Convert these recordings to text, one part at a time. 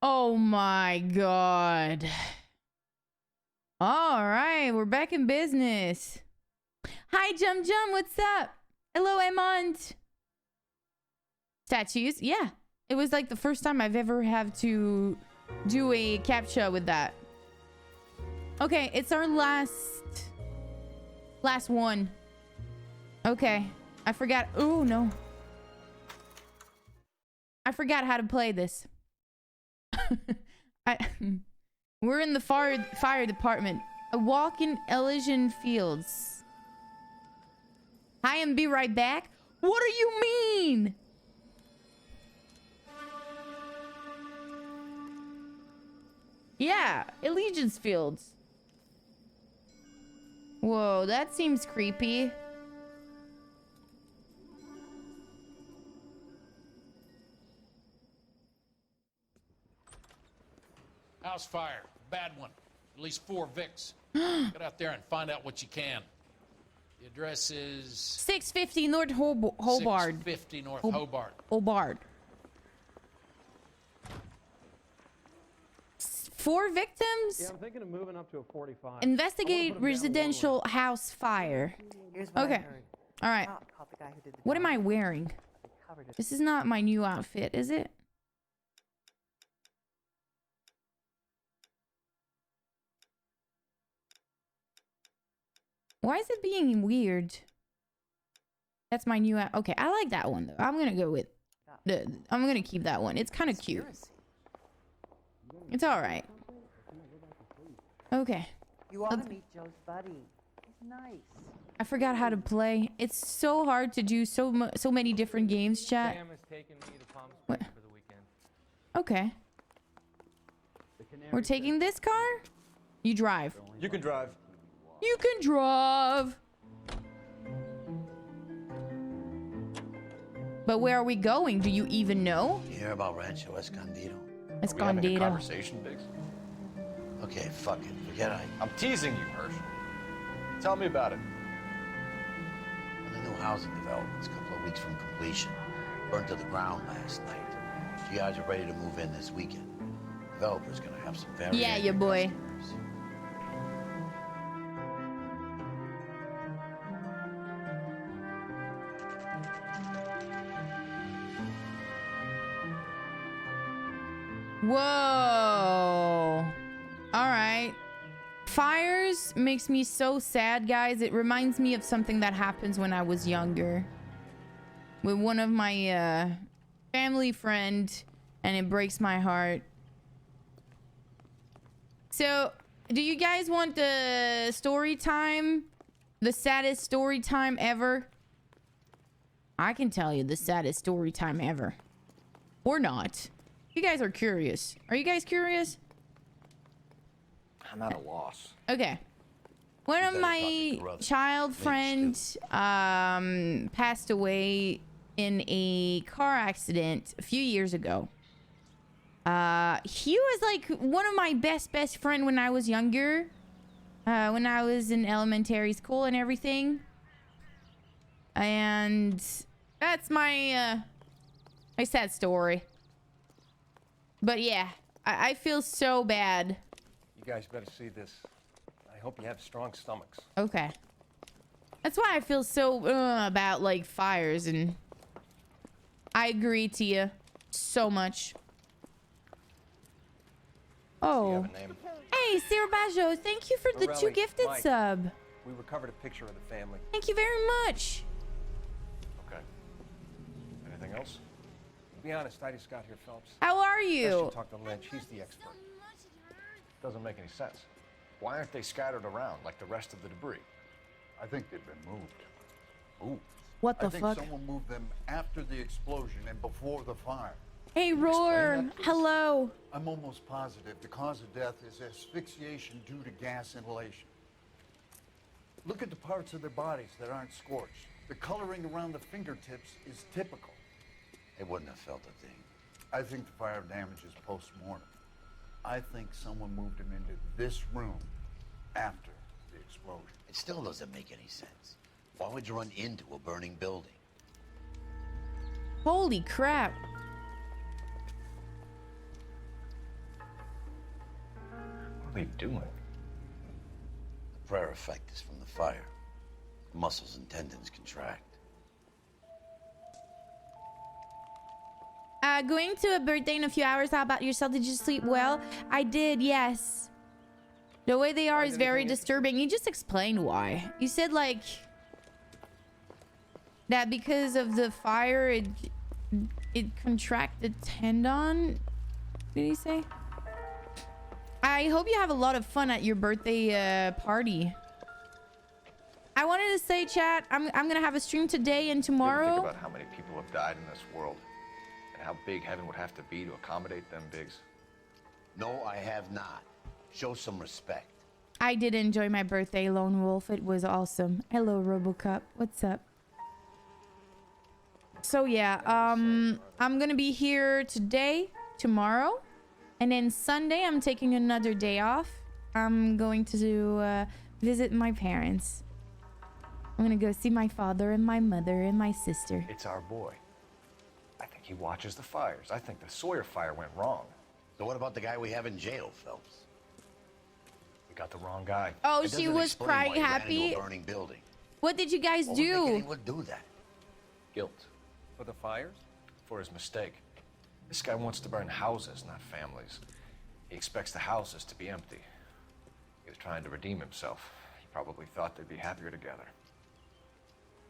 Oh my god. All right, we're back in business. Hi, Jum Jum, what's up? Hello, Emond. Statues, yeah. It was like the first time I've ever had to do a captcha with that. Okay, it's our last one. Okay, I forgot. Oh no, I forgot how to play this. We're in the fire department. A walk in Elysian Fields. Hi, and be right back. What do you mean? Yeah, Elysian Fields. Whoa, that seems creepy. House fire. Bad one. At least 4 Vicks. Get out there and find out what you can. The address is 650 North Hobart. 650 North Hobart. Hobart. 4 victims? Yeah, I'm thinking of moving up to a 45. Investigate residential house fire. Okay. All right. What am I wearing? This is not my new outfit, is it? Why is it being weird? That's my new outfit. Okay, I like that one though. I'm gonna go with I'm gonna keep that one. It's kind of cute. It's all right. Okay. You ought to meet Joe's buddy. He's nice. I forgot how to play. It's so hard to do so many different games, chat. Sam has taken me to Palm Springs for the weekend. Okay. We're taking this car? You drive. You can drive. You can drive. But where are we going? Do you even know? You hear about Rancho Escondido? Escondido. Are we having a conversation, Biggs? Okay, fuck it. Forget I. I'm teasing you, Hirsch. Tell me about it. The new housing development's a couple of weeks from completion. Burned to the ground last night. You guys are ready to move in this weekend. Developer's gonna have some very your boy. customers. Whoa. All right. Fires makes me so sad, guys. It reminds me of something that happens when I was younger. With one of my family friend, and it breaks my heart. So, do you guys want the story time? The saddest story time ever? I can tell you the saddest story time ever. Or not. You guys are curious. Are you guys curious? I'm at a loss. Okay. One of my child friends passed away in a car accident a few years ago. He was like one of my best friend when I was younger. When I was in elementary school and everything. And that's my my sad story. But yeah, I feel so bad. You guys better see this. I hope you have strong stomachs. Okay. That's why I feel so about like fires, and I agree to you so much. Oh. Hey, Sirabajo, thank you for the 2 gifted Mike. sub. We recovered a picture of the family. Thank you very much. Okay. Anything else? To be honest, I just got here, Phelps. How are Best you? you talk to Lynch. He's the expert. Doesn't make any sense. Why aren't they scattered around like the rest of the debris? I think they've been moved. Ooh. What the I think fuck? someone moved them after the explosion and before the fire. Hey, Roar. Hello. I'm almost positive the cause of death is asphyxiation due to gas inhalation. Look at the parts of their bodies that aren't scorched. The coloring around the fingertips is typical. They wouldn't have felt a thing. I think the fire damage is post-mortem. I think someone moved him into this room after the explosion. It still doesn't make any sense. Why would you run into a burning building? Holy crap. What are you doing? The prayer effect is from the fire. Muscles and tendons contract. Going to a birthday in a few hours. How about yourself? Did you sleep well? I did, yes. The way they are is very disturbing. You just explained why. You said, like, that because of the fire, it contracted tendon. Did he say? I hope you have a lot of fun at your birthday party. I wanted to say, chat, I'm gonna have a stream today and You ever tomorrow. think about how many people have died in this world? And how big heaven would have to be to accommodate them bigs? No, I have not. Show some respect. I did enjoy my birthday, Lone Wolf. It was awesome. Hello, Robocup. What's up? So yeah, I'm gonna be here today, tomorrow, and then Sunday I'm taking another day off. I'm going to visit my parents. I'm gonna go see my father and my mother and my sister. It's our boy. I think he watches the fires. I think the Sawyer fire went wrong. So what about the guy we have in jail, Phelps? We got the wrong guy. Oh, It she doesn't was explain crying why he ran happy. into a burning building. What did you guys What would make do? anyone do that? Guilt. For the fires? For his mistake. This guy wants to burn houses, not families. He expects the houses to be empty. He was trying to redeem himself. He probably thought they'd be happier together.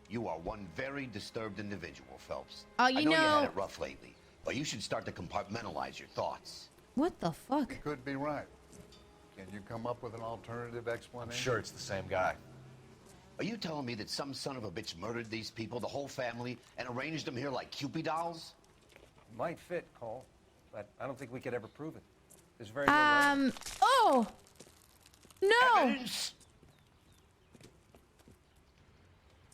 You are one very disturbed individual, Phelps. Oh, I you know you know- had it rough lately, but you should start to compartmentalize your thoughts. What the fuck? You could be right. Can you come up with an alternative explanation? I'm sure it's the same guy. Are you telling me that some son of a bitch murdered these people, the whole family, and arranged them here like Cupid dolls? Might fit, Cole, but I don't think we could ever prove it. There's very little evidence. Oh! No! Evidence?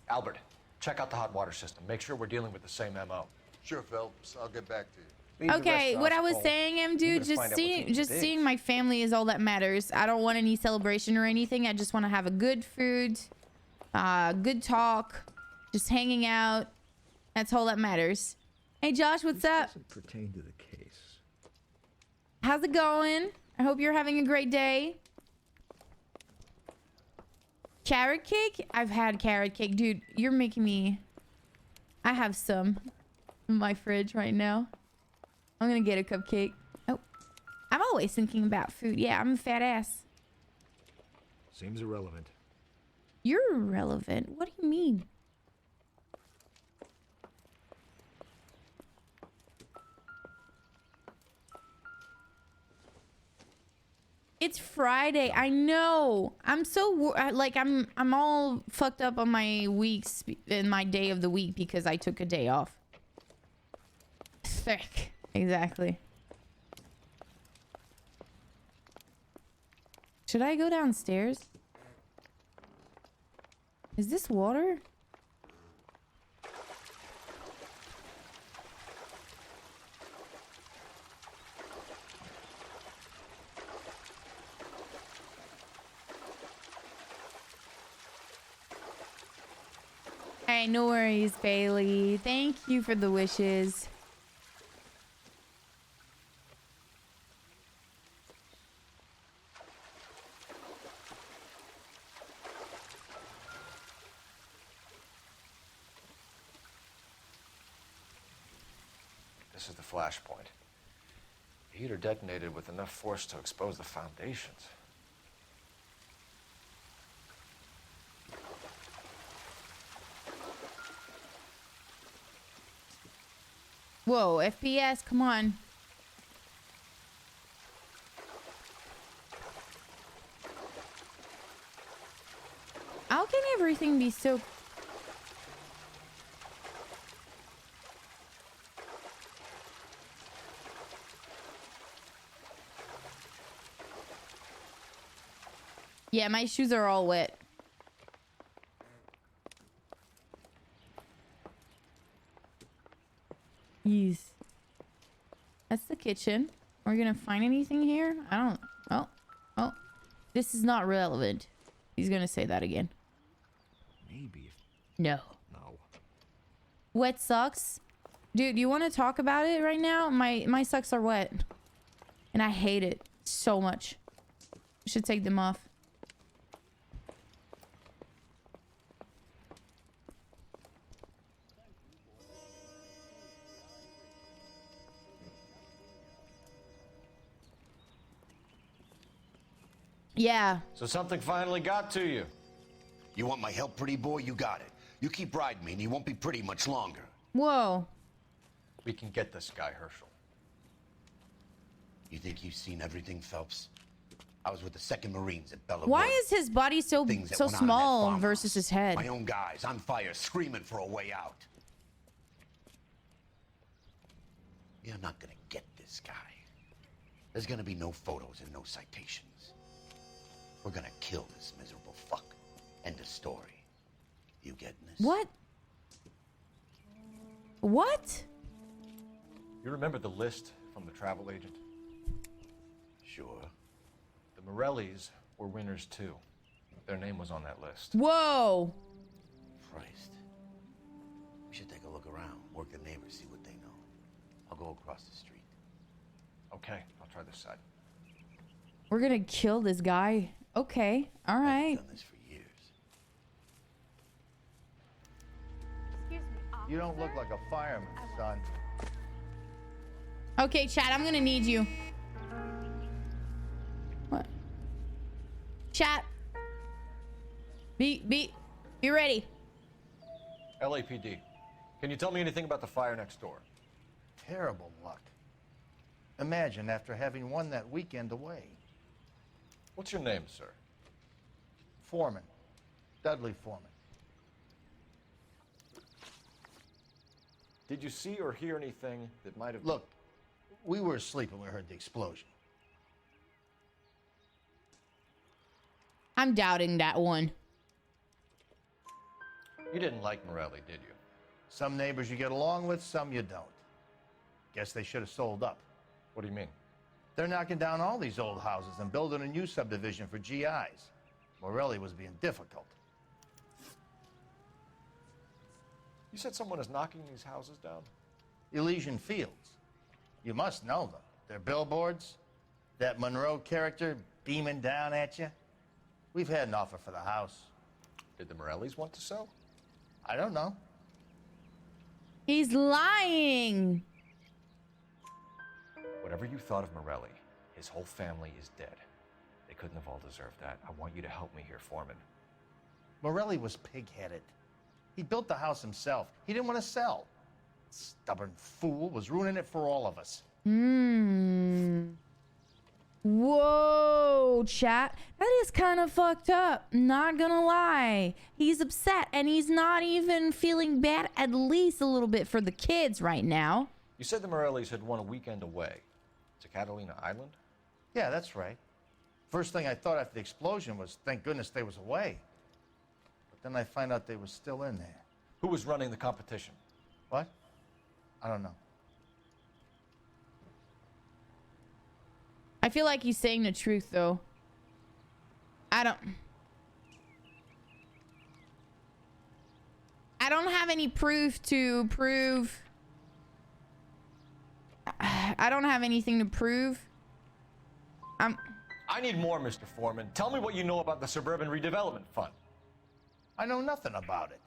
Albert, check out the hot water system. Make sure we're dealing with the same MO. Sure, Phelps. I'll get back to you. Leave the Okay, rest what to I us, was Cole. saying, We're dude, gonna find out what's in just these seeing digs. my family is all that matters. I don't want any celebration or anything. I just want to have a good food, good talk, just hanging out. That's all that matters. Hey, Josh, what's up? Doesn't pertain to the case. How's it going? I hope you're having a great day. Carrot cake? I've had carrot cake. Dude, you're making me... I have some in my fridge right now. I'm gonna get a cupcake. Oh, I'm always thinking about food. Yeah, I'm a fat ass. Seems irrelevant. You're irrelevant. What do you mean? It's Friday. I know. I'm so like I'm all fucked up on my weeks in my day of the week because I took a day off. Sick. Exactly. Should I go downstairs? Is this water? Hey, no worries, Bailey. Thank you for the wishes. This is the flashpoint. The heater detonated with enough force to expose the foundations. Whoa, FPS, come on. How can everything be so... Yeah, my shoes are all wet. Yes. That's the kitchen. Are we gonna find anything here? I don't... Oh. This is not relevant. He's gonna say that again. Maybe if... No. No. Wet socks? Dude, you want to talk about it right now? My socks are wet. And I hate it so much. Should take them off. Yeah. So something finally got to you. You want my help, pretty boy? You got it. You keep riding me and you won't be pretty much longer. Whoa. We can get this guy, Herschel. You think you've seen everything, Phelps? I was with the 2nd Marines at Bella Why Wood. is his body so Things that so went on in that small farmhouse. versus his head? My own guys on fire, screaming for a way out. You're not gonna get this guy. There's gonna be no photos and no citations. We're gonna kill this miserable fuck. End of story. You getting this? What? What? You remember the list from the travel agent? Sure. The Morellis were winners too. Their name was on that list. Whoa. Christ. We should take a look around, work the neighbors, see what they know. I'll go across the street. Okay, I'll try this side. We're gonna kill this guy. Okay. All right. I've done this for years. You don't look like a fireman, son. Okay, Chad, I'm gonna need you. What? Chat. Be ready. LAPD, can you tell me anything about the fire next door? Terrible luck. Imagine after having won that weekend away. What's your name, sir? Foreman. Dudley Foreman. Did you see or hear anything that might have... Look, we were asleep when we heard the explosion. I'm doubting that one. You didn't like Morelli, did you? Some neighbors you get along with, some you don't. Guess they should have sold up. What do you mean? They're knocking down all these old houses and building a new subdivision for GIs. Morelli was being difficult. You said someone is knocking these houses down? Elysian Fields. You must know them. They're billboards. That Monroe character beaming down at you. We've had an offer for the house. Did the Morellis want to sell? I don't know. He's lying. Whatever you thought of Morelli, his whole family is dead. They couldn't have all deserved that. I want you to help me here, Foreman. Morelli was pig-headed. He built the house himself. He didn't want to sell. Stubborn fool was ruining it for all of us. Whoa, chat. That is kind of fucked up. Not gonna lie. He's upset and he's not even feeling bad, at least a little bit, for the kids right now. You said the Morellis had won a weekend away to Catalina Island? Yeah, that's right. First thing I thought after the explosion was, thank goodness they was away. But then I find out they was still in there. Who was running the competition? What? I don't know. I feel like he's saying the truth, though. I don't have any proof to prove. I don't have anything to prove. I need more, Mr. Foreman. Tell me what you know about the Suburban Redevelopment Fund. I know nothing about it.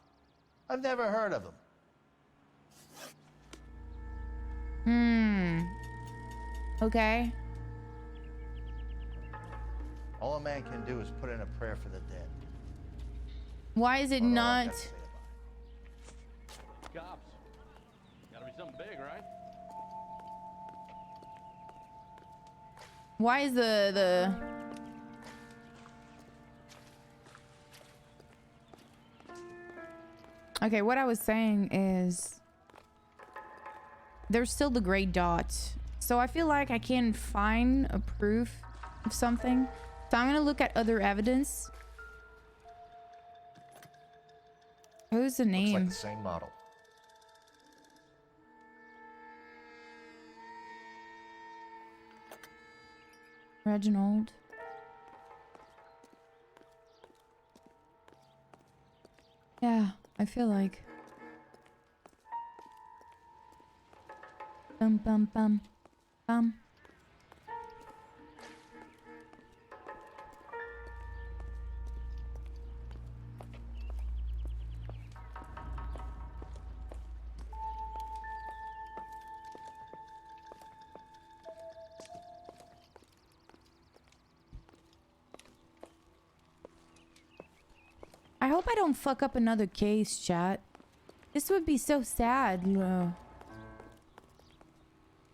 I've never heard of them. Okay. All a man can do is put in a prayer for the dead. Why is it That's all I've not? got to say about it. Cops. Gotta be something big, right? Why is the Okay, what I was saying is there's still the gray dot. So I feel like I can find a proof of something. So I'm gonna look at other evidence. Who's the Looks name? like the same model. Reginald. Yeah, I feel like. Bum bum bum bum. hope I don't fuck up another case, chat. This would be so sad.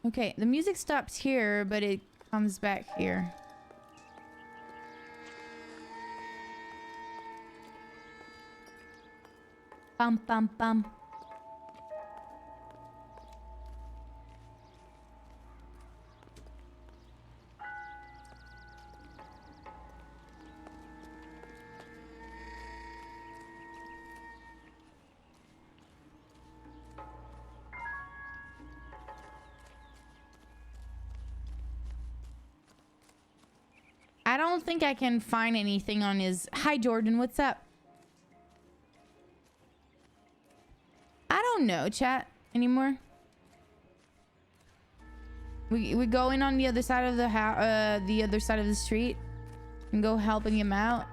Okay, the music stops here, but it comes back here. Bum bum bum. I don't think I can find anything on his... Hi, Jordan. What's up? I don't know, chat, anymore. We go in on the other side of the street and go helping him out.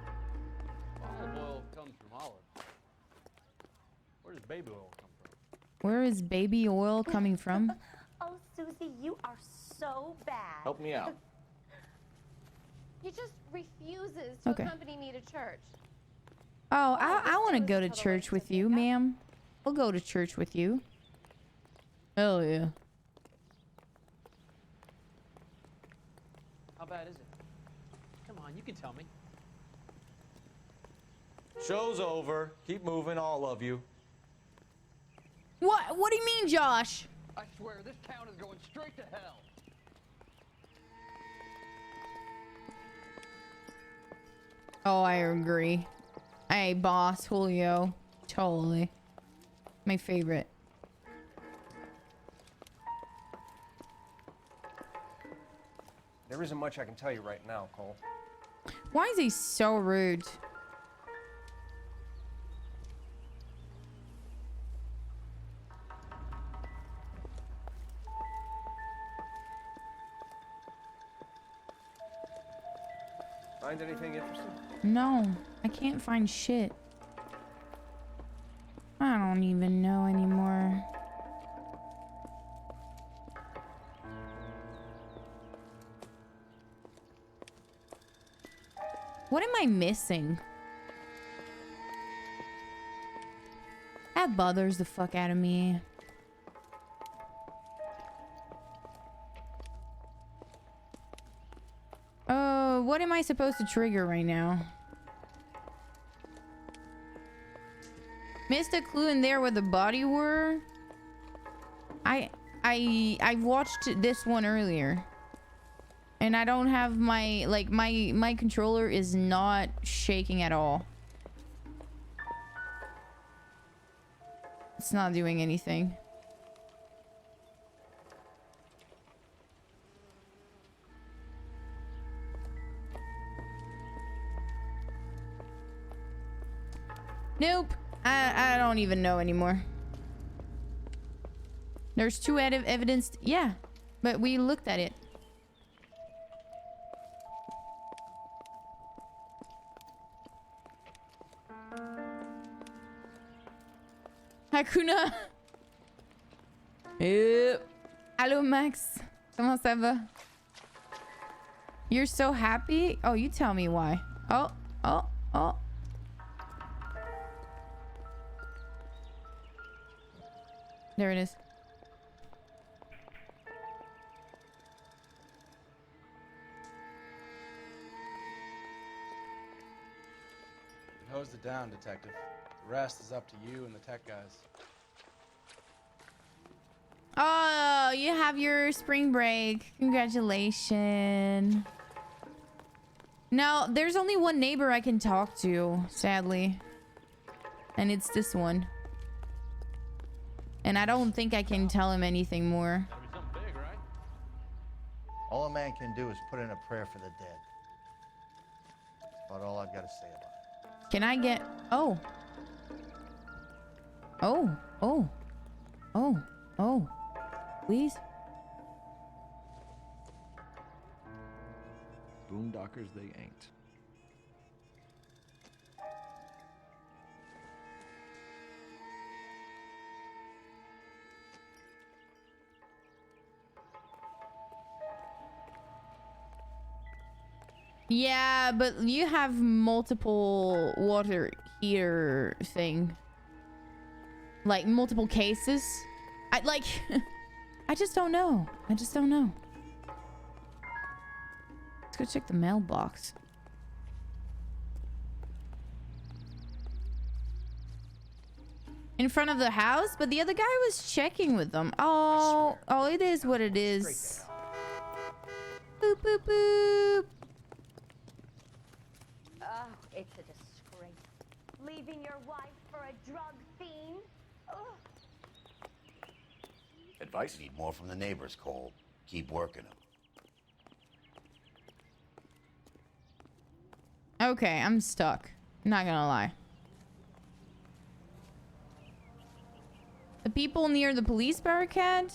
Olive oil comes from olive. Where does baby oil come from? Where is baby oil coming from? Oh, Susie, you are so bad. Help me out. He just refuses to accompany me to church. Oh, I want to go to church with you, ma'am. We'll go to church with you. Hell yeah. How bad is it? Come on, you can tell me. Show's over. Keep moving, all of you. What do you mean, Josh? I swear, this town is going straight to hell. Oh, I agree. Hey, boss, Julio. Totally. My favorite. There isn't much I can tell you right now, Cole. Why is he so rude? Find anything interesting? No, I can't find shit. I don't even know anymore. What am I missing? That bothers the fuck out of me. What am I supposed to trigger right now? Missed a clue in there where the body were. I watched this one earlier. And I don't have my, like, my controller is not shaking at all. It's not doing anything. Nope. I don't even know anymore. There's two evidence. Yeah, but we looked at it. Hakuna. Hello, Max. Comment ça va? You're so happy? Oh, you tell me why. Oh. There it is. You hosed it down, Detective. The rest is up to you and the tech guys. Oh, you have your spring break. Congratulations. Now, there's only one neighbor I can talk to, sadly. And it's this one. And I don't think I can tell him anything more. Gotta be something big, right? All a man can do is put in a prayer for the dead. That's about all I've got to say about it. Can I get... Oh. Please? Boondockers they ain't. Yeah, but you have multiple water eater thing. Like multiple cases. I like I just don't know. I just don't know. Let's go check the mailbox. In front of the house, but the other guy was checking with them. Oh, it is what it is. Boop, boop, boop. Oh, it's a disgrace. Leaving your wife for a drug fiend? Ugh. Advice? Need more from the neighbors, Cole. Keep working them. Okay, I'm stuck. Not gonna lie. The people near the police barricade?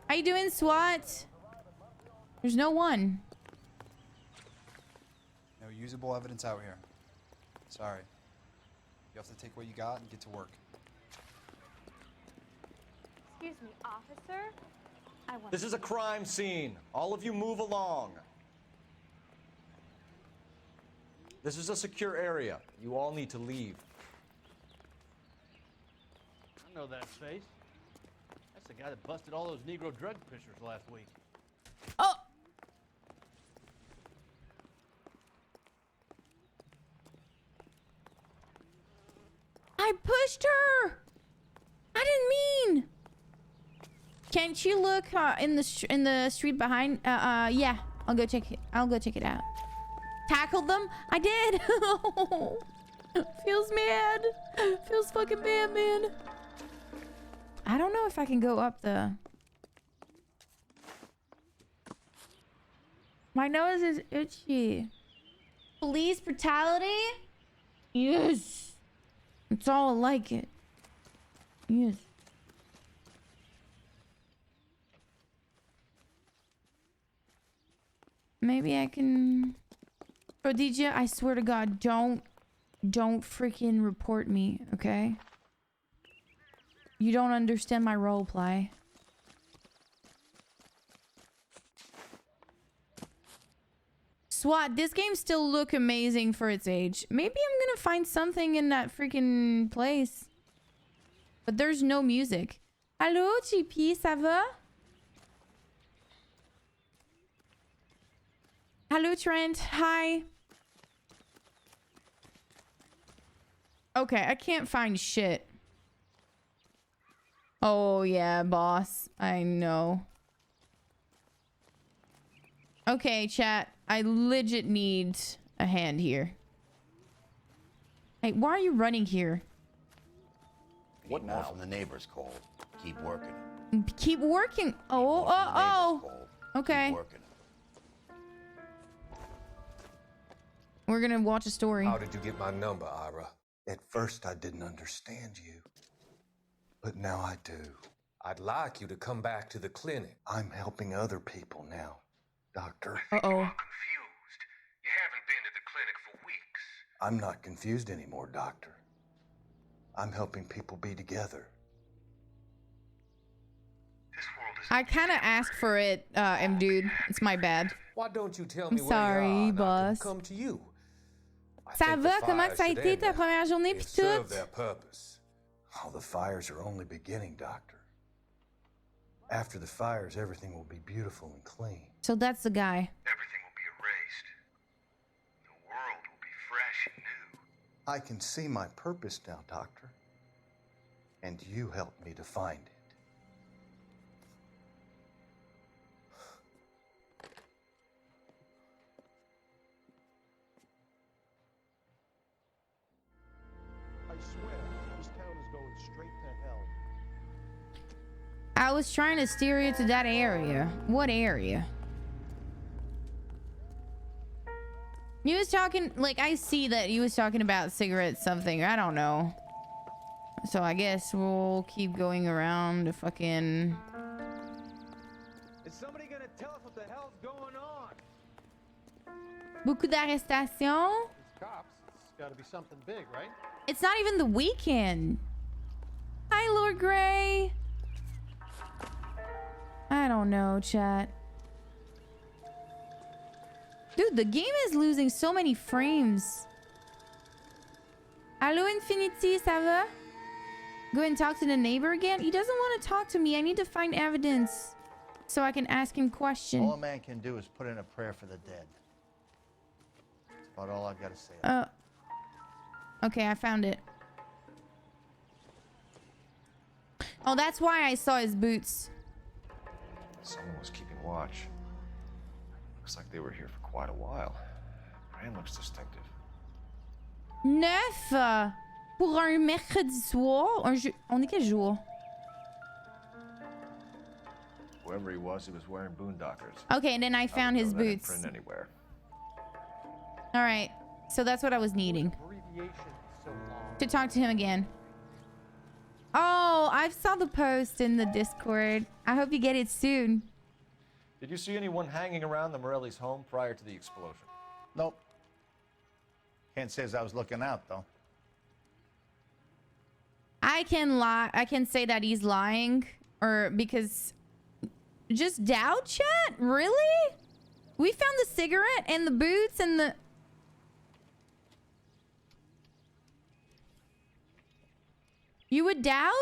How you doing, SWAT? There's no one. No usable evidence out here. Sorry. You have to take what you got and get to work. Excuse me, officer? I want. This is a crime scene. All of you move along. This is a secure area. You all need to leave. I know that face. That's the guy that busted all those Negro drug pushers last week. Oh! I pushed her! I didn't mean! Can't you look in the street behind? Yeah. I'll go check it out. Tackled them? I did! Feels mad. Feels fucking bad, man. I don't know if I can go up the... My nose is itchy. Police brutality? Yes. It's all like it. Yes. Maybe I can... Rhodesia, I swear to God, don't freaking report me, okay? You don't understand my roleplay. SWAT, this game still look amazing for its age. Maybe I'm gonna find something in that freaking place. But there's no music. Hello, GP, ça va? Hello, Trent. Hi. Okay, I can't find shit. Oh, yeah, boss. I know. Okay, chat. I legit need a hand here. Hey, why are you running here? What more from the neighbors, Cole? Keep working. Keep working. Oh. Okay. Keep working. We're gonna watch a story. How did you get my number, Ira? At first, I didn't understand you. But now I do. I'd like you to come back to the clinic. I'm helping other people now, Doctor. Uh-oh. Confused. You haven't been to the clinic for weeks. I'm not confused anymore, Doctor. I'm helping people be together. This world is... I kind of asked for it, dude. It's my bad. Why don't you tell me I'm where sorry, you are and I boss. can come to you? Ça va? Comment ça a été ta première journée pis tout? Their purpose. Oh, the fires are only beginning, Doctor. After the fires, everything will be beautiful and clean. So that's the guy. Everything will be erased. The world will be fresh and new. I can see my purpose now, Doctor. And you helped me to find it. I swear, this town is going straight to hell. I was trying to steer you to that area. What area? You was talking, like, I see that you was talking about cigarettes something. I don't know. So I guess we'll keep going around the fucking... Is somebody gonna tell us what the hell's going on? Beaucoup d'arrestations? It's cops. It's gotta be something big, right? It's not even the weekend. Hi, Lord Gray. I don't know, chat. Dude, the game is losing so many frames. Hello, Infinity, ça va? Go and talk to the neighbor again? He doesn't want to talk to me. I need to find evidence so I can ask him questions. All a man can do is put in a prayer for the dead. That's about all I've got to say. Okay, I found it. Oh, that's why I saw his boots. Someone was keeping watch. Looks like they were here for quite a while. Brand looks distinctive. 9 pour un mercredi soir. On est quel jour? Whoever he was wearing boondockers. Okay, and then I found his boots. Print anywhere. All right, so that's what I was needing. To talk to him again. Oh, I saw the post in the Discord. I hope you get it soon. Did you see anyone hanging around the Morelli's home prior to the explosion? Nope. Can't say as I was looking out, though. I can lie. I can say that he's lying, or because just doubt chat. Really? We found the cigarette and the boots and the. You would doubt?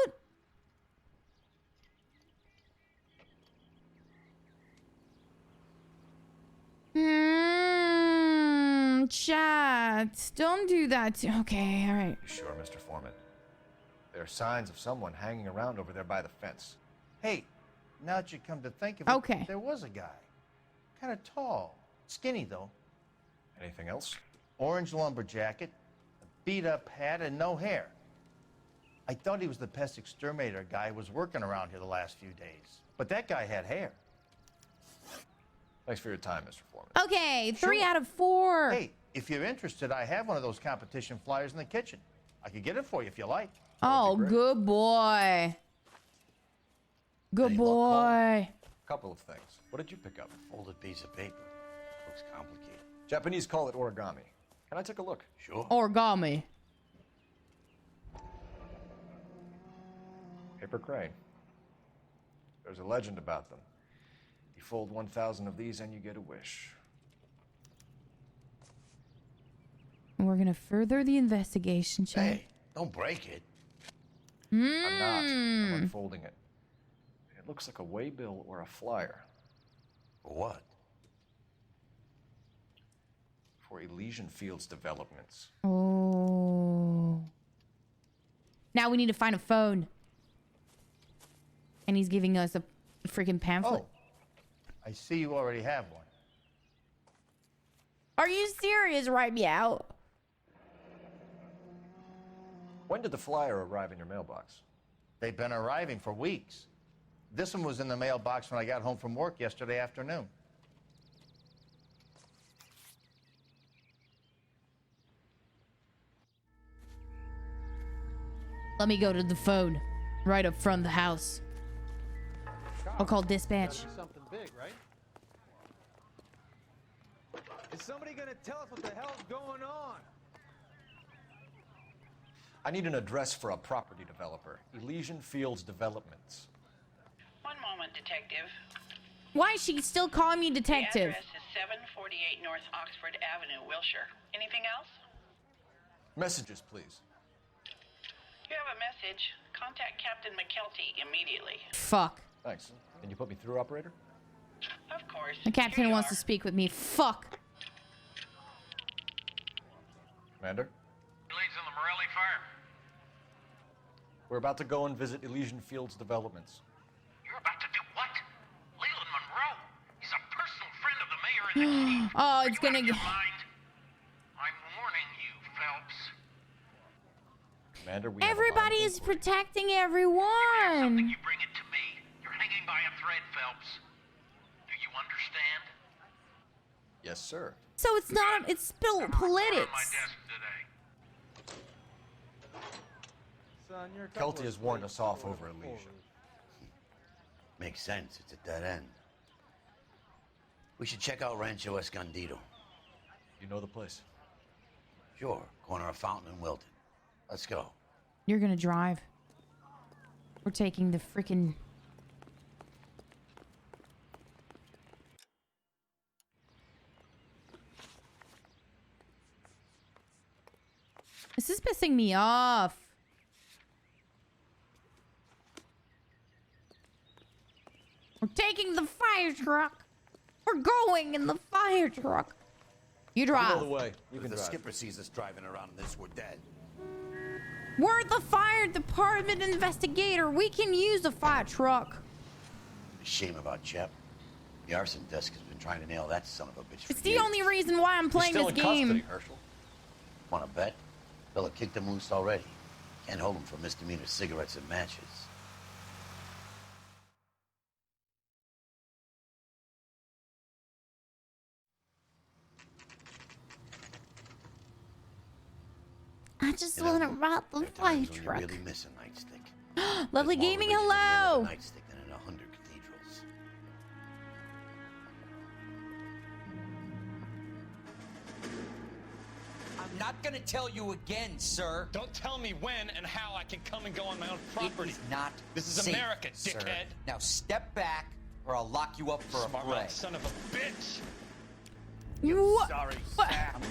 Chat. Don't do that. Okay, all right. You sure, Mr. Foreman? There are signs of someone hanging around over there by the fence. Hey, now that you come to think of it, okay, there was a guy. Kind of tall. Skinny, though. Anything else? Orange lumber jacket, a beat-up hat, and no hair. I thought he was the pest exterminator guy who was working around here the last few days. But that guy had hair. Thanks for your time, Mr. Foreman. Okay, 3 out of 4. Hey, if you're interested, I have one of those competition flyers in the kitchen. I could get it for you if you like. Oh, good boy. Good boy. Couple of things. What did you pick up? A folded piece of paper. Looks complicated. Japanese call it origami. Can I take a look? Sure. Origami. Paper crane. There's a legend about them. You fold 1,000 of these and you get a wish. We're gonna further the investigation, chat. Hey, don't break it. I'm not. I'm unfolding it. It looks like a waybill or a flyer. For what? For Elysian Fields developments. Oh. Now we need to find a phone. And he's giving us a freaking pamphlet. Oh, I see you already have one. Are you serious? Write me out. When did the flyer arrive in your mailbox? They've been arriving for weeks. This one was in the mailbox when I got home from work yesterday afternoon. Let me go to the phone. Right up front of the house. I'll call dispatch. Something big, right? Is somebody gonna tell us what the hell's going on? I need an address for a property developer. Elysian Fields Developments. One moment, detective. Why is she still calling me detective? The address is 748 North Oxford Avenue, Wilshire. Anything else? Messages, please. You have a message. Contact Captain McKelty immediately. Fuck. Thanks. Can you put me through, operator? Of course. The captain wants to speak with me. Fuck. Commander? Leads in the Morelli fire. We're about to go and visit Elysian Fields Developments. You're about to do what? Leland Monroe. He's a personal friend of the mayor and the chief. Oh, it's gonna get. I'm warning you, Phelps. Commander, we Everybody is protecting everyone. You bring it to me. You're hanging by a thread, Phelps. Do you understand? Yes, sir. So it's not. It's still politics. Kelty has warned us off over Elysian. Makes sense. It's a dead end. We should check out Rancho Escondido. You know the place? Sure. Corner of Fountain and Wilton. Let's go. You're gonna drive. We're taking the freaking. This is pissing me off. We're taking the fire truck. We're going in the fire truck. You drive. the way. If the skipper sees us driving around in this, we're dead. We're the fire department investigator. We can use a fire truck. Shame about Shep. The arson desk has been trying to nail that son of a bitch. It's the only reason why I'm playing this game. Want to bet? Bella kicked him loose already. Can't hold him for misdemeanor cigarettes and matches. I just want to rob the fire truck. Really miss a nightstick. Lovely gaming, hello. Nightstick than in 100 cathedrals. I'm not gonna tell you again, sir. Don't tell me when and how I can come and go on my own property. It is not This is safe, America, sir. dickhead. Now step back, or I'll lock you up for Smart a fray. mouth son of a bitch. You sorry, Sam.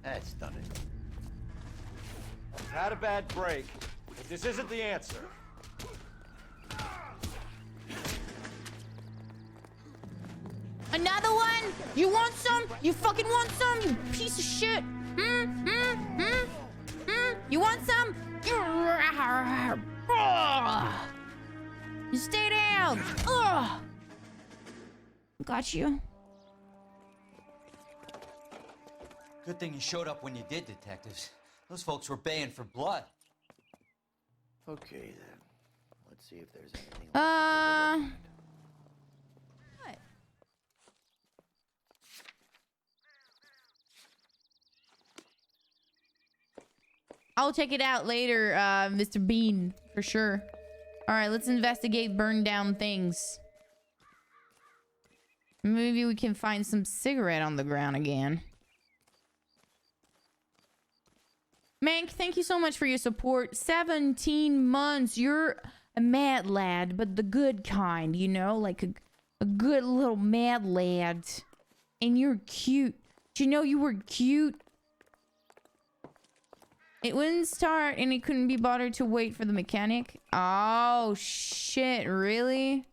That's done it. I've had a bad break, but this isn't the answer. Another one? You want some? You fucking want some? You piece of shit. You want some? You stay down. Got you. Good thing you showed up when you did, detectives. Those folks were baying for blood. Okay, then. Let's see if there's anything. What? I'll check it out later, Mr. Bean, for sure. All right, let's investigate burned down things. Maybe we can find some cigarette on the ground again. Mank, thank you so much for your support. 17 months. You're a mad lad, but the good kind, you know? Like a good little mad lad. And you're cute. Did you know you were cute? It wouldn't start and it couldn't be bothered to wait for the mechanic. Oh, shit. Really?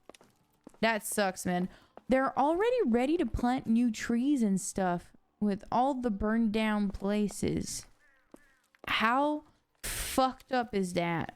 That sucks, man. They're already ready to plant new trees and stuff with all the burned down places. How fucked up is that?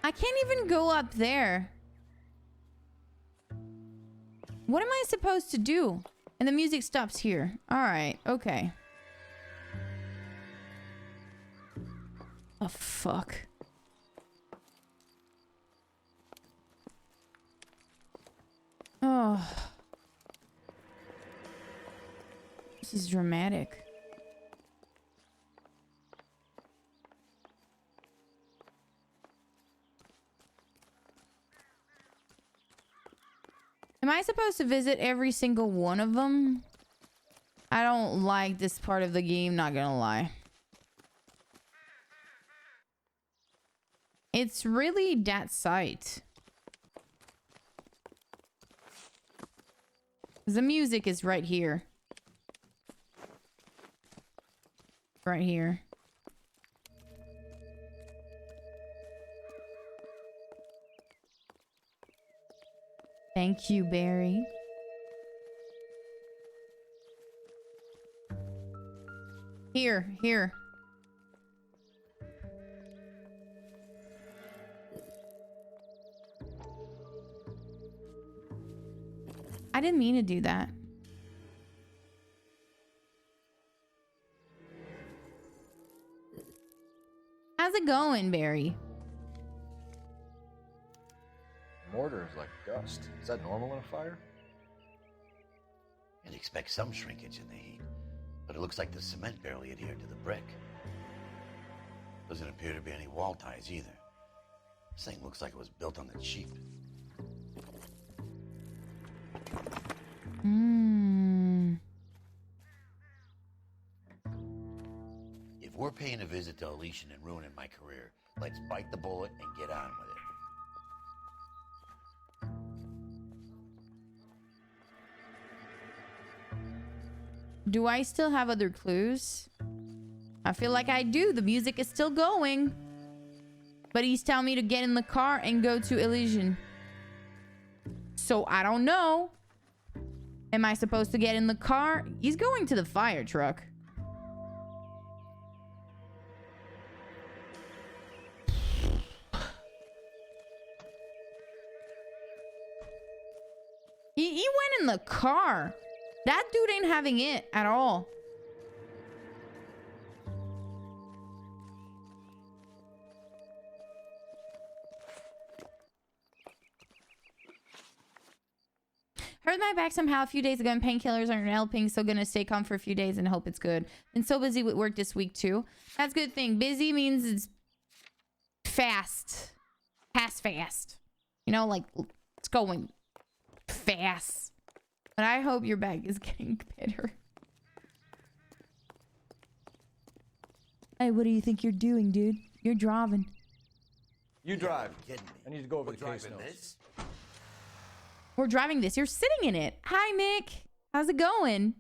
I can't even go up there. What am I supposed to do? And the music stops here. All right. Okay. Oh, fuck. Oh. This is dramatic. Am I supposed to visit every single one of them? I don't like this part of the game, not gonna lie. It's really that sight. The music is right here. Right here. Thank you, Barry. Here. I didn't mean to do that. How's it going, Barry? Mortar is like dust. Is that normal in a fire? You'd expect some shrinkage in the heat, but it looks like the cement barely adhered to the brick. Doesn't appear to be any wall ties either. This thing looks like it was built on the cheap. If we're paying a visit to Elysian and ruining my career, let's bite the bullet and get on with it. Do I still have other clues? I feel like I do. The music is still going. But he's telling me to get in the car and go to Elysian. So I don't know. Am I supposed to get in the car? He's going to the fire truck. He went in the car. That dude ain't having it at all. Hurt my back somehow a few days ago and painkillers aren't helping, so gonna stay calm for a few days and hope it's good. Been so busy with work this week too. That's a good thing. Busy means it's fast. Fast. You know, like it's going fast. But I hope your back is getting better. Hey, what do you think you're doing, dude? You're driving. You drive. I need to go over the case notes. We're driving this. You're sitting in it. Hi, Mick. How's it going?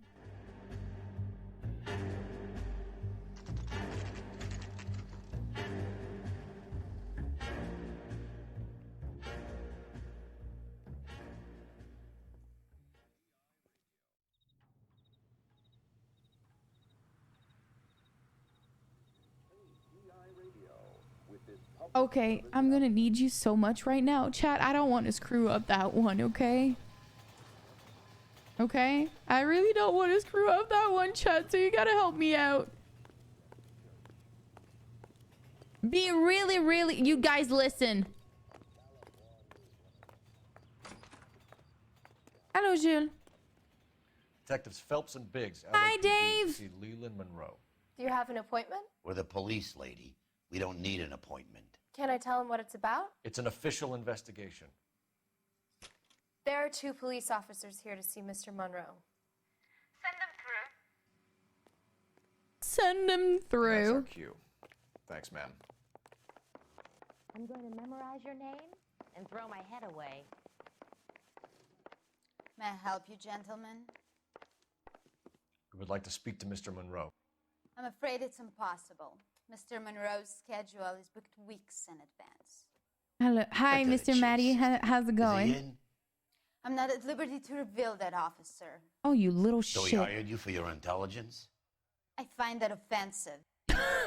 Okay, I'm gonna need you so much right now. Chat, I don't want to screw up that one, okay? Okay? I really don't want to screw up that one, chat, so you gotta help me out. Be really... You guys listen. Hello, Jules. Detectives Phelps and Biggs. Hi, LAPD, Dave. See Leland Monroe. Do you have an appointment? We're the police, lady. We don't need an appointment. Can I tell him what it's about? It's an official investigation. There are 2 police officers here to see Mr. Monroe. Send him through. That's our cue. Thanks, ma'am. I'm going to memorize your name and throw my head away. May I help you, gentlemen? We would like to speak to Mr. Monroe. I'm afraid it's impossible. Mr. Monroe's schedule is booked weeks in advance. Hello. Hi, Mr. Maddie. How's it going? I'm not at liberty to reveal that, officer. Oh, you little So shit. he hired you for your intelligence? I find that offensive.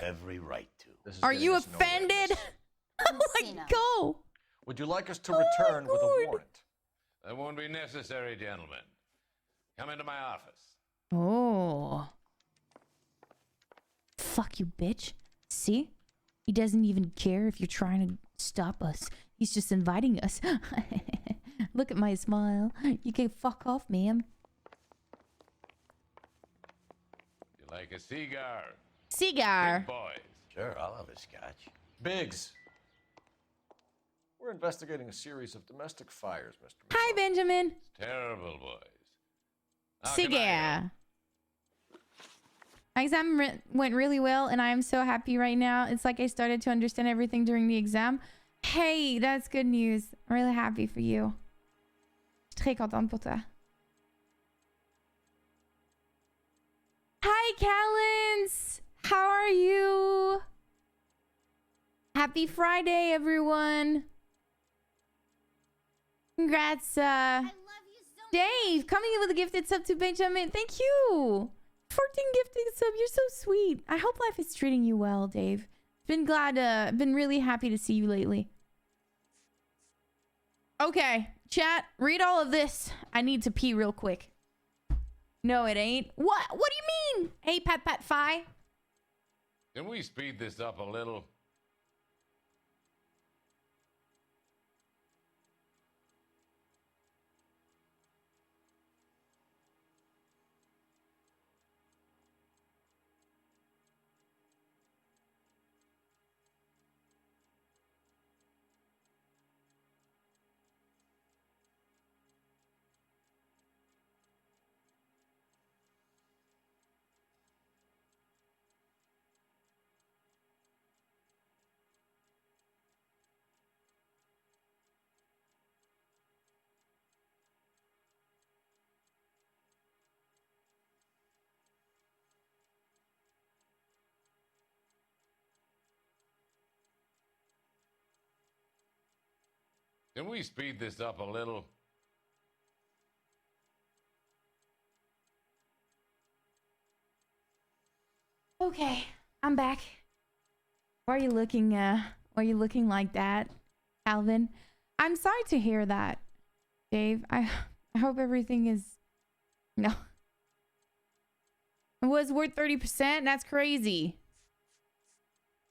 Every right to. Are you offended? Oh my god. Would you like us to return with a warrant? That won't be necessary, gentlemen. Come into my office. Oh. Fuck you, bitch. See? He doesn't even care if you're trying to stop us. He's just inviting us. Look at my smile. You can fuck off, ma'am. You like a cigar? Cigar. Big boys. Sure, I'll have a scotch. Biggs. We're investigating a series of domestic fires, Mr. Hi, Benjamin. Terrible boys. How can I Cigar. My exam went really well, and I am so happy right now. It's like I started to understand everything during the exam. Hey, that's good news. I'm really happy for you. Je suis très contente pour toi. Hi, Callens. How are you? Happy Friday, everyone. Congrats, Dave, coming in with a gifted sub to Benjamin. Thank you. 14 gifted sub. You're so sweet. I hope life is treating you well, Dave. Been really happy to see you lately. Okay, chat, read all of this. I need to pee real quick. No, it ain't. What do you mean? Hey, Pat Fi. Can we speed this up a little? Can we speed this up a little? Okay, I'm back. Why are you looking like that, Alvin? I'm sorry to hear that, Dave. I hope everything is... No. It was worth 30%? That's crazy.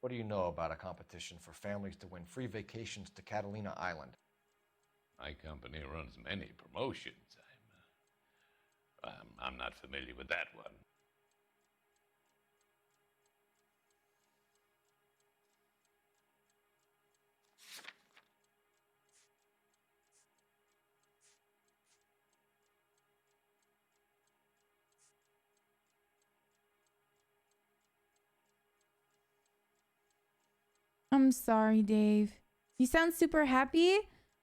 What do you know about a competition for families to win free vacations to Catalina Island? My company runs many promotions. I'm not familiar with that one. I'm sorry, Dave. You sound super happy?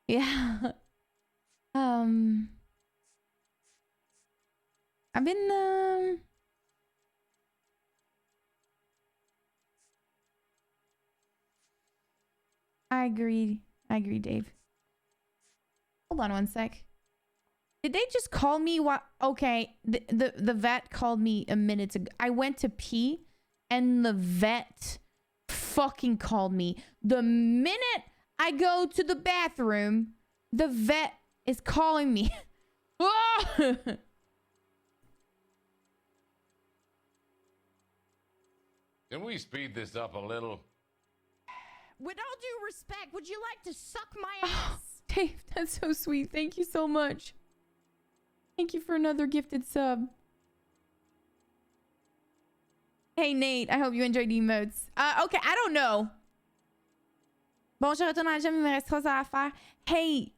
Yeah. I've been, I agree, Dave. Hold on one sec. Did they just call me? What? Okay, the vet called me a minute ago. I went to pee, and the vet fucking called me. The minute I go to the bathroom, the vet is calling me. Oh! Can we speed this up a little? With all due respect, would you like to suck my ass? Dave, that's so sweet. Thank you so much. Thank you for another gifted sub. Hey, Nate. I hope you enjoyed the emotes. Okay, I don't know. Bon, je retourne à la gym. Il me reste 3 heures à faire. Hey.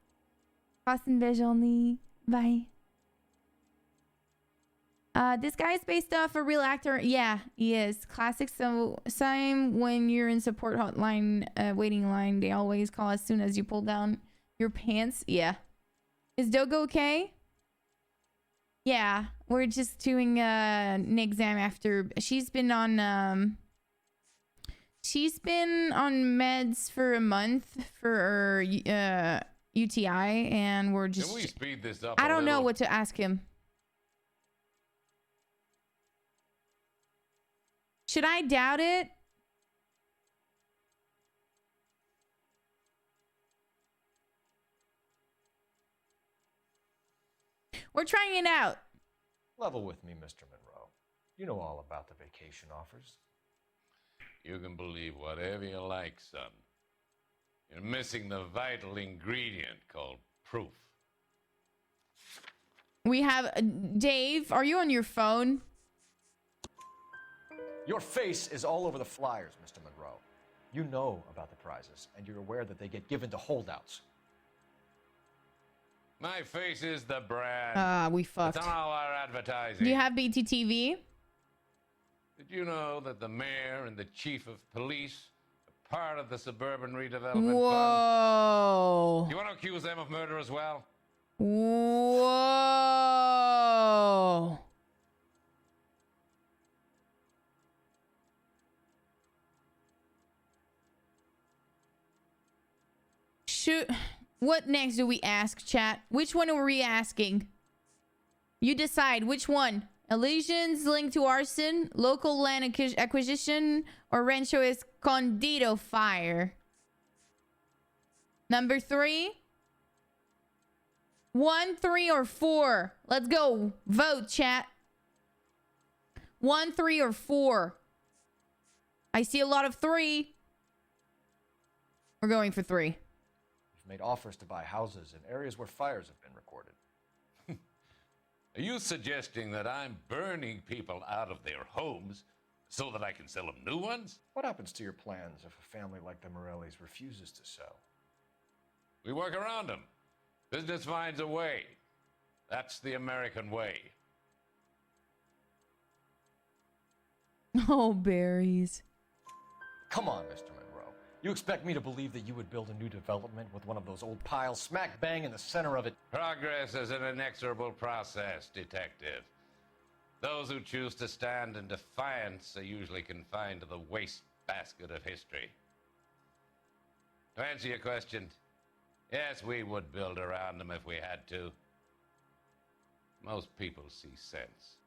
Passe une belle journée. Bye. This guy's based off a real actor. Yeah, he is. Classic. So, same when you're in support hotline, waiting line. They always call as soon as you pull down your pants. Yeah. Is Dogo okay? Yeah, we're just doing an exam after. She's been on meds for a month for her UTI, and we're just... Can we speed this up I a don't know little? what to ask him. Should I doubt it? We're trying it out. Level with me, Mr. Monroe. You know all about the vacation offers. You can believe whatever you like, son. You're missing the vital ingredient called proof. We have... Dave, are you on your phone? Your face is all over the flyers, Mr. Monroe. You know about the prizes, and you're aware that they get given to holdouts. My face is the brand. We fucked. It's on all our advertising. Do you have BTTV? Did you know that the mayor and the chief of police are part of the suburban redevelopment Whoa. fund? You want to accuse them of murder as well? Whoa. Shoot. What next do we ask, chat? Which one are we asking? You decide which one. Illusions linked to arson, local land acquisition, or Rancho Escondido fire. Number 3. 1, 3, or 4. Let's go. Vote, chat. 1, 3, or 4. I see a lot of 3. We're going for 3. Made offers to buy houses in areas where fires have been recorded. Are you suggesting that I'm burning people out of their homes so that I can sell them new ones? What happens to your plans if a family like the Morellis refuses to sell? We work around them. Business finds a way. That's the American way. Oh, berries. Come on, Mr. Monroe. You expect me to believe that you would build a new development with one of those old piles smack bang in the center of it? Progress is an inexorable process, detective. Those who choose to stand in defiance are usually confined to the wastebasket of history. To answer your question, Yes, we would build around them if we had to. Most people see sense.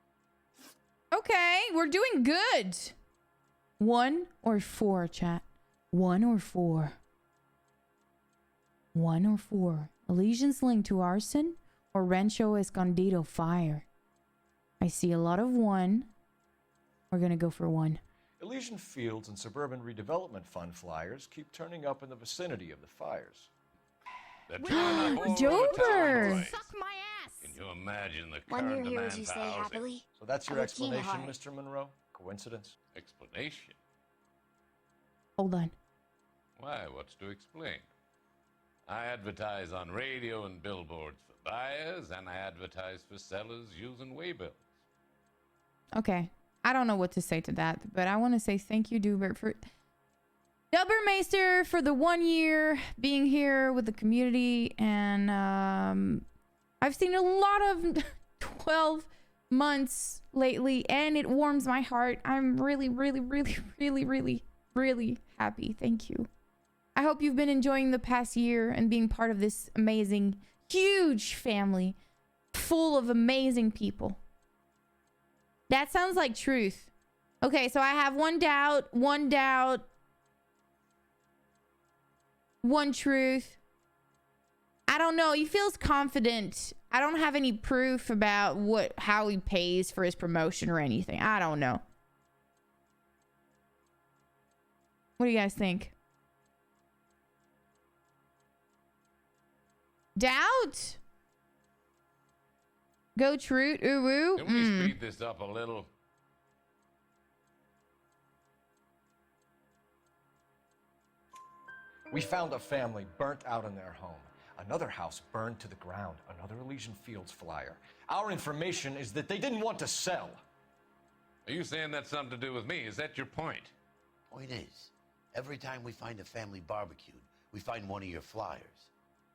Okay, we're doing good. 1 or 4, chat. 1 or 4. 1 or 4. Elysian's linked to arson or Rancho Escondido fire. I see a lot of 1. We're gonna go for 1. Elysian Fields and Suburban Redevelopment Fund flyers keep turning up in the vicinity of the fires. Dober! Suck my ass! Can you imagine the When current you're here, demand would you for say housing? happily? So that's your I would keen explanation, heart. Mr. Monroe? Coincidence? Explanation? Hold on. Why, what's to explain? I advertise on radio and billboards for buyers, and I advertise for sellers using waybills. Okay. I don't know what to say to that, but I want to say thank you, Dubert, for Dubermeister for the 1 year being here with the community. And I've seen a lot of 12 months lately, and it warms my heart. I'm really, really, really, really, really, really happy. Thank you. I hope you've been enjoying the past year and being part of this amazing, huge family full of amazing people. That sounds like truth. Okay, so I have 1 doubt, 1 doubt, 1 truth. I don't know. He feels confident. I don't have any proof about how he pays for his promotion or anything. I don't know. What do you guys think? Doubt? Go truth. Ooh, ooh. Can we speed this up a little? We found a family burnt out in their home. Another house burned to the ground. Another Elysian Fields flyer. Our information is that they didn't want to sell. Are you saying that's something to do with me? Is that your point? Point is, every time we find a family barbecued, we find one of your flyers.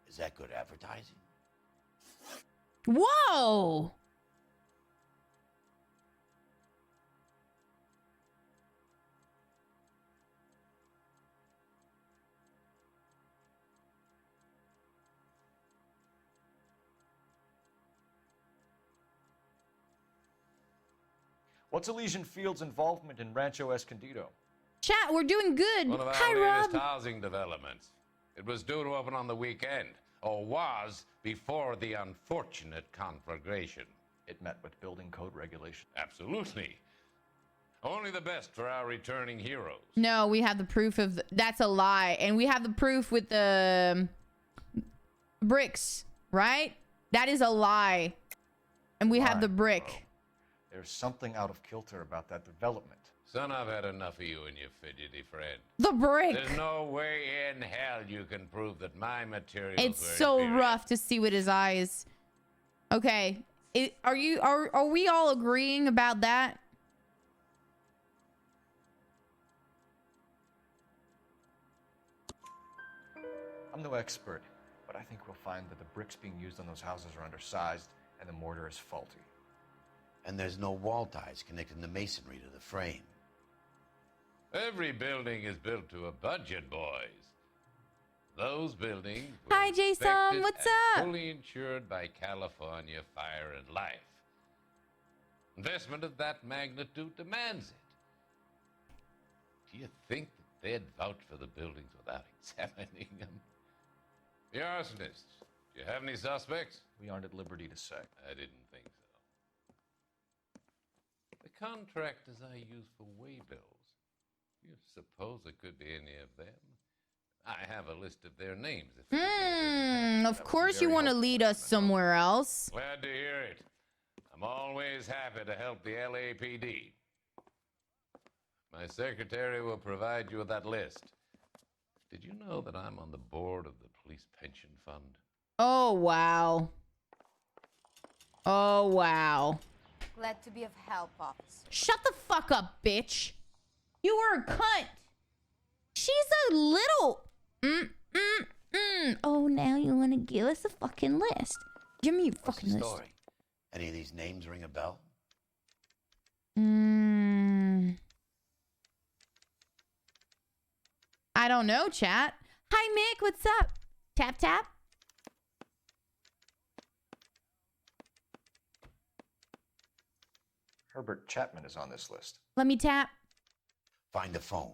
Is that good advertising? Whoa! What's Elysian Fields' involvement in Rancho Escondido? Chat, we're doing good. One of our Hi, latest Rob. housing developments. It was due to open on the weekend, or was before the unfortunate conflagration. It met with building code regulations. Absolutely. Only the best for our returning heroes. No, we have the proof of that's a lie, and we have the proof with the bricks, right? That is a lie, and we have the brick. There's something out of kilter about that development. Son, I've had enough of you and your fidgety friend. The brick. There's no way in hell you can prove that my materials It's were so inferior. rough to see with his eyes. Okay, are we all agreeing about that? I'm no expert, but I think we'll find that the bricks being used on those houses are undersized and the mortar is faulty. And there's no wall ties connecting the masonry to the frame. Every building is built to a budget, boys. Those buildings were Hi, Jason. inspected What's and up? fully insured by California Fire and Life. Investment of that magnitude demands it. Do you think that they'd vouch for the buildings without examining them? The arsonists. Do you have any suspects? We aren't at liberty to say. I didn't think so. The contractors I use for waybills. You suppose it could be any of them? I have a list of their names. Of course you want to lead us somewhere else. Glad to hear it. I'm always happy to help the LAPD. My secretary will provide you with that list. Did you know that I'm on the board of the police pension fund? Oh, wow. Oh, wow. Glad to be of help, officer. Shut the fuck up, bitch. You were a cunt. She's a little... Oh, now you want to give us a fucking list. Give me a fucking list. Story. Any of these names ring a bell? I don't know, chat. Hi, Mick. What's up? Tap, tap. Herbert Chapman is on this list. Let me tap. Find the phone.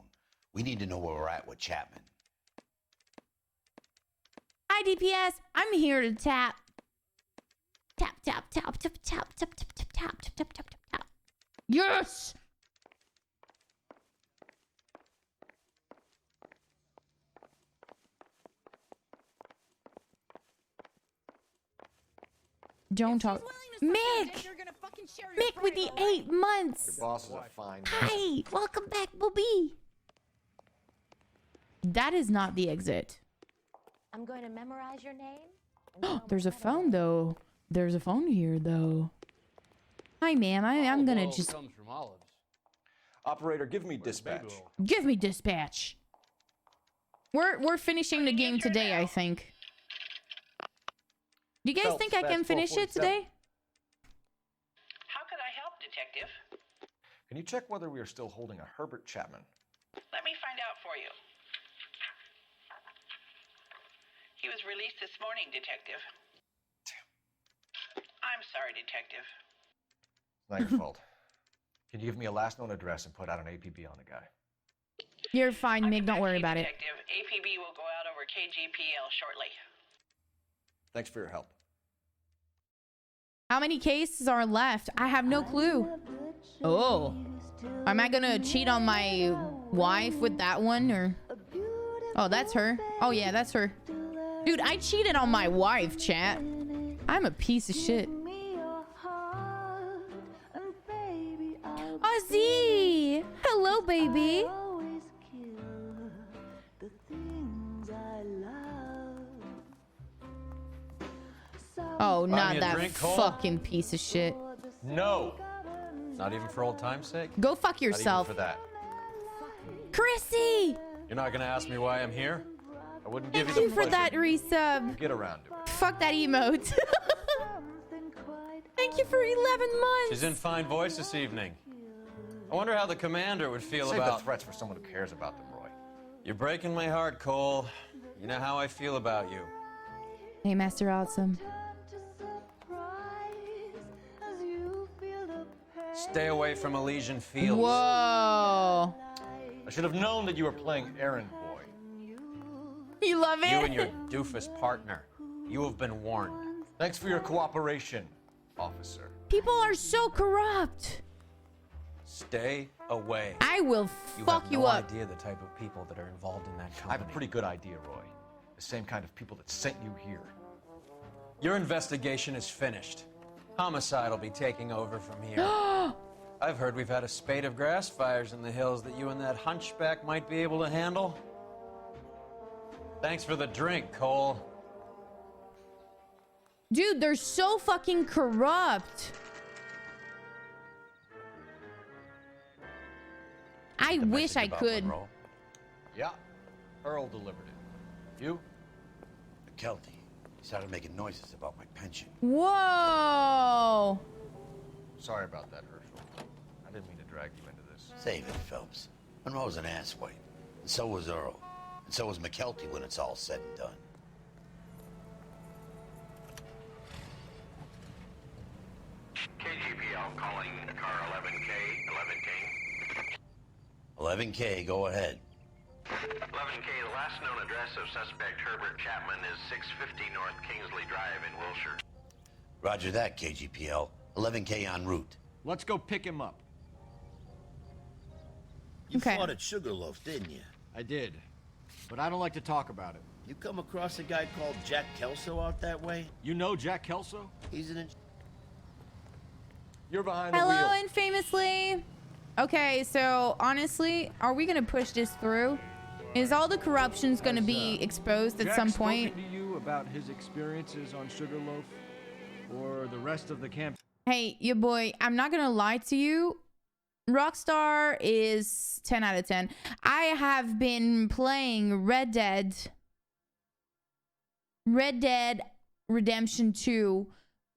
We need to know where we're at with Chapman. Hi, DPS. I'm here to tap. Tap, tap, tap, tap, tap, tap, tap, tap, tap, tap, tap, tap, tap. Yes! Don't talk. Mick! Mick with the 8 months! Your boss is a fine man. Hi! Welcome back, Bobby! That is not the exit. I'm going to memorize your name. There's a phone, though. There's a phone here, though. Hi, ma'am. I'm gonna just... comes from olives. Operator, give me dispatch. Give me dispatch. We're finishing the game today, I think. Do you guys think I can finish it today? How could I help, Detective? Can you check whether we are still holding a Herbert Chapman? Let me find out for you. He was released this morning, Detective. I'm sorry, Detective. It's not your fault. Can you give me a last known address and put out an APB on the guy? You're fine, Mig. Don't worry about it. Detective, APB will go out over KGPL shortly. Thanks for your help. How many cases are left? I have no clue. Oh. Am I gonna cheat on my wife with that one, or... Oh, that's her. Oh, yeah, that's her. Dude, I cheated on my wife, chat. I'm a piece of shit. Ozzy! Hello, baby. Oh, not that fucking piece of shit. No. Not even for old time's sake? Go fuck yourself. Not even for that. Chrissy! You're not gonna ask me why I'm here? I wouldn't give Thank you you the for pleasure. that resub. Get around to it. Fuck that emote. Thank you for 11 months. She's in fine voice this evening. I wonder how the commander would feel Save about... the threats for someone who cares about them, Roy. You're breaking my heart, Cole. You know how I feel about you. Hey, Master Awesome. Stay away from Elysian Fields. Whoa. I should have known that you were playing errand boy. You love it? You and your doofus partner. You have been warned. Thanks for your cooperation, officer. People are so corrupt. Stay away. I will fuck you up. You have no idea the type of people that are involved in that company. I have a pretty good idea, Roy. The same kind of people that sent you here. Your investigation is finished. Homicide will be taking over from here. I've heard we've had a spate of grass fires in the hills that you and that hunchback might be able to handle. Thanks for the drink, Cole. Dude, they're so fucking corrupt. I wish I could. Monroe. Yeah, Earl delivered it. You? McKelty. He started making noises about my pension. Whoa. Sorry about that, Herschel. I didn't mean to drag you into this. Save it, Phelps. Monroe's an asswipe. And so was Earl. And so was McKelty when it's all said and done. KGPL calling car 11K, 11K. 11K, go ahead. 11K, the last known address of suspect Herbert Chapman is 650 North Kingsley Drive in Wilshire. Roger that, KGPL. 11K en route. Let's go pick him up. You fought at Sugarloaf, didn't you? I did, but I don't like to talk about it. You come across a guy called Jack Kelso out that way? You know Jack Kelso? He's an... You're behind the wheel. Hello, infamously. Okay, so honestly, are we gonna push this through? Is all the corruptions gonna be exposed at some point? Jack spoken to you about his experiences on Sugarloaf, or the rest of the camp? Hey, your boy, I'm not gonna lie to you. Rockstar is 10 out of 10. I have been playing Red Dead Redemption 2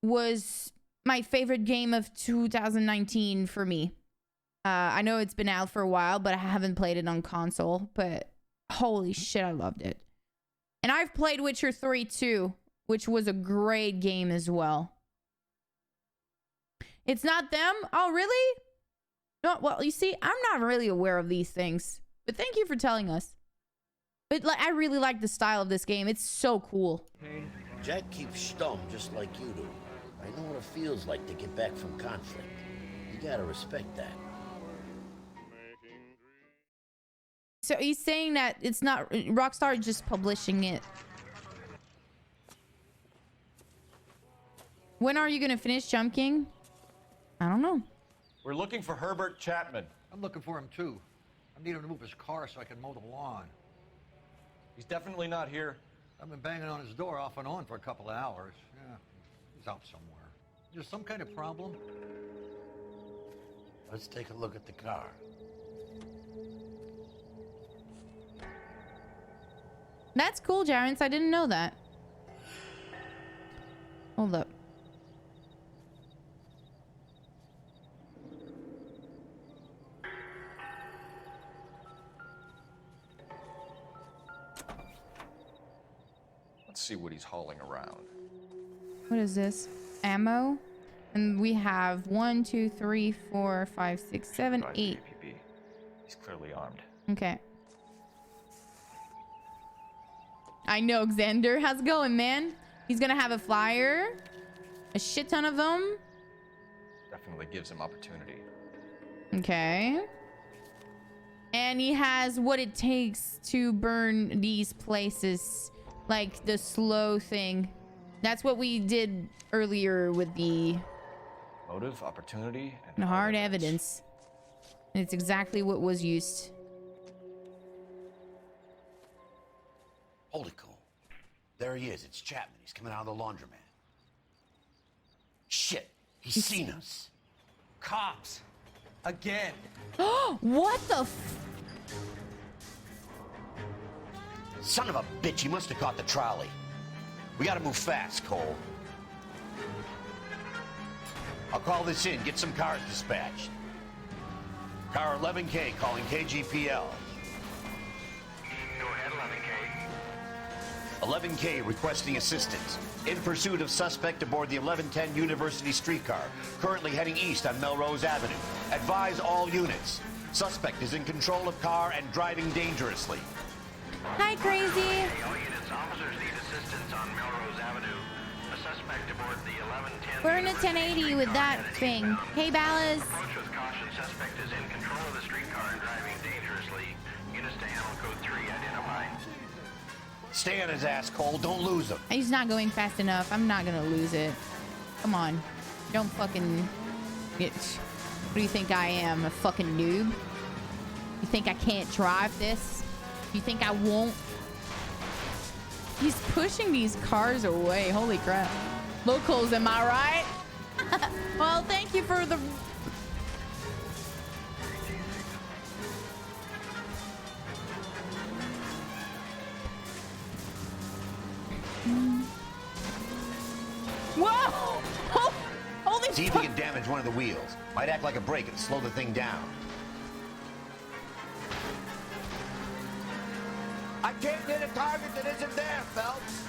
was my favorite game of 2019 for me. I know it's been out for a while, but I haven't played it on console. But holy shit, I loved it. And I've played Witcher 3 too, which was a great game as well. It's not them? Oh, really? No, well, you see, I'm not really aware of these things. But thank you for telling us. But like, I really like the style of this game. It's so cool. Jack keeps stum just like you do. I know what it feels like to get back from conflict. You gotta respect that. So he's saying that it's not Rockstar is just publishing it. When are you gonna finish Jump King? I don't know. We're looking for Herbert Chapman. I'm looking for him too. I need him to move his car so I can mow the lawn. He's definitely not here. I've been banging on his door off and on for a couple of hours. Yeah, he's out somewhere. Is there some kind of problem? Let's take a look at the car. That's cool, Jarence. I didn't know that. Hold up. Let's see what he's hauling around. What is this? Ammo? And we have 1, 2, 3, 4, 5, 6, 7, 8. PPP. He's clearly armed. Okay. I know, Xander. How's it going, man? He's gonna have a flyer. A shit ton of them. Definitely gives him opportunity. Okay. And he has what it takes to burn these places. Like the slow thing. That's what we did earlier with the Motive, opportunity, and hard evidence. And it's exactly what was used. Holy cool. There he is. It's Chapman. He's coming out of the laundromat. Shit. He's seen us. Cops. Again. What the f... Son of a bitch. He must have caught the trolley. We gotta move fast, Cole. I'll call this in. Get some cars dispatched. Car 11K calling KGPL. Go ahead, 11K. 11K requesting assistance. In pursuit of suspect aboard the 1110 University streetcar. Currently heading east on Melrose Avenue. Advise all units. Suspect is in control of car and driving dangerously. Hi, Crazy. All units, officers need assistance on Melrose Avenue. A suspect aboard the 1110. We're in a 1080 with that thing. Hey, Ballas. Approach with caution. Suspect is in control of the streetcar and driving dangerously. Units to handle code 3 identified. Stay on his ass, Cole. Don't lose him. He's not going fast enough. I'm not gonna lose it. Come on. Don't fucking... What do you think I am? A fucking noob? You think I can't drive this? You think I won't? He's pushing these cars away. Holy crap. Locals, am I right? Well, thank you for the... Whoa! Oh, holy See if fuck. he can damage one of the wheels. Might act like a brake and slow the thing down. I can't hit a target that isn't there, Phelps.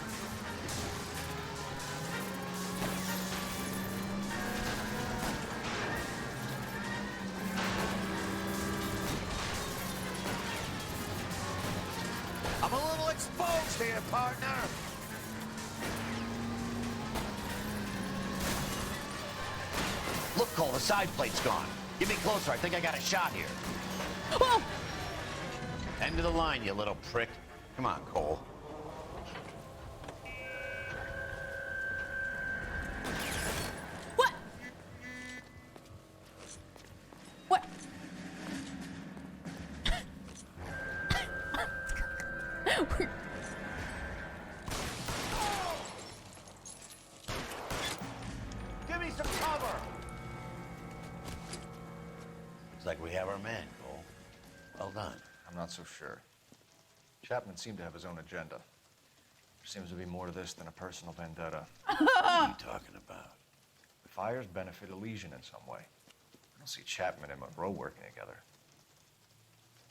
I'm a little exposed here, partner. Look, Cole, the side plate's gone. Get me closer. I think I got a shot here. Oh! End of the line, you little prick. Come on, Cole. What? What? Give me some cover. Looks like we have our man, Cole. Well done. I'm not so sure. Chapman seemed to have his own agenda. There seems to be more to this than a personal vendetta. What are you talking about? The fires benefit Elysian in some way. I don't see Chapman and Monroe working together.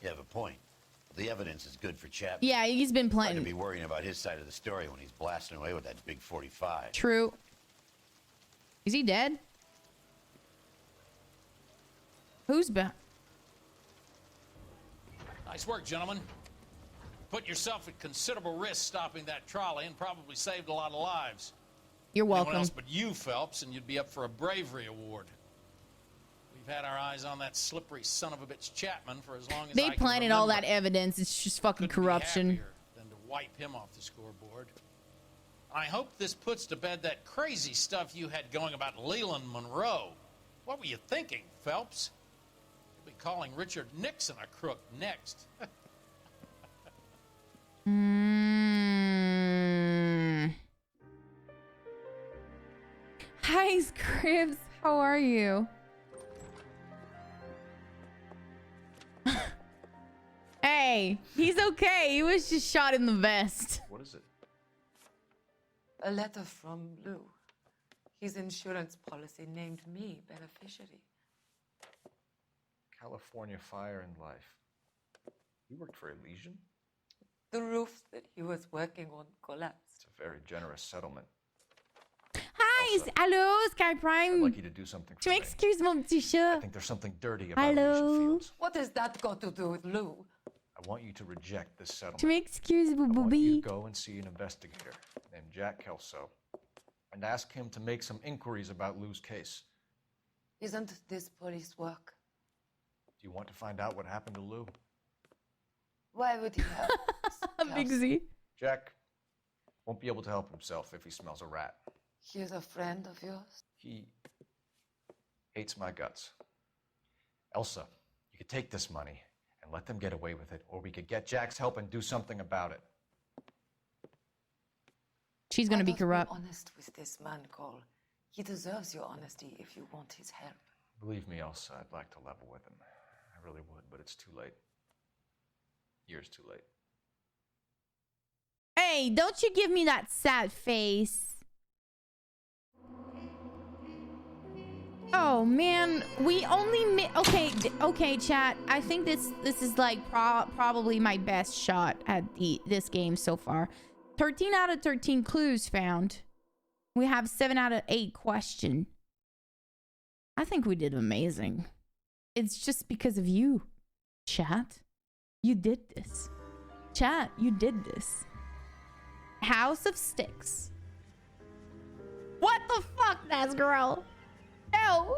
You have a point. The evidence is good for Chapman. Yeah, he's been Not playing. to be worrying about his side of the story when he's blasting away with that big 45. True. Is he dead? Who's back? Nice work, gentlemen. Put yourself at considerable risk stopping that trolley and probably saved a lot of lives. You're welcome. Anyone else but you, Phelps, and you'd be up for a bravery award. We've had our eyes on that slippery son of a bitch Chapman for as long as They planted all that evidence. It's just fucking corruption. Than to wipe him off the scoreboard. I hope this puts to bed that crazy stuff you had going about Leland Monroe. What were you thinking, Phelps? You'll be calling Richard Nixon a crook next. Hi, Scribs. How are you? Hey, he's okay. He was just shot in the vest. What is it? A letter from Lou. His insurance policy named me beneficiary. California Fire and Life. You worked for Elysian? The roof that he was working on collapsed. It's a very generous settlement. Hi, hello, Sky Prime. I'd like you to do something for Tu me. m'excuses, mon petit chat. I think there's something dirty about Elysian Hello. Fields. What has that got to do with Lou? I want you to reject this settlement. Tu m'excuses, I want you Bobby. to go and see an investigator named Jack Kelso and ask him to make some inquiries about Lou's case. Isn't this police work? Do you want to find out what happened to Lou? Why would he have? Big Z. Jack won't be able to help himself if he smells a rat. He's a friend of yours? He hates my guts. Elsa, you could take this money and let them get away with it, or we could get Jack's help and do something about it. She's gonna be corrupt. Be honest with this man, Cole. He deserves your honesty if you want his help. Believe me, Elsa, I'd like to level with him. I really would, but it's too late. Years too late. Hey, don't you give me that sad face. Oh man, we only okay, chat. I think this is like probably my best shot at this game so far. 13 out of 13 clues found. We have 7 out of 8 question. I think we did amazing. It's just because of you, chat. You did this. Chat, you did this. House of Sticks. What the fuck, Nazghrel? No.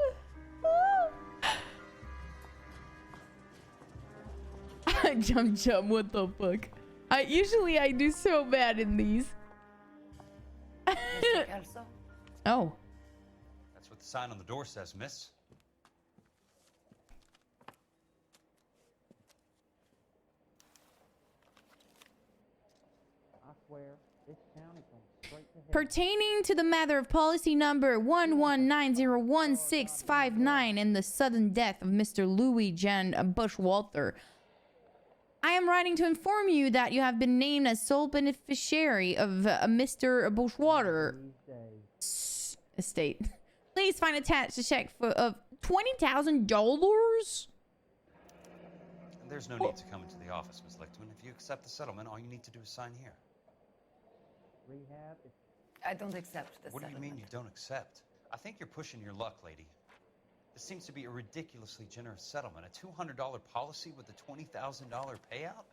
Jump, what the fuck? I usually do so bad in these. Mr. Kelso? Oh. That's what the sign on the door says, miss. I swear, this town is going straight to hell. Pertaining to the matter of policy number 11901659 and the sudden death of Mr. Louis Jan Bushwalter, I am writing to inform you that you have been named as sole beneficiary of Mr. Bushwater estate. Please find attached a check of $20,000. There's no need to come into the office, Miss Lichtman. If you accept the settlement, all you need to do is sign here. Rehab. I don't accept the What do you settlement. mean you don't accept? I think you're pushing your luck, lady. This seems to be a ridiculously generous settlement. A $200 policy with a $20,000 payout?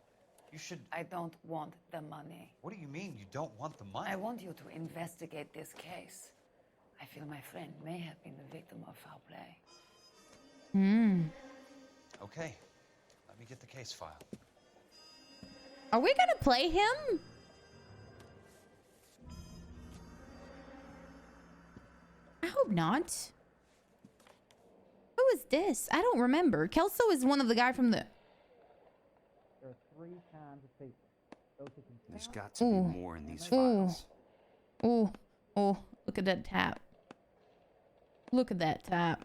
You should... I don't want the money. What do you mean you don't want the money? I want you to investigate this case. I feel my friend may have been the victim of foul play. Okay. Let me get the case file. Are we gonna play him? I hope not. Who is this? I don't remember. Kelso is one of the guy from the... There are 3 kinds of people. Those who can There's got to be more in these files. Oh, look at that tap. Look at that tap.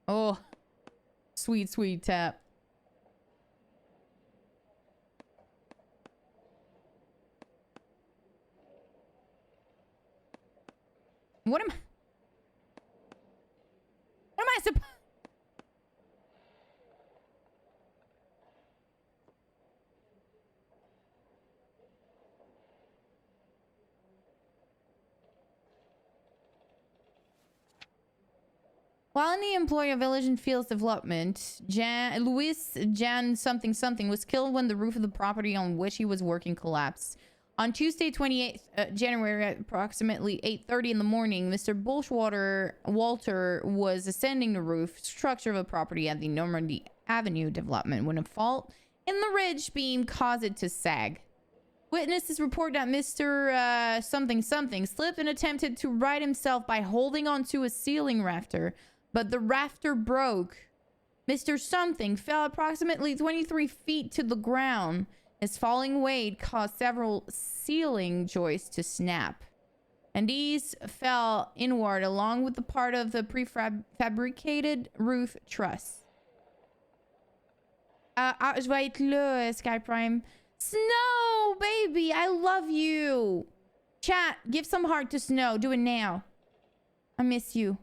Oh, sweet, sweet tap. What am I supposed... While in the employ of Elysian Fields Development, Louis Jan something something was killed when the roof of the property on which he was working collapsed. On Tuesday, 28th January, at approximately 8:30 in the morning, Mr. Walter was ascending the roof structure of a property at the Normandy Avenue development when a fault in the ridge beam caused it to sag. Witnesses report that Mr. something something slipped and attempted to right himself by holding onto a ceiling rafter, but the rafter broke. Mr. Something fell approximately 23 feet to the ground. His falling weight caused several ceiling joists to snap, and these fell inward along with the part of the prefabricated roof truss. Je vais être là, Sky Prime. Snow, baby, I love you. Chat, give some heart to Snow. Do it now. I miss you.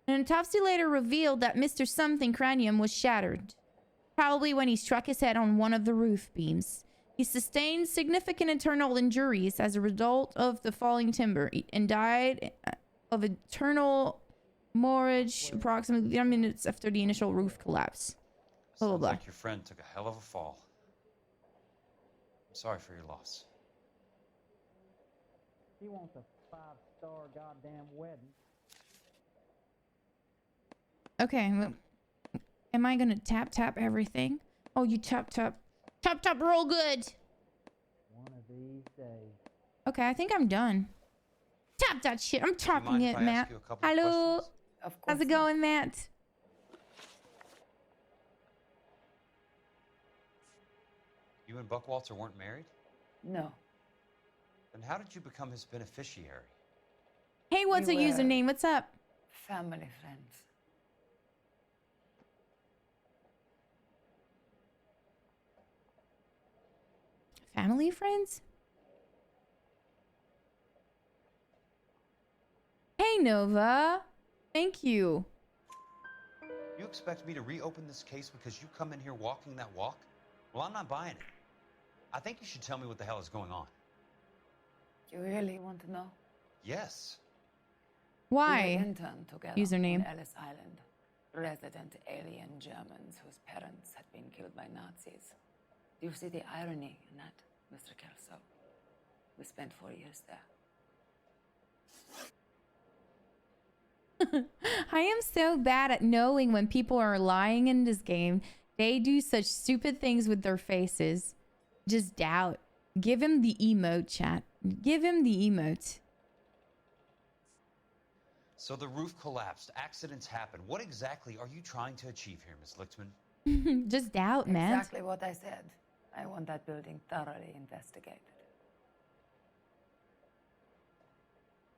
An autopsy later revealed that Mr. Something cranium was shattered, probably when he struck his head on one of the roof beams. He sustained significant internal injuries as a result of the falling timber and died of internal hemorrhage approximately 10 minutes after the initial roof collapse. Blah, blah, Sounds blah. like your friend took a hell of a fall. I'm sorry for your loss. He wants a 5-star goddamn wedding. Okay, well, am I gonna tap everything? Oh, you tap real good. One of these days. Okay, I think I'm done. Tap that shit. I'm tapping it, Matt. Hello. How's it going, Matt? You and Buckwalter weren't married? No. Then how did you become his beneficiary? Hey, what's We a were username? What's up? Family friends. Family friends? Hey, Nova. Thank you. You expect me to reopen this case because you come in here walking that walk? Well, I'm not buying it. I think you should tell me what the hell is going on. You really want to know? Yes. Why? We interned together Username. on Ellis Island. Resident alien Germans whose parents had been killed by Nazis. Do you see the irony in that, Mr. Kelso? We spent 4 years there. I am so bad at knowing when people are lying in this game. They do such stupid things with their faces. Just doubt. Give him the emote, chat. Give him the emote. So the roof collapsed. Accidents happen. What exactly are you trying to achieve here, Miss Lichtman? Just doubt, man. Exactly what I said. I want that building thoroughly investigated.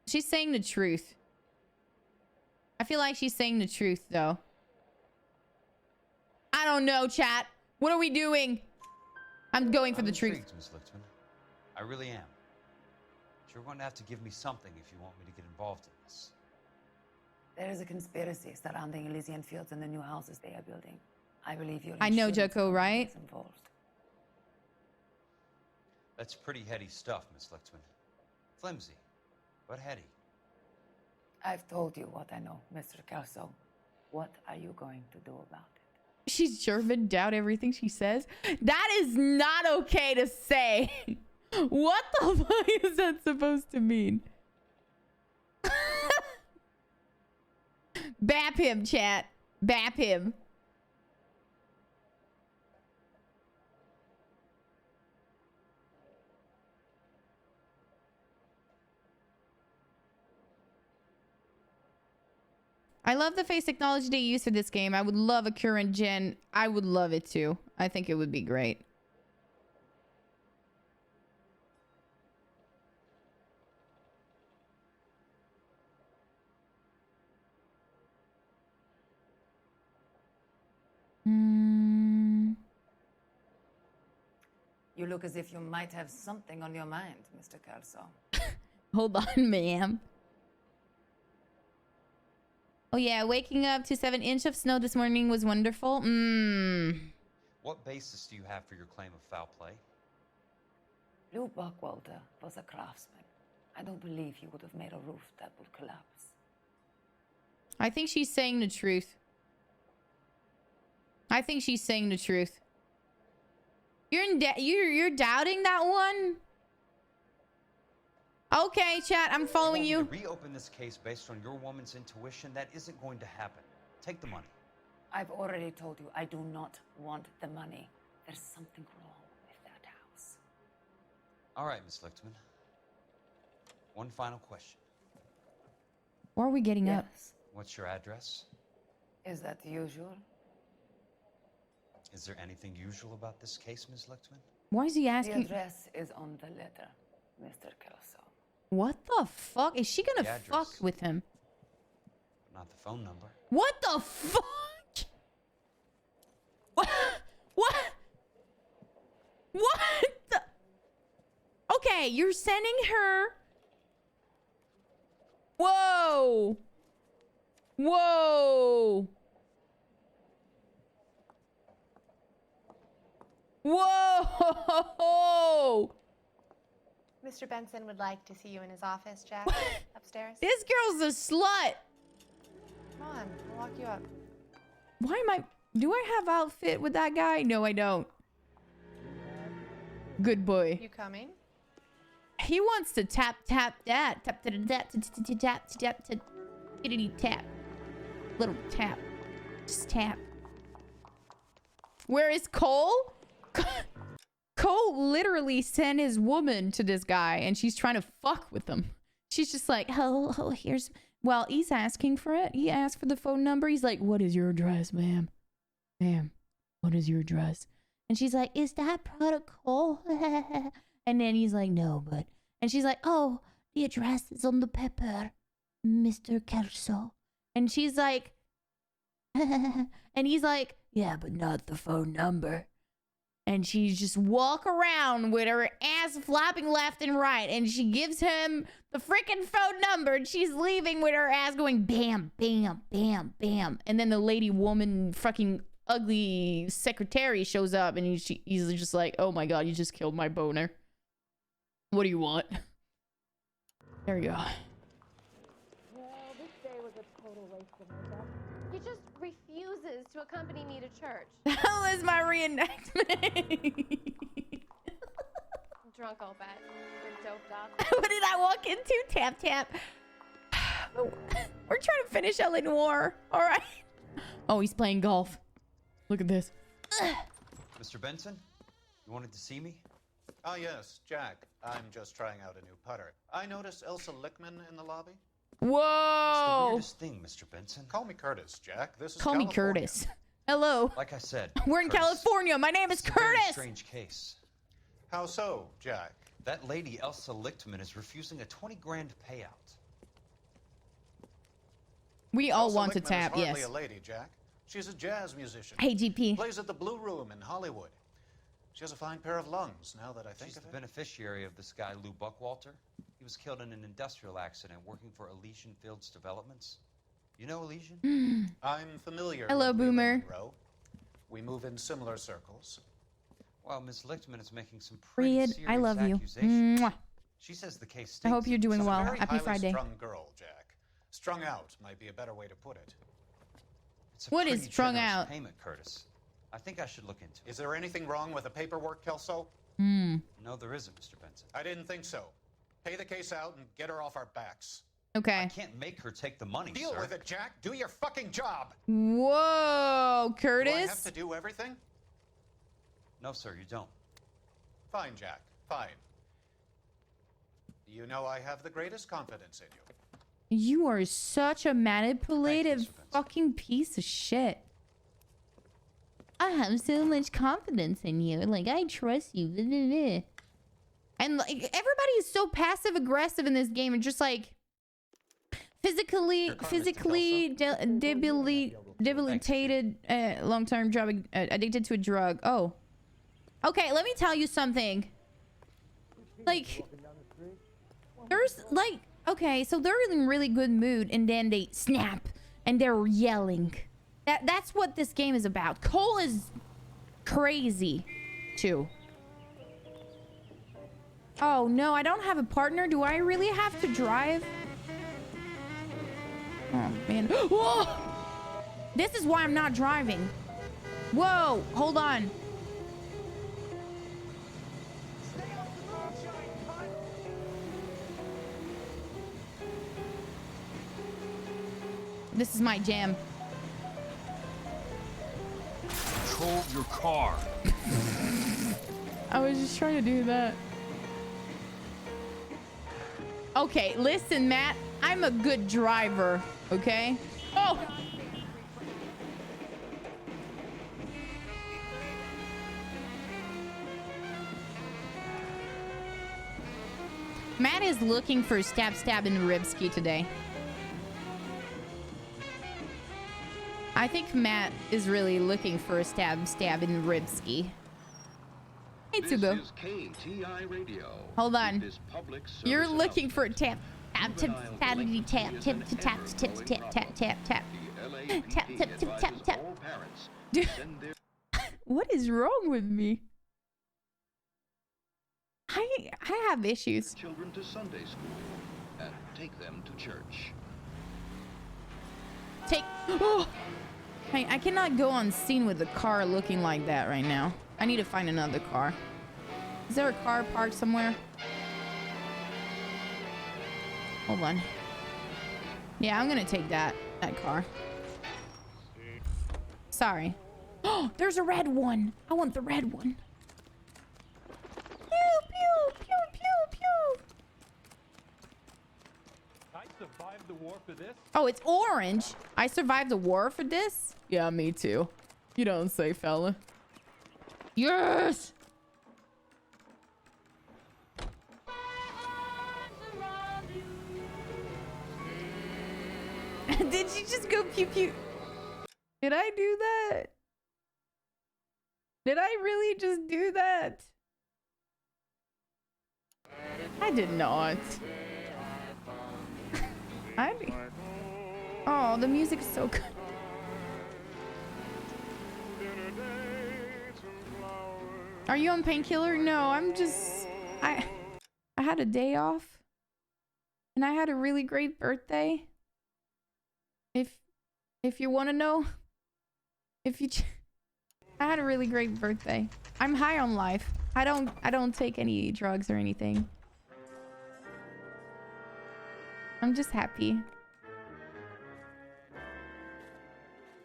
She's saying the truth. I feel like she's saying the truth, though. I don't know, chat. What are we doing? I'm going for the truth. Intrigued, Miss Lichtman. I really am. But you're going to have to give me something if you want me to get involved in this. There is a conspiracy surrounding Elysian Fields and the new houses they are building. I believe you'll I know, insurance Joko, company right? is involved. That's pretty heady stuff, Miss Lichtman. Flimsy, but heady. I've told you what I know, Mr. Kelso. What are you going to do about it? She's German. Doubt everything she says. That is not okay to say. What the fuck is that supposed to mean? Bap him, chat. Bap him. I love the face technology they use for this game. I would love a current gen. I would love it too. I think it would be great. You look as if you might have something on your mind, Mr. Kelso. Hold on, ma'am. Oh yeah, waking up to 7 inches of snow this morning was wonderful. What basis do you have for your claim of foul play? Lou Buckwalter was a craftsman. I don't believe he would have made a roof that would collapse. I think she's saying the truth. I think she's saying the truth. You're doubting that one? Okay, chat, I'm following you. To reopen this case based on your woman's intuition, that isn't going to happen. Take the money. I've already told you I do not want the money. There's something wrong with that house. All right, Miss Lichtman. One final question. Why are we getting up? What's your address? Is that usual? Is there anything usual about this case, Miss Lichtman? Why is he asking? The address is on the letter, Mr. Kelso. What the fuck? Is she gonna The address. fuck with him? Not the phone number. What the fuck? What? What? What the? Okay, you're sending her. Whoa. Whoa. Whoa. Mr. Benson would like to see you in his office, Jack. Upstairs. This girl's a slut. Come on, I'll lock you up. Why am I... Do I have outfit with that guy? No, I don't. Good boy. You coming? He wants to tap that. Tap tap tap tap. Little tap. Just tap. Where is Cole? Cole literally sent his woman to this guy and she's trying to fuck with him. She's just like, oh, here's... Well, he's asking for it. He asked for the phone number. He's like, what is your address, ma'am? Ma'am, what is your address? And she's like, is that protocol? And then he's like, no, but... And she's like, oh, the address is on the paper, Mr. Kelso. And she's like... And he's like, yeah, but not the phone number. And she just walk around with her ass flopping left and right. And she gives him the freaking phone number. And she's leaving with her ass going bam, bam, bam, bam. And then the lady woman fucking ugly secretary shows up. And he's just like, oh my God, you just killed my boner. What do you want? There we go. Well, this day was a total waste of makeup. He just refuses to accompany me to church. How is my reenactment? Drunk, I'll bet. We're doped up. What did I walk into? Tap, tap. We're trying to finish LA Noire. All right. Oh, he's playing golf. Look at this. Mr. Benson, you wanted to see me? Ah, yes, Jack. I'm just trying out a new putter. I noticed Elsa Lichtman in the lobby. Whoa. It's the weirdest thing, Mr. Benson. Call me Curtis, Jack. This is Call me California. Curtis. Hello. Like I said, we're in California. My name is It's a very Curtis. strange case. How so, Jack? That lady, Elsa Lichtman, is refusing a 20 grand payout. We all Elsa want to Lichtman tap, is hardly yes. a lady, Jack. She's a jazz musician. Hey, GP. Plays at the Blue Room in Hollywood. She has a fine pair of lungs, now that I think She's of the it. beneficiary of this guy, Lou Buckwalter. He was killed in an industrial accident working for Elysian Fields Developments. You know Elysian? I'm familiar Hello, with Boomer. Leland Monroe. We move in similar circles. Well, Miss Lichtman is making some pretty Reed, serious I love you. accusations. Mwah. She says the case I stinks. hope you're doing She's well. a very Happy highly Friday. strung girl, Jack. Strung out might be a better way to put it. It's a What is pretty strung generous out? payment, Curtis. I think I should look into it. Is there anything wrong with the paperwork, Kelso? No, there isn't, Mr. Benson. I didn't think so. Pay the case out and get her off our backs. Okay. I can't make her take the money, Deal sir. with it, Jack. Do your fucking job. Whoa, Curtis. Do I have to do everything? No, sir, you don't. Fine, Jack. Fine. You know I have the greatest confidence in you. You are such a manipulative fucking piece of shit. I have so much confidence in you. Like, I trust you. Blah, blah, blah. And like, everybody is so passive aggressive in this game and just like physically debilitated, long-term drug addicted to a drug. Oh, okay. Let me tell you something. Like, there's like, okay, so they're in really good mood and then they snap and they're yelling. That's what this game is about. Cole is crazy too. Oh no, I don't have a partner. Do I really have to drive? Oh man. saying. Whoa! This is why I'm not driving. Whoa, hold on. This is my jam. Control your car. I was just trying to do that. Okay, listen, Matt. I'm a good driver, okay? Oh! Matt is looking for stab in the ribski today. I think Matt is really looking for a stab in the ribski. Hey, Tsubo. Hold on. You're looking for a tap tip tap. Dude, what is wrong with me? I have issues. Children to Sunday school and take them to church. Oh, hey, I cannot go on scene with a car looking like that right now. I need to find another car. Is there a car parked somewhere? Hold on. Yeah, I'm gonna take that car. Sorry. Oh, there's a red one. I want the red one. Pew, pew, pew, pew, pew. I survived the war for this. Oh, it's orange. I survived the war for this? Yeah, me too. You don't say, fella. Yes! Did you just go pew pew? Did I do that? Did I really just do that? I did not. Oh, the music is so good. Are you on painkiller? No, I'm just... I had a day off. And I had a really great birthday. If you want to know. I had a really great birthday. I'm high on life. I don't take any drugs or anything. I'm just happy.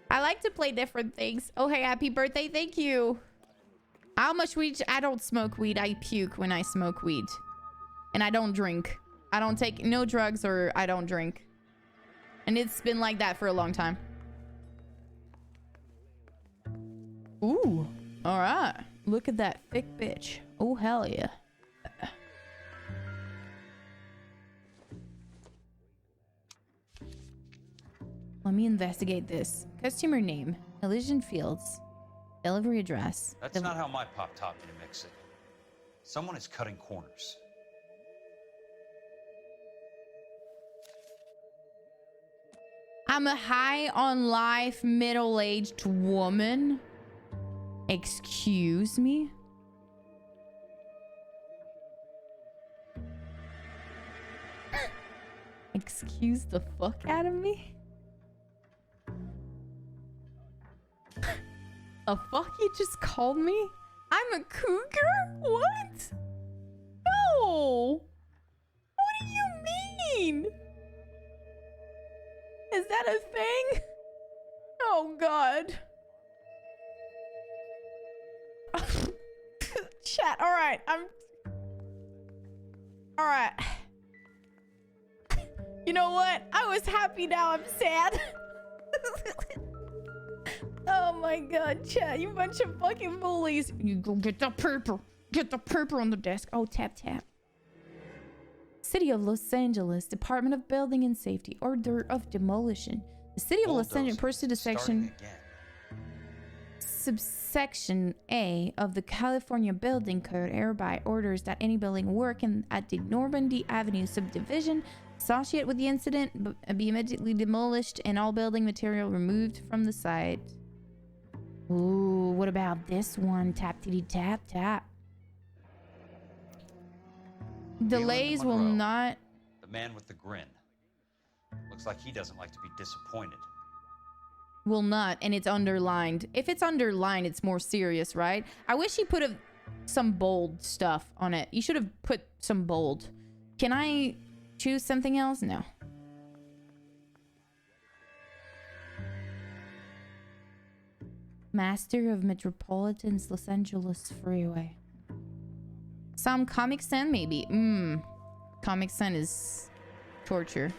I like to play different things. Oh, hey, happy birthday. Thank you. How much weed? I don't smoke weed. I puke when I smoke weed. And I don't drink. I don't take no drugs or I don't drink. And it's been like that for a long time. Ooh. All right. Look at that thick bitch. Oh, hell yeah. Let me investigate this. Customer name, Elysian Fields, delivery address. That's not how my pop taught me to mix it. Someone is cutting corners. I'm a high on life, middle-aged woman. Excuse me? Excuse the fuck out of me? The fuck you just called me? I'm a cougar? What? No! What do you mean? Is that a thing? Oh god. Chat, alright, alright. You know what? I was happy, now I'm sad. Oh my god, chat, you bunch of fucking bullies. You go get the paper. Get the paper on the desk. Oh, tap, tap. City of Los Angeles, Department of Building and Safety, Order of Demolition. The City of Los Angeles pursued a section... Subsection A of the California Building Code hereby orders that any building working at the Normandy Avenue subdivision associated with the incident be immediately demolished and all building material removed from the site. Ooh, what about this one? Tap titty tap tap. Delays will not... The man with the grin. Looks Looks like he doesn't like to be disappointed. Will not, and it's underlined. If it's underlined, it's more serious, right? I wish he put some bold stuff on it. You should have put some bold. Can I choose something else? No. Master of Metropolitan's Los Angeles Freeway. Some Comic Sans, maybe. Comic Sans is torture.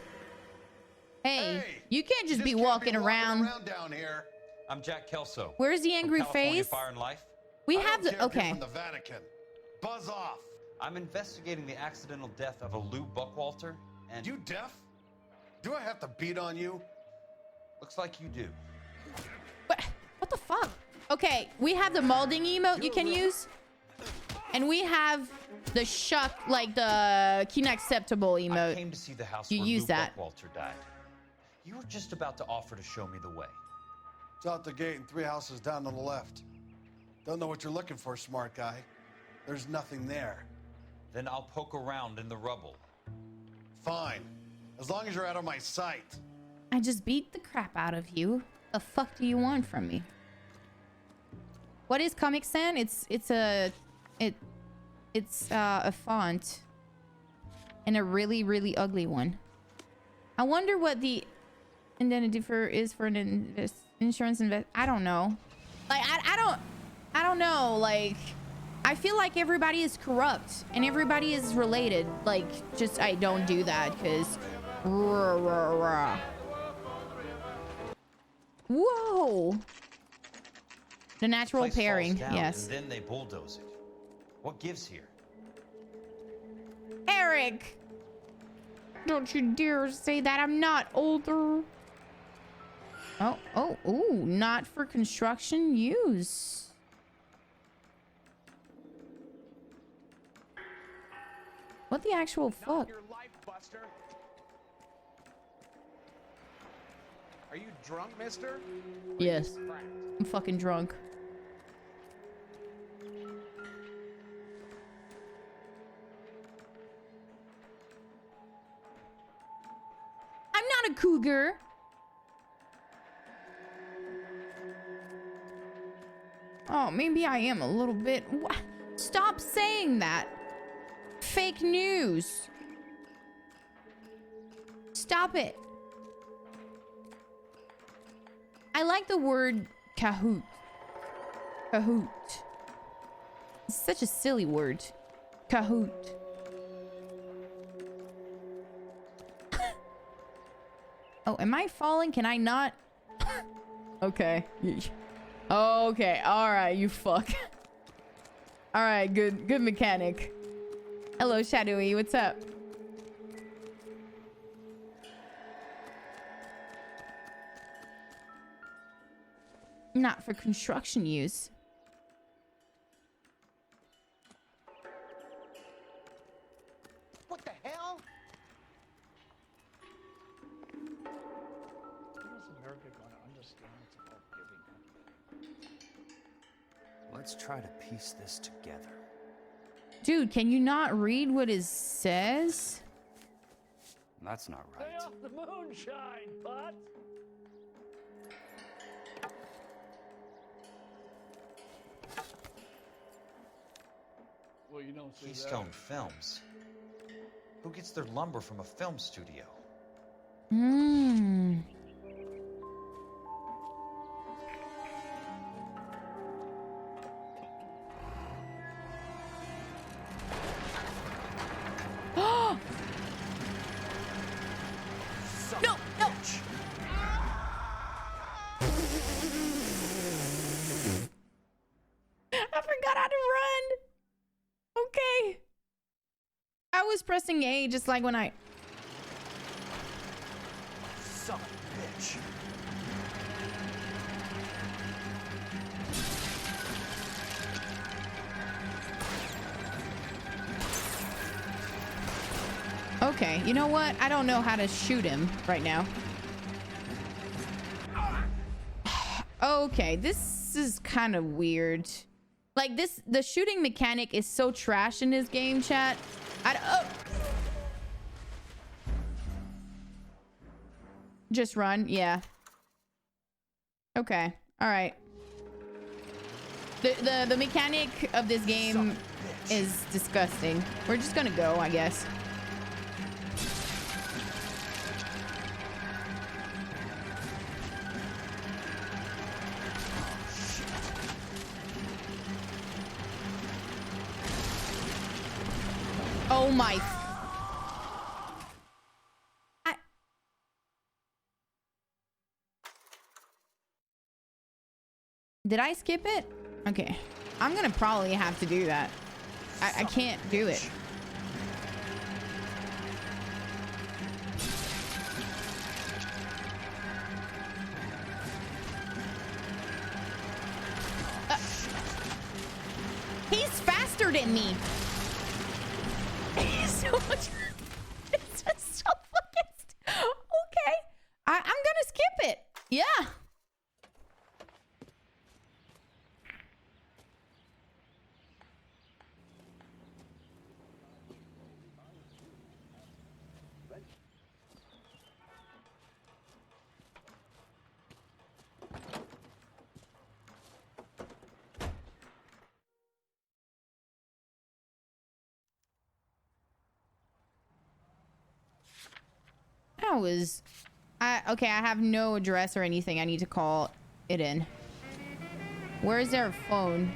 Hey, you can't just be walking around down here. I'm Jack Kelso. Where's the angry from California face? Fire and Life. We have the okay. From the Vatican. Buzz off. I'm investigating the accidental death of a Lou Buckwalter, and you deaf? Do I have to beat on you? Looks like you do. What the fuck? Okay, we have the molding emote you can use, and we have the shuck, like the unacceptable emote. I came to see the house you where use Lou that. Buckwalter died. You were just about to offer to show me the way. It's out the gate and 3 houses down on the left. Don't know what you're looking for, smart guy. There's nothing there. Then I'll poke around in the rubble. Fine. As long as you're out of my sight. I just beat the crap out of you. The fuck do you want from me? What is Comic Sans? It's a font. And a really, really ugly one. I wonder what the indemnity is for an insurance invest. I don't know. Like I don't know. Like I feel like everybody is corrupt and everybody is related. Like just I don't do that because. Whoa. The natural Place pairing. falls down, Yes. And then they bulldoze it. What gives here? Eric. Don't you dare say that. I'm not older. Oh, not for construction use. What the actual fuck? Your life, Buster. Are you drunk, mister? Yes. I'm fucking drunk. I'm not a cougar. Oh, maybe I am a little bit. Stop saying that. Fake news. Stop it. I like the word cahoot. Cahoot. It's such a silly word. Cahoot. Oh, am I falling? Can I not? Okay. Okay. All right, you fuck. All right, good mechanic. Hello, Shadowy. What's up? Not for construction use. What the hell? When is America gonna understand it's about giving? Let's try to piece this together. Dude, can you not read what it says? That's not right. Stay off the moonshine, bud. Well, you don't see Keystone Films. Who gets their lumber from a film studio? Hmm. No, no. I forgot how to run. Okay. I was pressing A just like when I... Son of a bitch. Okay, you know what? I don't know how to shoot him right now. Okay, this is kind of weird. Like the shooting mechanic is so trash in this game, chat. Just run? Yeah. Okay. All right. The mechanic of this game is disgusting. We're just gonna go, I guess. Oh my. Did I skip it? Okay. I'm gonna probably have to do that. I can't do it. He's faster than me. He's so much. It's just so fucking. Okay. I'm gonna skip it. Yeah. That was... okay, I have no address or anything. I need to call it in. Where is there a phone?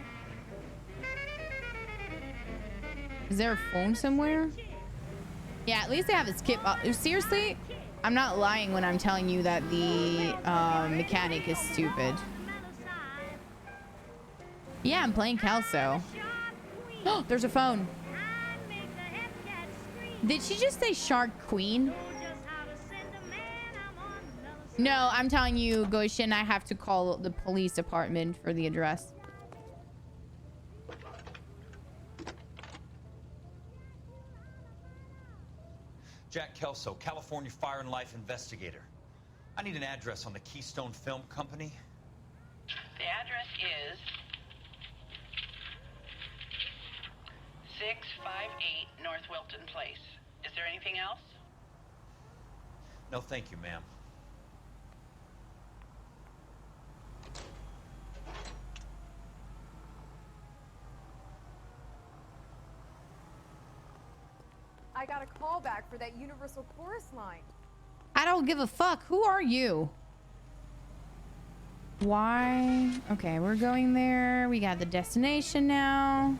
Is there a phone somewhere? Yeah, at least they have a skip. Seriously? I'm not lying when I'm telling you that the mechanic is stupid. Yeah, I'm playing Kelso. Oh, there's a phone. Did she just say Shark Queen? No, I'm telling you, Goshen, I have to call the police department for the address. Jack Kelso, California Fire and Life investigator. I need an address on the Keystone Film Company. The address is 658 North Wilton Place. Is there anything else? No, thank you, ma'am. I got a call back for that Universal Chorus line. I don't give a fuck. Who are you? Why? Okay, we're going there. We got the destination now.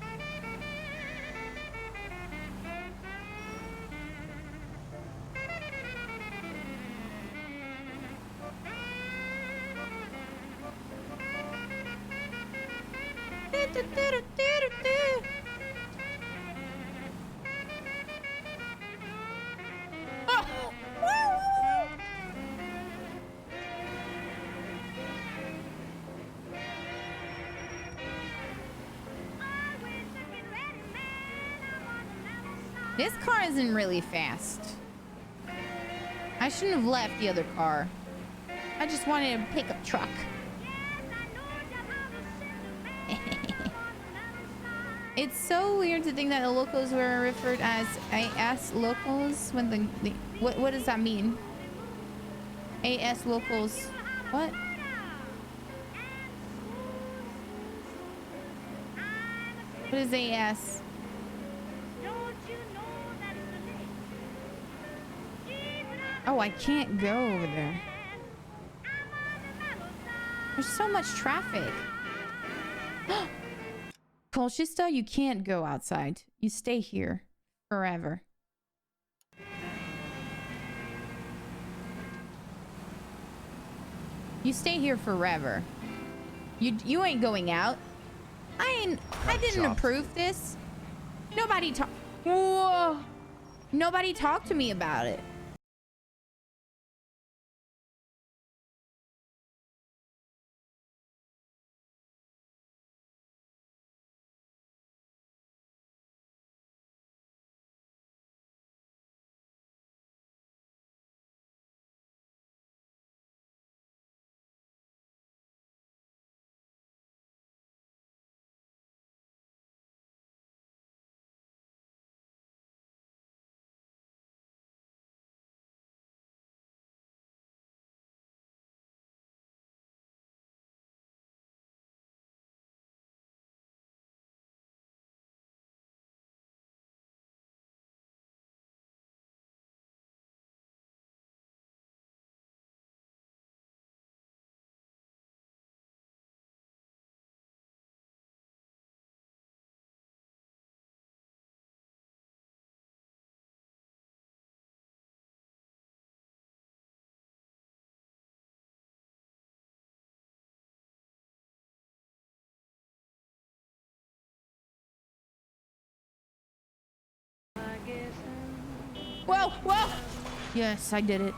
This car isn't really fast. I shouldn't have left the other car. I just wanted a pickup truck. It's so weird to think that the locals were referred as AS locals when the what does that mean? AS locals. What? What is AS? Oh, I can't go over there. There's so much traffic. Colchester, you can't go outside. You stay here forever. You stay here forever. You ain't going out. I didn't approve this. Nobody talked to me about it. Whoa, whoa. Yes, I did it.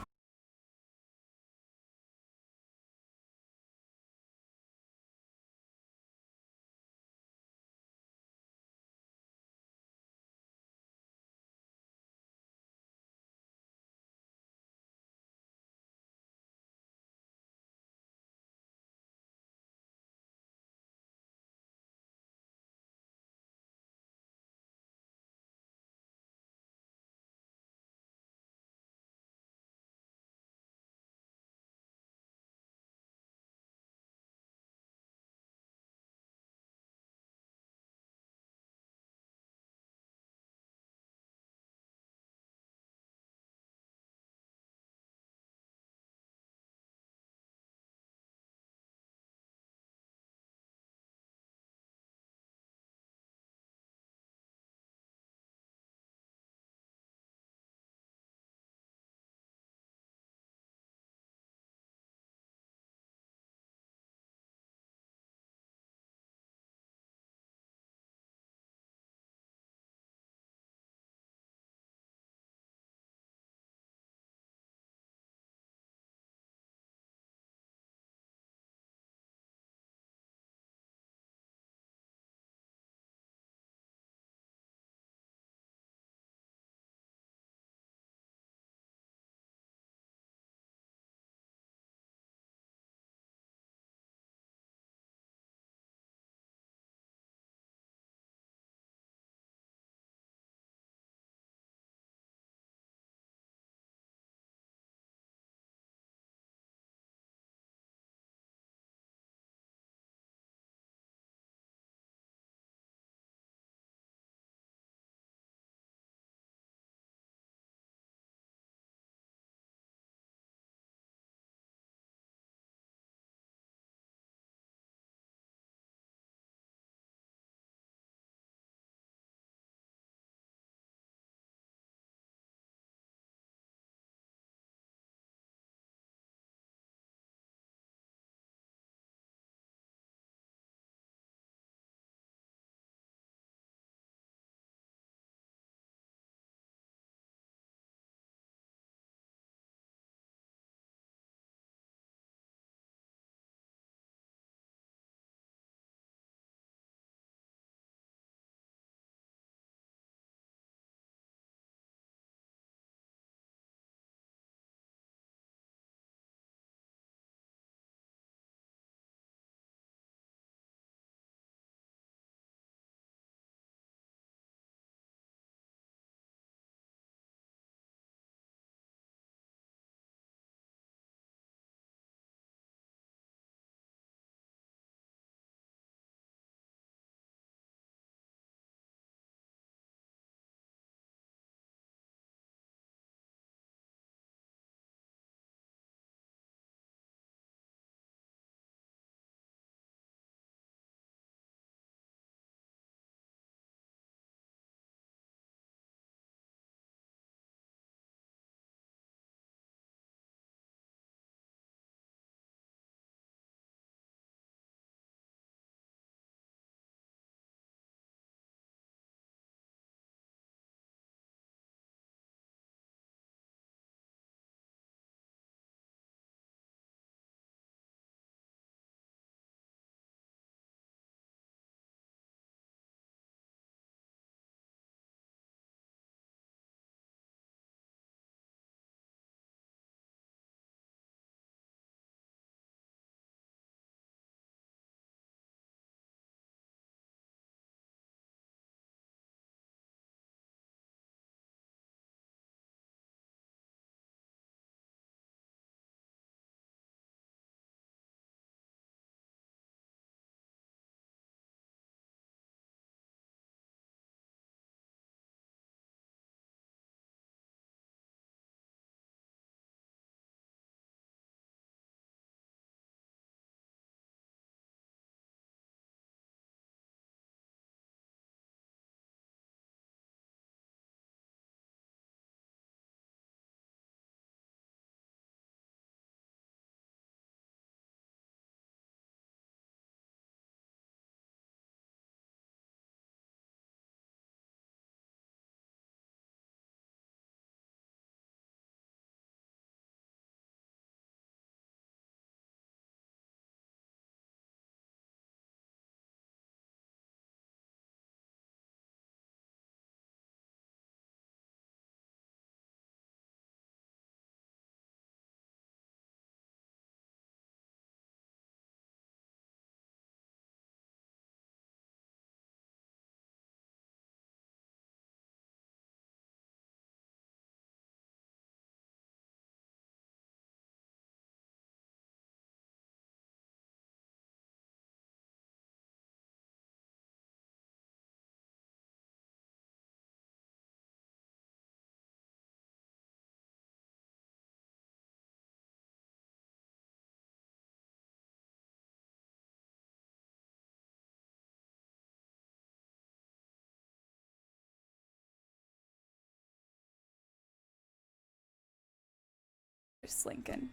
Just Lincoln.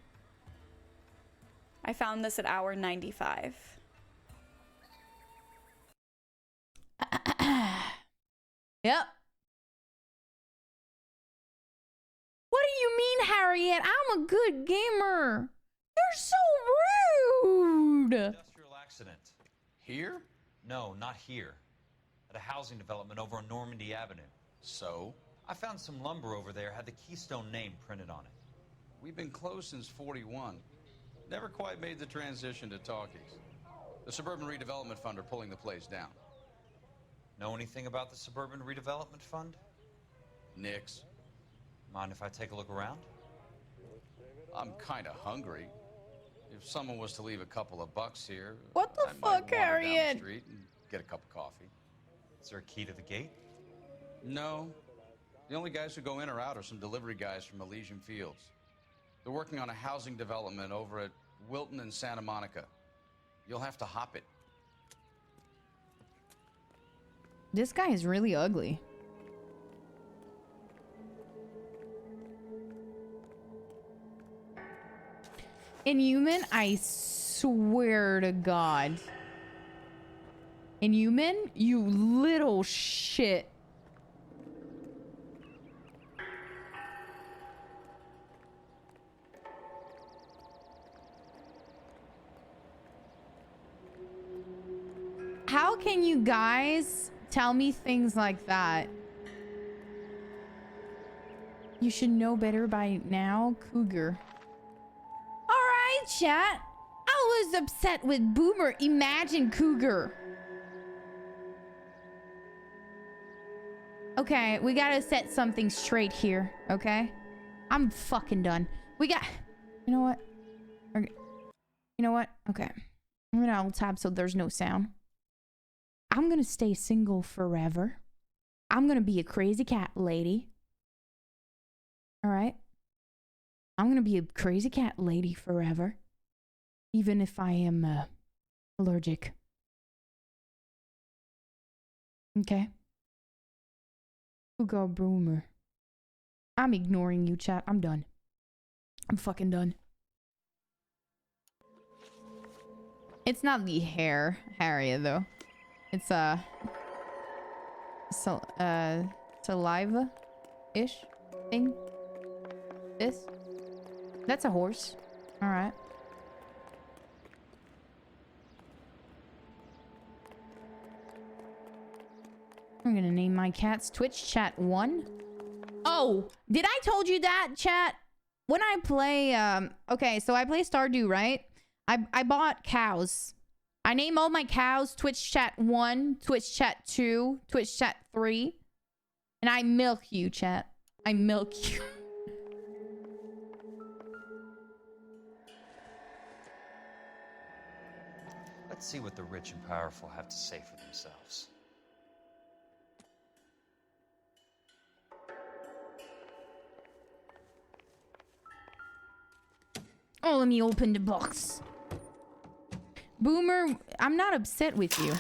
I found this at hour 95. Yep. What do you mean, Harriet? I'm a good gamer. You're so rude. Industrial accident. Here? No, not here. At a housing development over on Normandy Avenue. So? I found some lumber over there, had the Keystone name printed on it. We've been closed since 41. Never quite made the transition to talkies. The Suburban Redevelopment Fund are pulling the place down. Know anything about the Suburban Redevelopment Fund? Nix. Mind if I take a look around? I'm kind of hungry. If someone was to leave a couple of bucks here, what the I might fuck, wander down Harriet? the street and get a cup of coffee. Is there a key to the gate? No. The only guys who go in or out are some delivery guys from Elysian Fields. They're working on a housing development over at Wilton and Santa Monica. You'll have to hop it. This guy is really ugly. Inhuman, I swear to God. Inhuman, you little shit. How can you guys tell me things like that? You should know better by now, Cougar. Alright, chat. I was upset with Boomer. Imagine Cougar. Okay, we gotta set something straight here, okay? I'm fucking done. We got... You know what? Okay. You know what? Okay. I'm gonna alt-tab so there's no sound. I'm gonna stay single forever. I'm gonna be a crazy cat lady. Alright? I'm gonna be a crazy cat lady forever. Even if I am allergic. Okay? Hugo Boomer. I'm ignoring you, chat. I'm done. I'm fucking done. It's not the hair, Harriet, though. It's saliva-ish thing. This? That's a horse. Alright. I'm gonna name my cats Twitch Chat 1. Oh, did I told you that, chat? When I play, okay, so I play Stardew, right? I bought cows. I name all my cows Twitch Chat 1, Twitch Chat 2, Twitch Chat 3. And I milk you, chat. I milk you. Let's see what the rich and powerful have to say for themselves. Oh, let me open the box. Boomer, I'm not upset with you.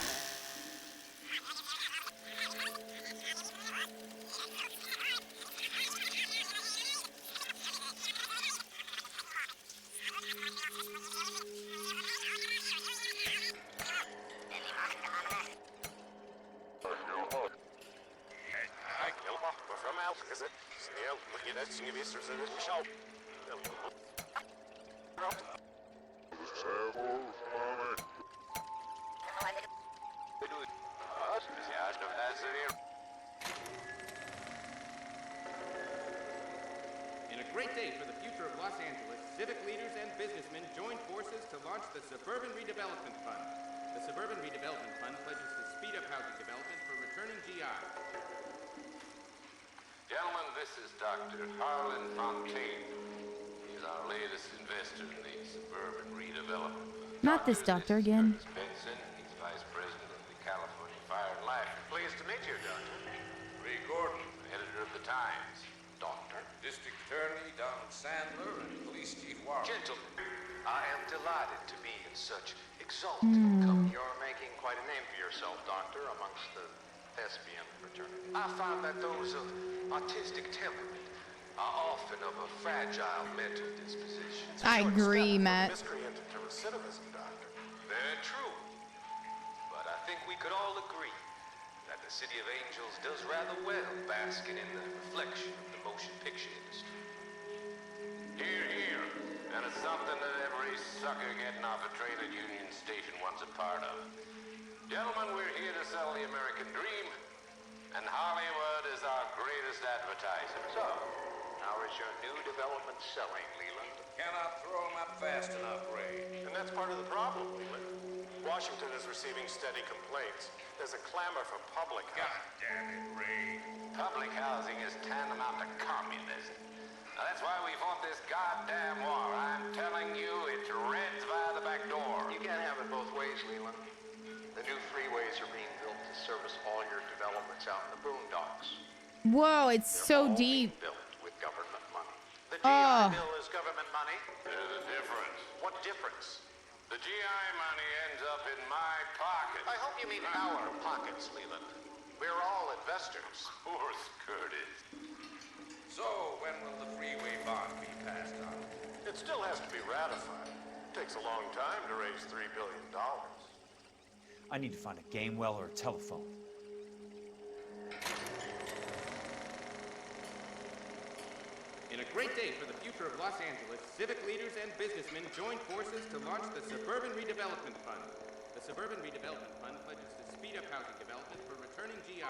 In a great day for the future of Los Angeles, civic leaders and businessmen joined forces to launch the Suburban Redevelopment Fund. The Suburban Redevelopment Fund pledges to speed up housing development for returning GI. Gentlemen, this is Dr. Harlan Fontaine. He's our latest investor in the Suburban Redevelopment Fund. Not this doctor again. Benson, he's vice president of the California Fire and Life. Pleased to meet you, Doctor. Ray Gordon, editor of the Times. Doctor. District Attorney Donald Sandler and Police Chief Warren. Gentlemen, I am delighted to be in such exalted company. You're making quite a name for yourself, Doctor, amongst the thespian fraternity. I find that those of artistic temperament are often of a fragile mental disposition. I agree, Matt. Miscreant to recidivism, Doctor. Very true. But I think we could all agree that the City of Angels does rather well basking in the reflection of the motion picture industry. Here, here. And it's something that every sucker getting off a train at Union Station wants a part of. Gentlemen, we're here to sell the American dream, and Hollywood is our greatest advertiser. So, how is your new development selling, Leland? Cannot throw them up fast enough, Ray. And that's part of the problem, Leland. Washington is receiving steady complaints. There's a clamor for public housing. God damn it, Ray. Public housing is tantamount to communism. Now, that's why we fought this goddamn war. I'm telling you, it's Reds via the back door. You can't have it both ways, Leland. The new freeways are being built to service all your developments out in the boondocks. Whoa, it's so deep. Built with government money. The Oh. GI bill is government money? There's a difference. What difference? The GI money ends up in my pocket. I hope you mean our pockets, Leland. We're all investors. Poor Curtis. So, when will the freeway bond be passed on? It still has to be ratified. It takes a long time to raise $3 billion. I need to find a game well or a telephone. In a great day for the future of Los Angeles, civic leaders and businessmen joined forces to launch the Suburban Redevelopment Fund. The Suburban Redevelopment Fund pledges to speed up housing development for returning GIs.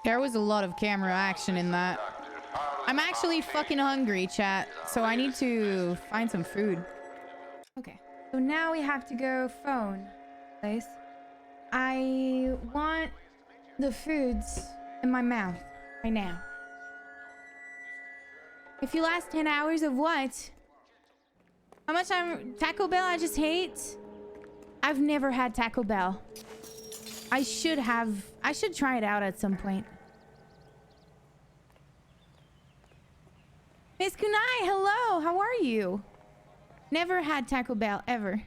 There was a lot of camera action in that. I'm actually fucking hungry, chat. So I need to find some food. Okay. So now we have to go phone place. I want the foods in my mouth right now. If you last 10 hours of what? How much Taco Bell I just hate? I've never had Taco Bell. I should try it out at some point. Miss Kunai, hello, how are you? Never had Taco Bell, ever.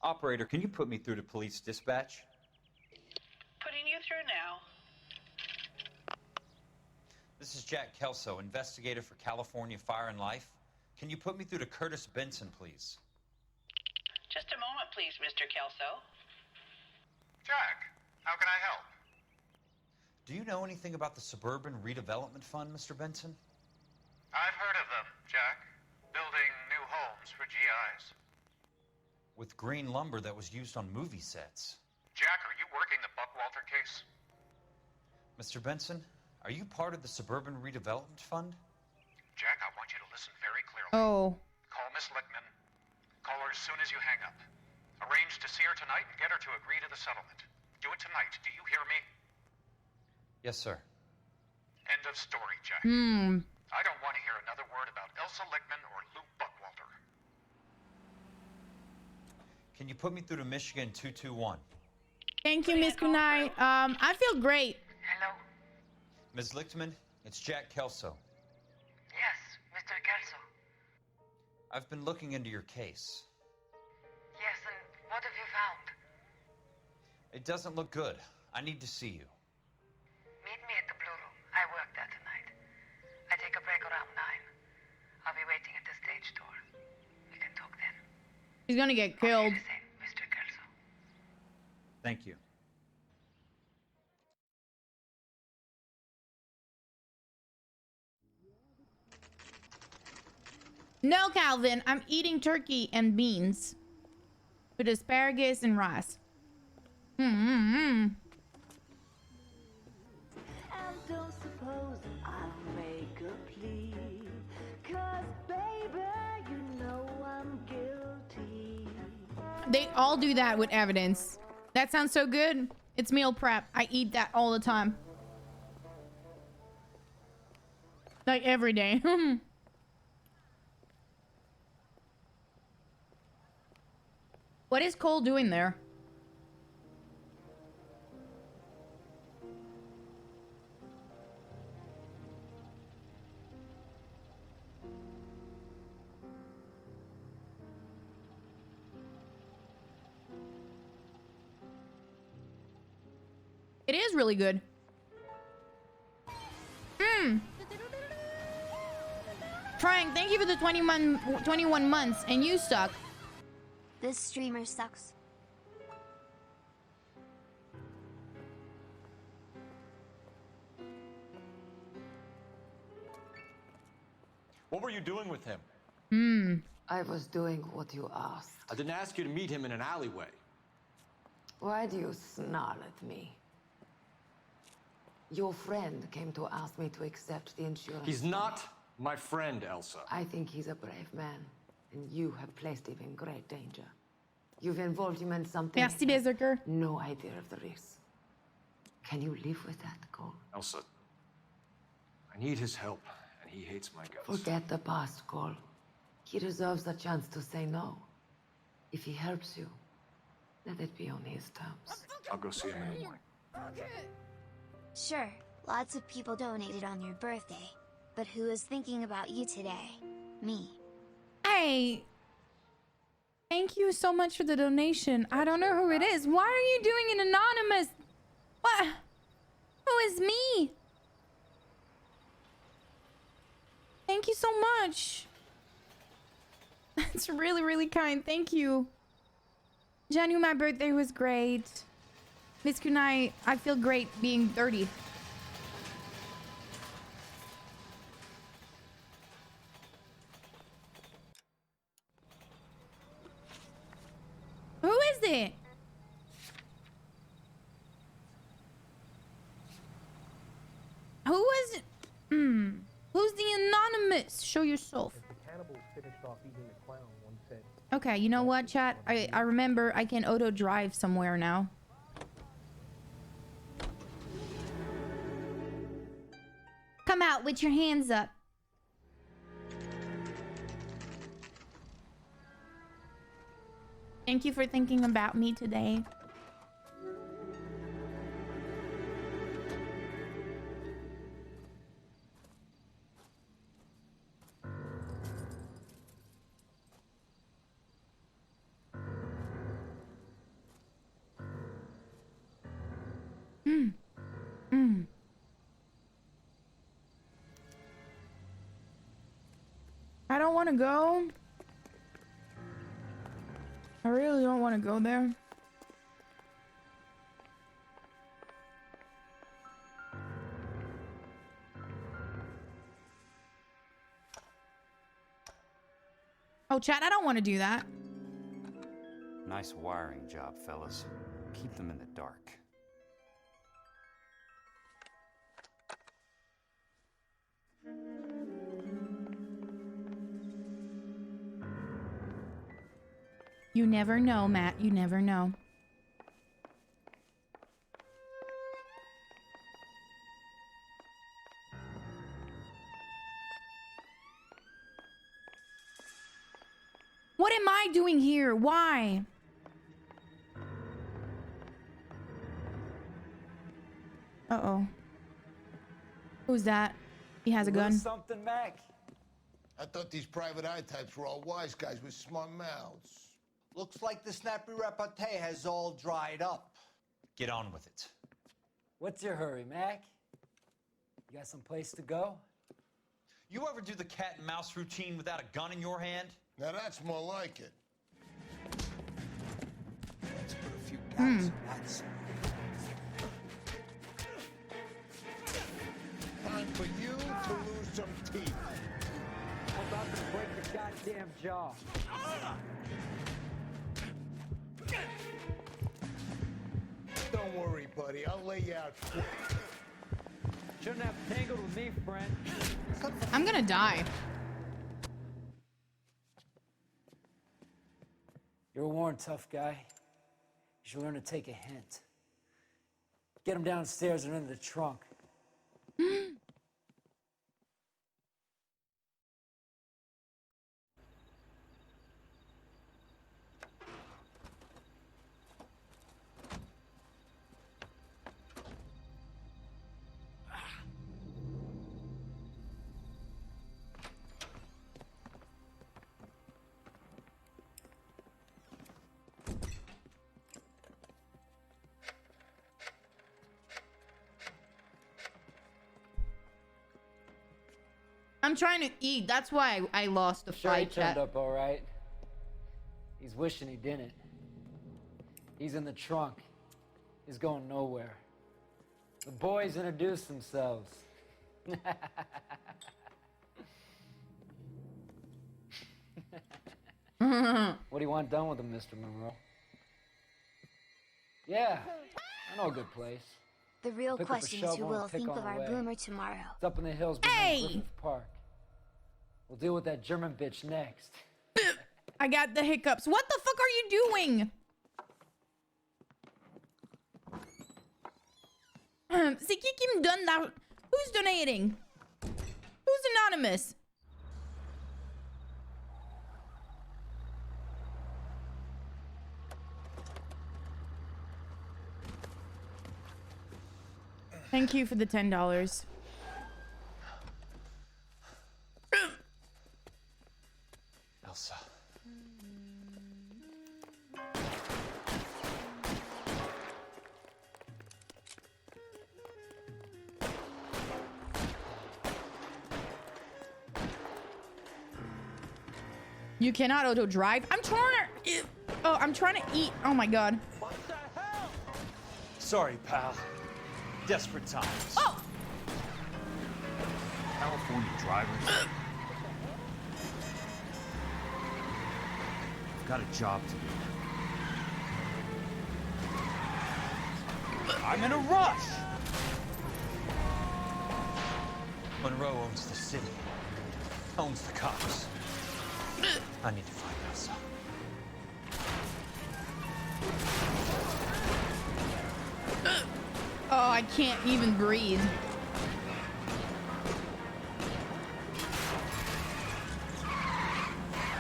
Operator, can you put me through to police dispatch? Putting you through now. This is Jack Kelso, investigator for California Fire and Life. Can you put me through to Curtis Benson, please? Just a moment, please, Mr. Kelso. Jack, how can I help? Do you know anything about the Suburban Redevelopment Fund, Mr. Benson? I've heard of them, Jack. Building new homes for GIs. With green lumber that was used on movie sets. Jack, are you working the Buckwalter case? Mr. Benson, are you part of the Suburban Redevelopment Fund? Jack, I want you to listen very clearly. Oh. Call Miss Lickman. Call her as soon as you hang up. Arrange to see her tonight and get her to agree to the settlement. Do it tonight. Do you hear me? Yes, sir. End of story, Jack. I don't want to hear another word about Elsa Lickman or Lou Buckwalter. Can you put me through to Michigan 221? Thank you, Miss Kunai. I feel great. Hello? Ms. Lichtman, it's Jack Kelso. Yes, Mr. Kelso. I've been looking into your case. Yes, and what have you found? It doesn't look good. I need to see you. Meet me at the Blue Room. I work there tonight. I take a break around 9. I'll be waiting at the stage door. We can talk then. He's gonna get killed. Mr. Kelso. Thank you. No, Calvin, I'm eating turkey and beans with asparagus and rice. And don't suppose I'll make a plea, 'cause baby, you know I'm guilty. They all do that with evidence. That sounds so good. It's meal prep. I eat that all the time. Like every day. What is Cole doing there? It is really good. Frank, thank you for the 21 months, and you suck. This streamer sucks. What were you doing with him? I was doing what you asked. I didn't ask you to meet him in an alleyway. Why do you snarl at me? Your friend came to ask me to accept the insurance. He's not my friend, Elsa. I think he's a brave man, and you have placed him in great danger. You've involved him in something. Merci, Berserker. No idea of the risk. Can you live with that, Cole? Elsa, I need his help, and he hates my guts. Forget the past, Cole. He deserves a chance to say no. If he helps you, let it be on his terms. I'll go see him in the morning. Sure, lots of people donated on your birthday. But who is thinking about you today? Me. Hey. Thank you so much for the donation. I don't know who it is. Why are you doing an anonymous? What? Who is me? Thank you so much. That's really, really kind. Thank you. Janu, my birthday was great. Miss Kunai, I feel great being 30. Who is it? Who is it? Who's the anonymous? Show yourself. Okay, you know what, chat? I remember I can auto drive somewhere now. Come out with your hands up. Thank you for thinking about me today. I don't want to go. I really don't want to go there. Oh, chat, I don't want to do that. Nice wiring job, fellas. Keep them in the dark. You never know, Matt. You never know. What am I doing here? Why? Uh-oh. Who's that? He has a gun. Something, Mac? I thought these private eye types were all wise guys with smart mouths. Looks like the snappy repartee has all dried up. Get on with it. What's your hurry, Mac? You got some place to go? You ever do the cat and mouse routine without a gun in your hand? Now that's more like it. Let's put a few guys in nuts. Time for you to lose some teeth. I'm about to break your goddamn jaw. Don't worry, buddy. I'll lay you out quick. Shouldn't have tangled with me, friend. I'm gonna die. You're a worn, tough guy. You should learn to take a hint. Get him downstairs and into the trunk. I'm trying to eat. That's why I lost the Sure, he fight, turned chat. up all right. He's wishing he didn't. He's in the trunk. He's going nowhere. The boys introduced themselves. What do you want done with him, Mr. Monroe? Yeah, I know a good place. The real Pick up a question is who shovel and will pick think on of the our way. boomer tomorrow. It's up in the hills behind Griffith Park. We'll deal with that German bitch next. I got the hiccups. What the fuck are you doing? C'est qui me donne la... Who's donating? Who's anonymous? Thank you for the $10. Elsa. You cannot auto drive. I'm trying to... Oh, I'm trying to eat. Oh my god. Sorry, pal. Desperate times. Oh! California drivers. I've got a job to do. I'm in a rush! Monroe owns the city. Owns the cops. I need to find Elsa. Oh, I can't even breathe.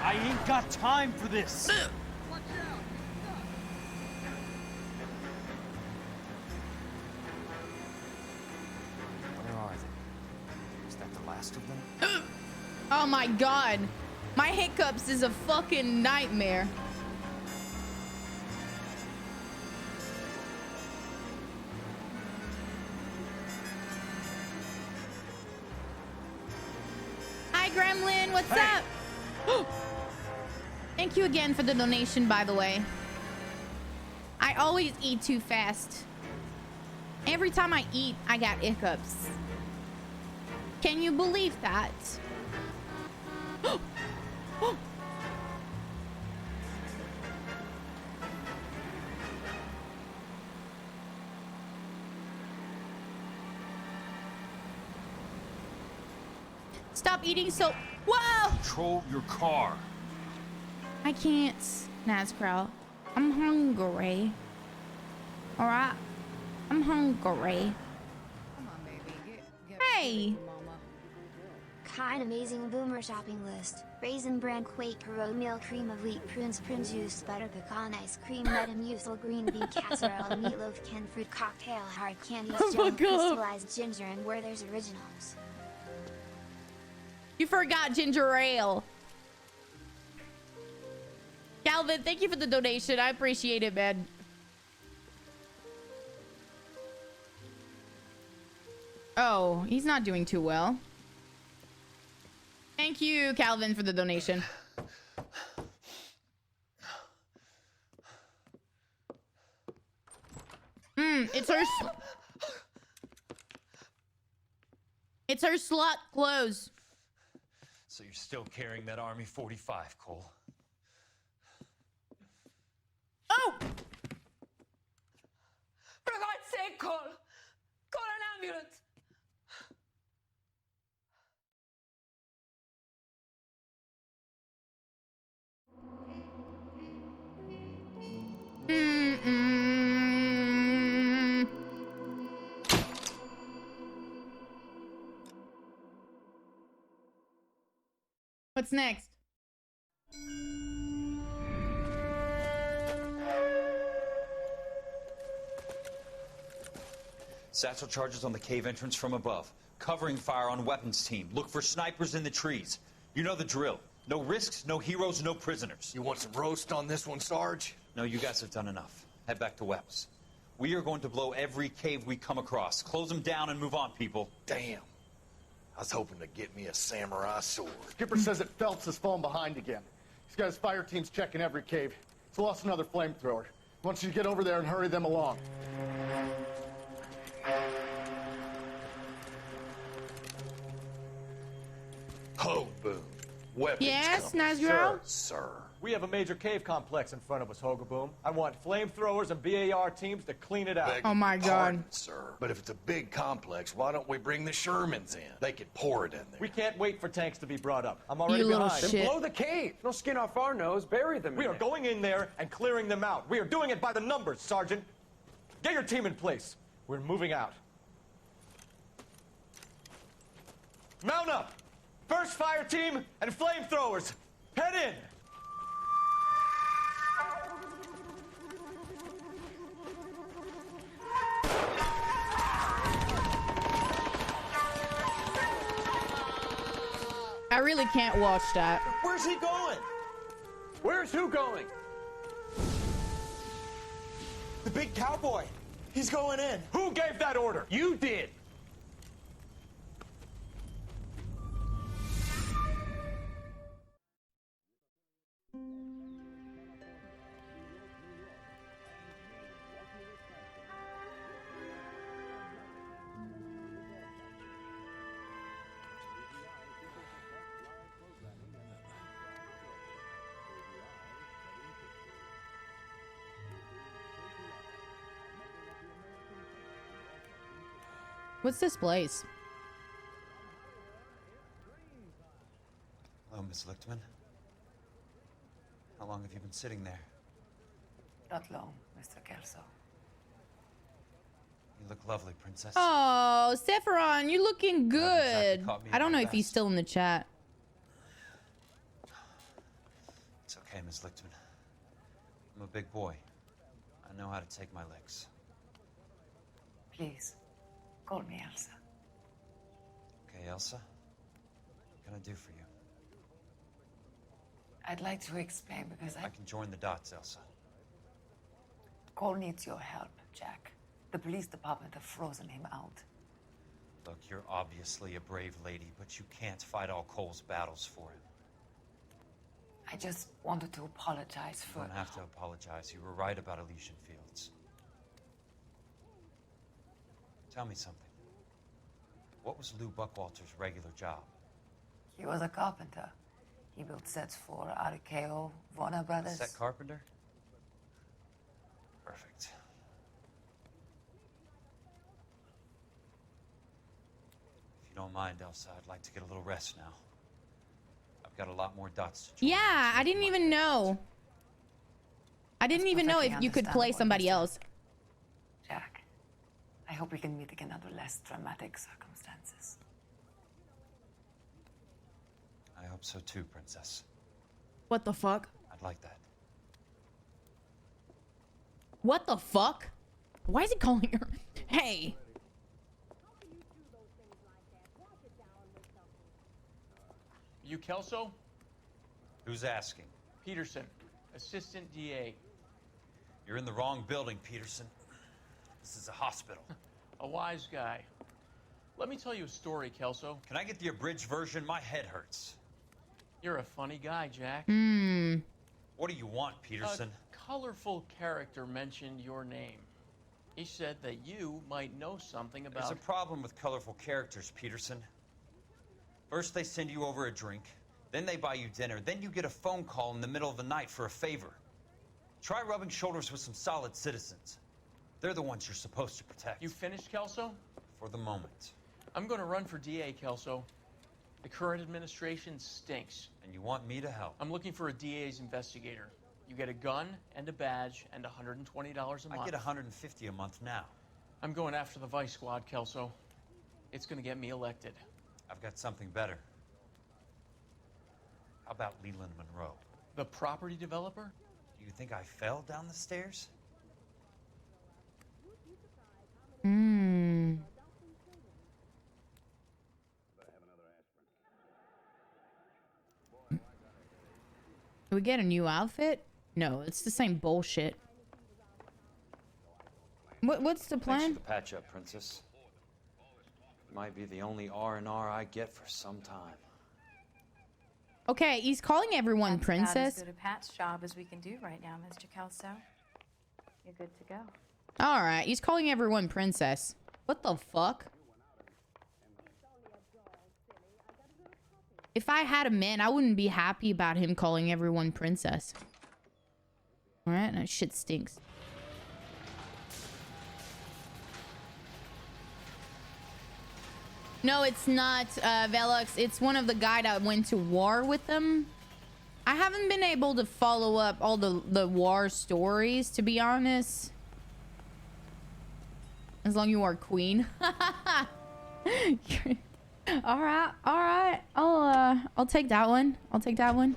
I ain't got time for this. Where are they? Is that the last of them? Oh my god. My hiccups is a fucking nightmare. Hi, Gremlin. What's up? Thank you again for the donation, by the way. I always eat too fast. Every time I eat, I got hiccups. Can you believe that? Stop eating so... Whoa! Control your car. I can't, Nazghrel. I'm hungry. Alright? I'm hungry. Come on, baby. Get Hey! mama. Kinamazing boomer shopping list. Raisin bran Quaker oatmeal cream of wheat prunes prune juice butter pecan ice cream metamucil green bean casserole meatloaf canned fruit cocktail hard candies jam crystallized ginger and Werther's originals. You forgot ginger ale. Calvin, thank you for the donation. I appreciate it, man. Oh, he's not doing too well. Thank you, Calvin, for the donation. It's her... It's her slot clothes. So you're still carrying that Army 45, Cole? Oh! For God's sake, Cole! Call an ambulance! What's next? Satchel charges on the cave entrance from above. Covering fire on weapons team. Look for snipers in the trees. You know the drill. No risks, no heroes, no prisoners. You want some roast on this one, Sarge? No, you guys have done enough. Head back to Webb's. We are going to blow every cave we come across. Close them down and move on, people. Damn. I was hoping to get me a samurai sword. Skipper says that Phelps has fallen behind again. He's got his fire teams checking every cave. He's lost another flamethrower. He wants you to get over there and hurry them along. Ho, boom. Weapons Yes, company. Nazghrel? Sir. We have a major cave complex in front of us, Hogaboom. I want flamethrowers and BAR teams to clean it out. Beg Oh my God. pardon, sir. But if it's a big complex, why don't we bring the Shermans in? They could pour it in there. We can't wait for tanks to be brought up. I'm already You little behind. shit. Then Blow the cave. No skin off our nose. Bury them. We are going in there and clearing them out. We are doing it by the numbers, Sergeant. Get your team in place. We're moving out. Mount up! First fire team and flamethrowers. Head in! I really can't watch that. Where's he going? Where's who going? The big cowboy. He's going in. Who gave that order? You did. What's this place? Hello, Miss Lichtman. How long have you been sitting there? Not long, Mr. Kelso. You look lovely, Princess. Oh, Sephiron, you're looking good. caught me I don't at know my if he's best. still in the chat. It's okay, Miss Lichtman. I'm a big boy. I know how to take my licks. Please, call me Elsa. Okay, Elsa? What can I do for you? I'd like to explain because I can join the dots, Elsa. Cole needs your help, Jack. The police department have frozen him out. Look, you're obviously a brave lady, but you can't fight all Cole's battles for him. I just wanted to apologize You for... don't have to apologize. You were right about Elysian Fields. Tell me something. What was Lou Buckwalter's regular job? He was a carpenter. He built sets for RKO, Warner Brothers. Set carpenter? Perfect. If you don't mind, Elsa, I'd like to get a little rest now. I've got a lot more dots to join. Yeah, I didn't even know. I didn't even know if you could play somebody else. Jack, I hope we can meet again under less dramatic circumstances. I hope so too, Princess. What the fuck? I'd like that. What the fuck? Why is he calling her? Hey. You Kelso? Who's asking? Peterson, assistant DA. You're in the wrong building, Peterson. This is a hospital. A wise guy. Let me tell you a story, Kelso. Can I get the abridged version? My head hurts. You're a funny guy, Jack. Hmm. What do you want, Peterson? A colorful character mentioned your name. He said that you might know something about... There's a problem with colorful characters, Peterson. First they send you over a drink, then they buy you dinner, then you get a phone call in the middle of the night for a favor. Try rubbing shoulders with some solid citizens. They're the ones you're supposed to protect. You finished, Kelso? For the moment. I'm going to run for DA, Kelso. The current administration stinks. And you want me to help? I'm looking for a DA's investigator. You get a gun and a badge and $120 a month. I get $150 a month now. I'm going after the Vice Squad, Kelso. It's going to get me elected. I've got something better. How about Leland Monroe? The property developer? Do you think I fell down the stairs? Hmm. Do we get a new outfit? No, it's the same bullshit. What's the plan? Thanks for the patch up, Princess. might be the only R&R I get for some time. Okay, he's calling everyone That's princess. about as good a Pat's job as we can do right now, Mr. Kelso. You're good to go. All right, he's calling everyone princess. What the fuck? If I had a man, I wouldn't be happy about him calling everyone princess. All right, that shit stinks. No, it's not Velux. It's one of the guy that went to war with them. I haven't been able to follow up all the war stories, to be honest. As long as you are queen. All right. I'll take that one. I'll take that one.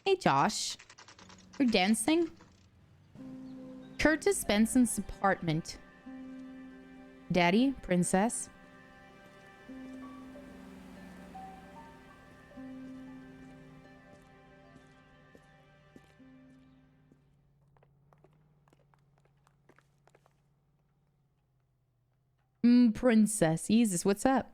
Hey, Josh. You're dancing? Curtis Benson's apartment. Daddy, princess. Princess. Jesus, what's up?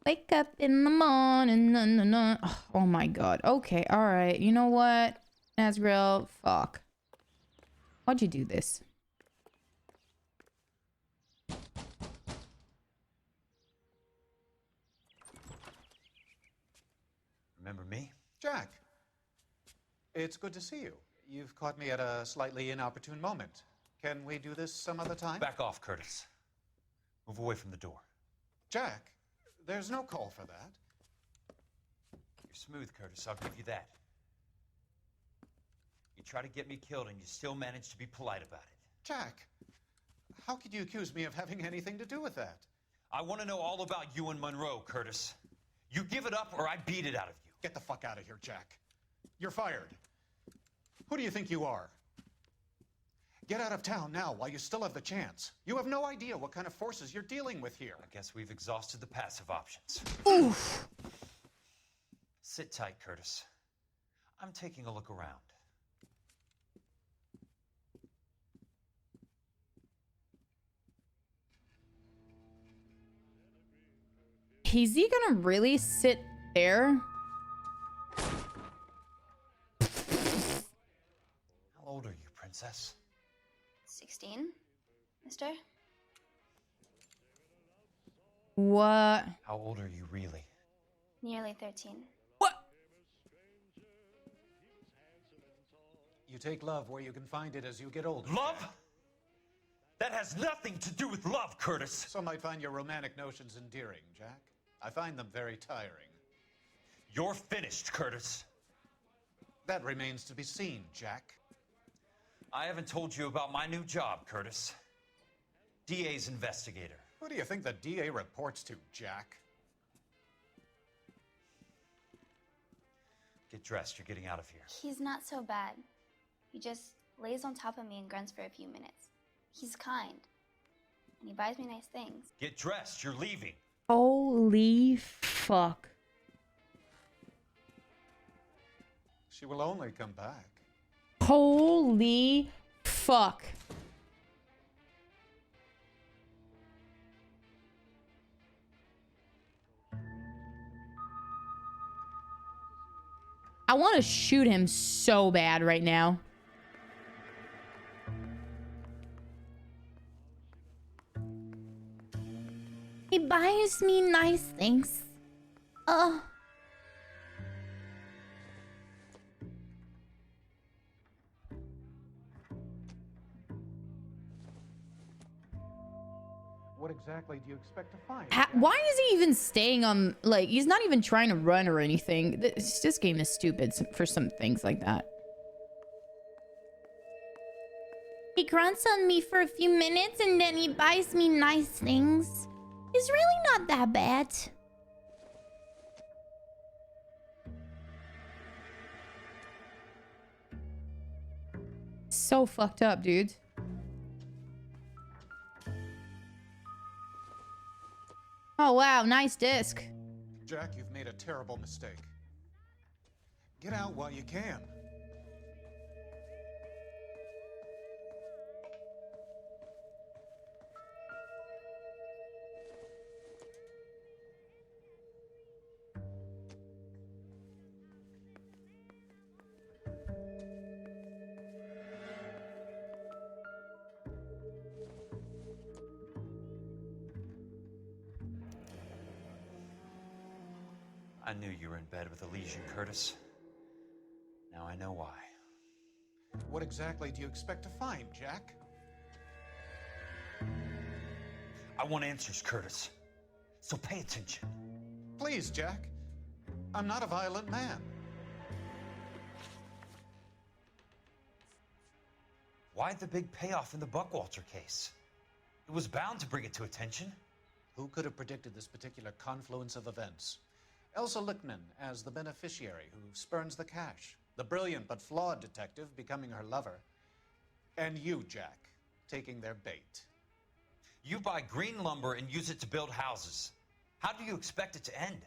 Wake up in the morning. No, no, no. Oh my god. Okay, alright. You know what? Nazghrel, fuck. Why'd you do this? Remember me? Jack. It's good to see you. You've caught me at a slightly inopportune moment. Can we do this some other time? Back off, Curtis. Move away from the door. Jack, there's no call for that. You're smooth, Curtis. I'll give you that. You try to get me killed and you still manage to be polite about it. Jack, how could you accuse me of having anything to do with that? I want to know all about you and Monroe, Curtis. You give it up or I beat it out of you. Get the fuck out of here, Jack. You're fired. Who do you think you are? Get out of town now while you still have the chance. You have no idea what kind of forces you're dealing with here. I guess we've exhausted the passive options. Oof. Sit tight, Curtis. I'm taking a look around. Is he gonna really sit there? How old are you, princess? 16, mister? What? How old are you really? Nearly 13. You take love where you can find it as you get older. Love? That has nothing to do with love, Curtis. Some might find your romantic notions endearing, Jack. I find them very tiring. You're finished, Curtis. That remains to be seen, Jack. I haven't told you about my new job, Curtis. DA's investigator. Who do you think the DA reports to, Jack? Get dressed, you're getting out of here. He's not so bad. He just lays on top of me and grunts for a few minutes. He's kind. And he buys me nice things. Get dressed, you're leaving. Holy fuck. She will only come back. Holy fuck. I want to shoot him so bad right now. He buys me nice things. What exactly do you expect to find? Why is he even staying on, like, he's not even trying to run or anything. This game is stupid for some things like that. He grunts on me for a few minutes and then he buys me nice things. He's really not that bad. So fucked up, dude. Oh, wow. Nice disc. Jack, you've made a terrible mistake. Get out while you can. I knew you were in bed with a lesion, Curtis. Now I know why. What exactly do you expect to find, Jack? I want answers, Curtis. So pay attention. Please, Jack. I'm not a violent man. Why the big payoff in the Buckwalter case? It was bound to bring it to attention. Who could have predicted this particular confluence of events? Elsa Lichtman as the beneficiary who spurns the cash, the brilliant but flawed detective becoming her lover, and you, Jack, taking their bait. You buy green lumber and use it to build houses. How do you expect it to end?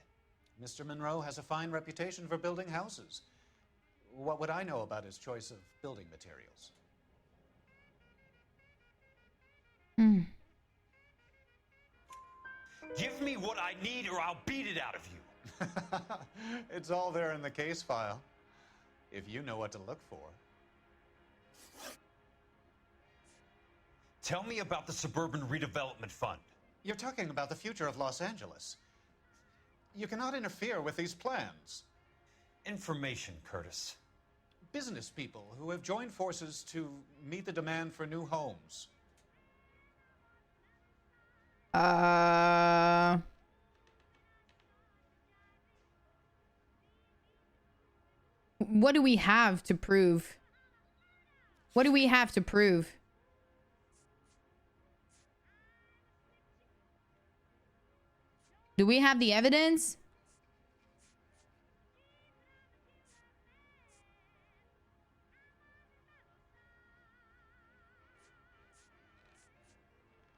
Mr. Monroe has a fine reputation for building houses. What would I know about his choice of building materials? Give me what I need or I'll beat it out of you. It's all there in the case file, if you know what to look for. Tell me about the Suburban Redevelopment Fund. You're talking about the future of Los Angeles. You cannot interfere with these plans. Information, Curtis. Business people who have joined forces to meet the demand for new homes. What do we have to prove? What do we have to prove? Do we have the evidence?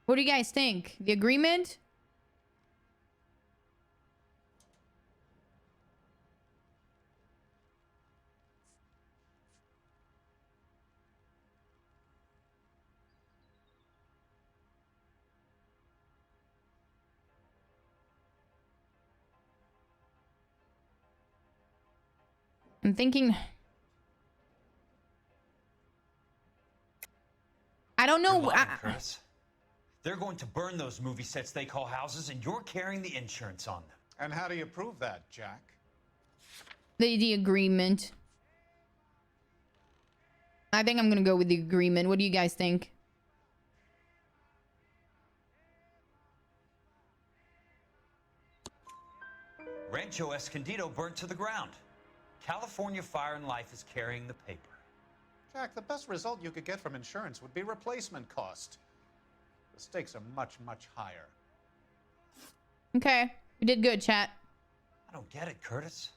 What do you guys think? The agreement? I'm thinking... I don't know. You're lying, Curtis. They're going to burn those movie sets they call houses, and you're carrying the insurance on them. And how do you prove that, Jack? The agreement. I think I'm gonna go with the agreement. What do you guys think? Rancho Escondido burnt to the ground. California Fire and Life is carrying the paper. Jack, the best result you could get from insurance would be replacement cost. The stakes are much, much higher. Okay. We did good, chat. I don't get it, Curtis.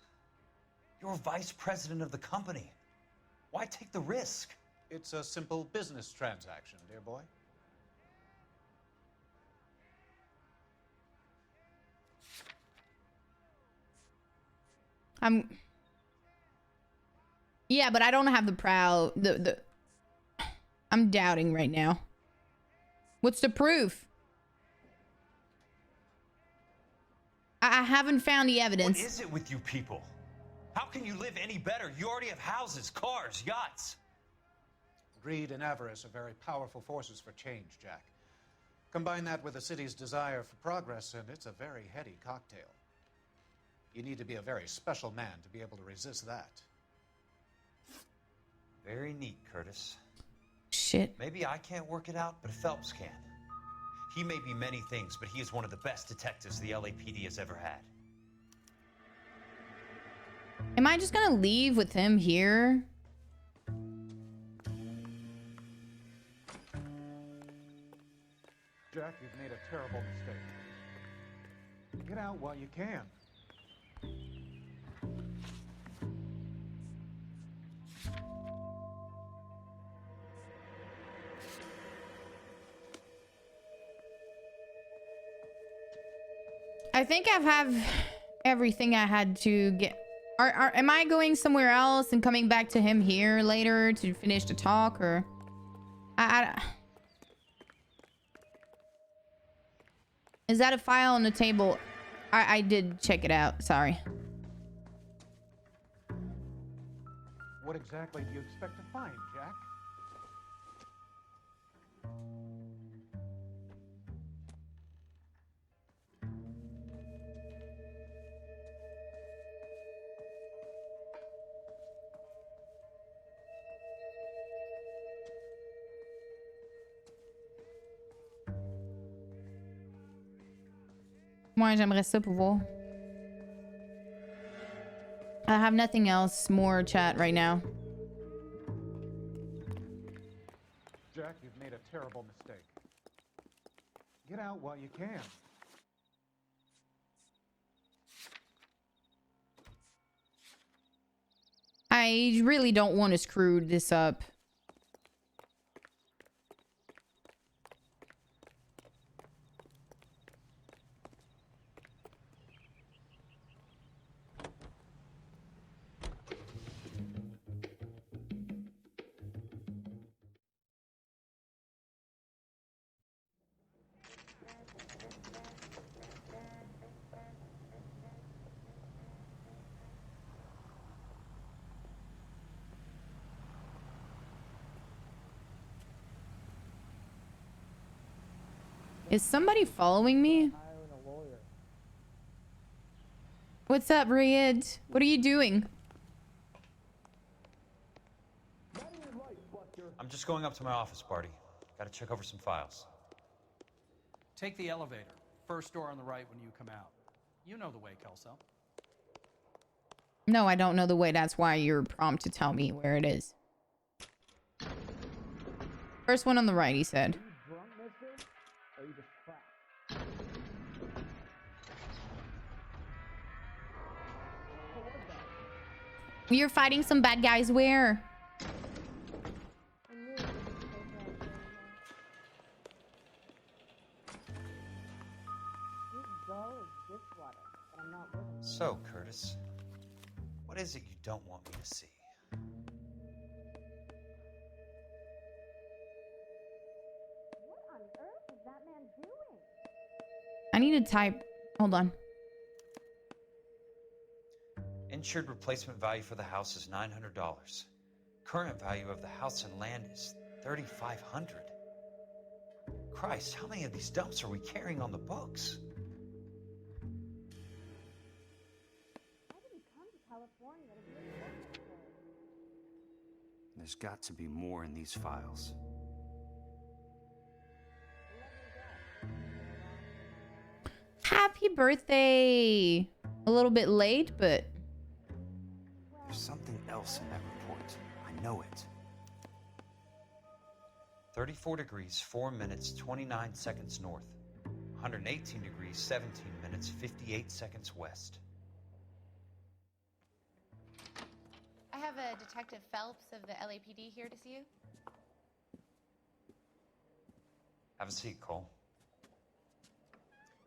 You're vice president of the company. Why take the risk? It's a simple business transaction, dear boy. Yeah, but I don't have the proud... I'm doubting right now. What's the proof? I haven't found the evidence. What is it with you people? How can you live any better? You already have houses, cars, yachts. Greed and avarice are very powerful forces for change, Jack. Combine that with the city's desire for progress, and it's a very heady cocktail. You need to be a very special man to be able to resist that. Very neat, Curtis. Shit. Maybe I can't work it out, but Phelps can. He may be many things, but he is one of the best detectives the LAPD has ever had. Am I just gonna leave with him here? Jack, you've made a terrible mistake. Get out while you can. I think I have everything I had to get. Am I going somewhere else and coming back to him here later to finish the talk, or is that a file on the table? I did check it out. Sorry. What exactly do you expect to find, Jack? Moi, j'aimerais ça pouvoir. I have nothing else more chat right now. Jack, you've made a terrible mistake. Get out while you can. I really don't want to screw this up. Is somebody following me? What's up, Riyadh? What are you doing? I'm just going up to my office, Barty. Gotta check over some files. Take the elevator. First door on the right when you come out. You know the way, Kelso. No, I don't know the way. That's why you're prompt to tell me where it is. First one on the right, he said. You're fighting some bad guys where? So, Curtis, what is it you don't want me to see? I need to type. Hold on. Insured replacement value for the house is $900. Current value of the house and land is $3,500. Christ, how many of these dumps are we carrying on the books? There's got to be more in these files. Happy birthday! A little bit late, but... There's something else in that report. I know it. 34 degrees, 4 minutes, 29 seconds north. 118 degrees, 17 minutes, 58 seconds west. I have a Detective Phelps of the LAPD here to see you. Have a seat, Cole.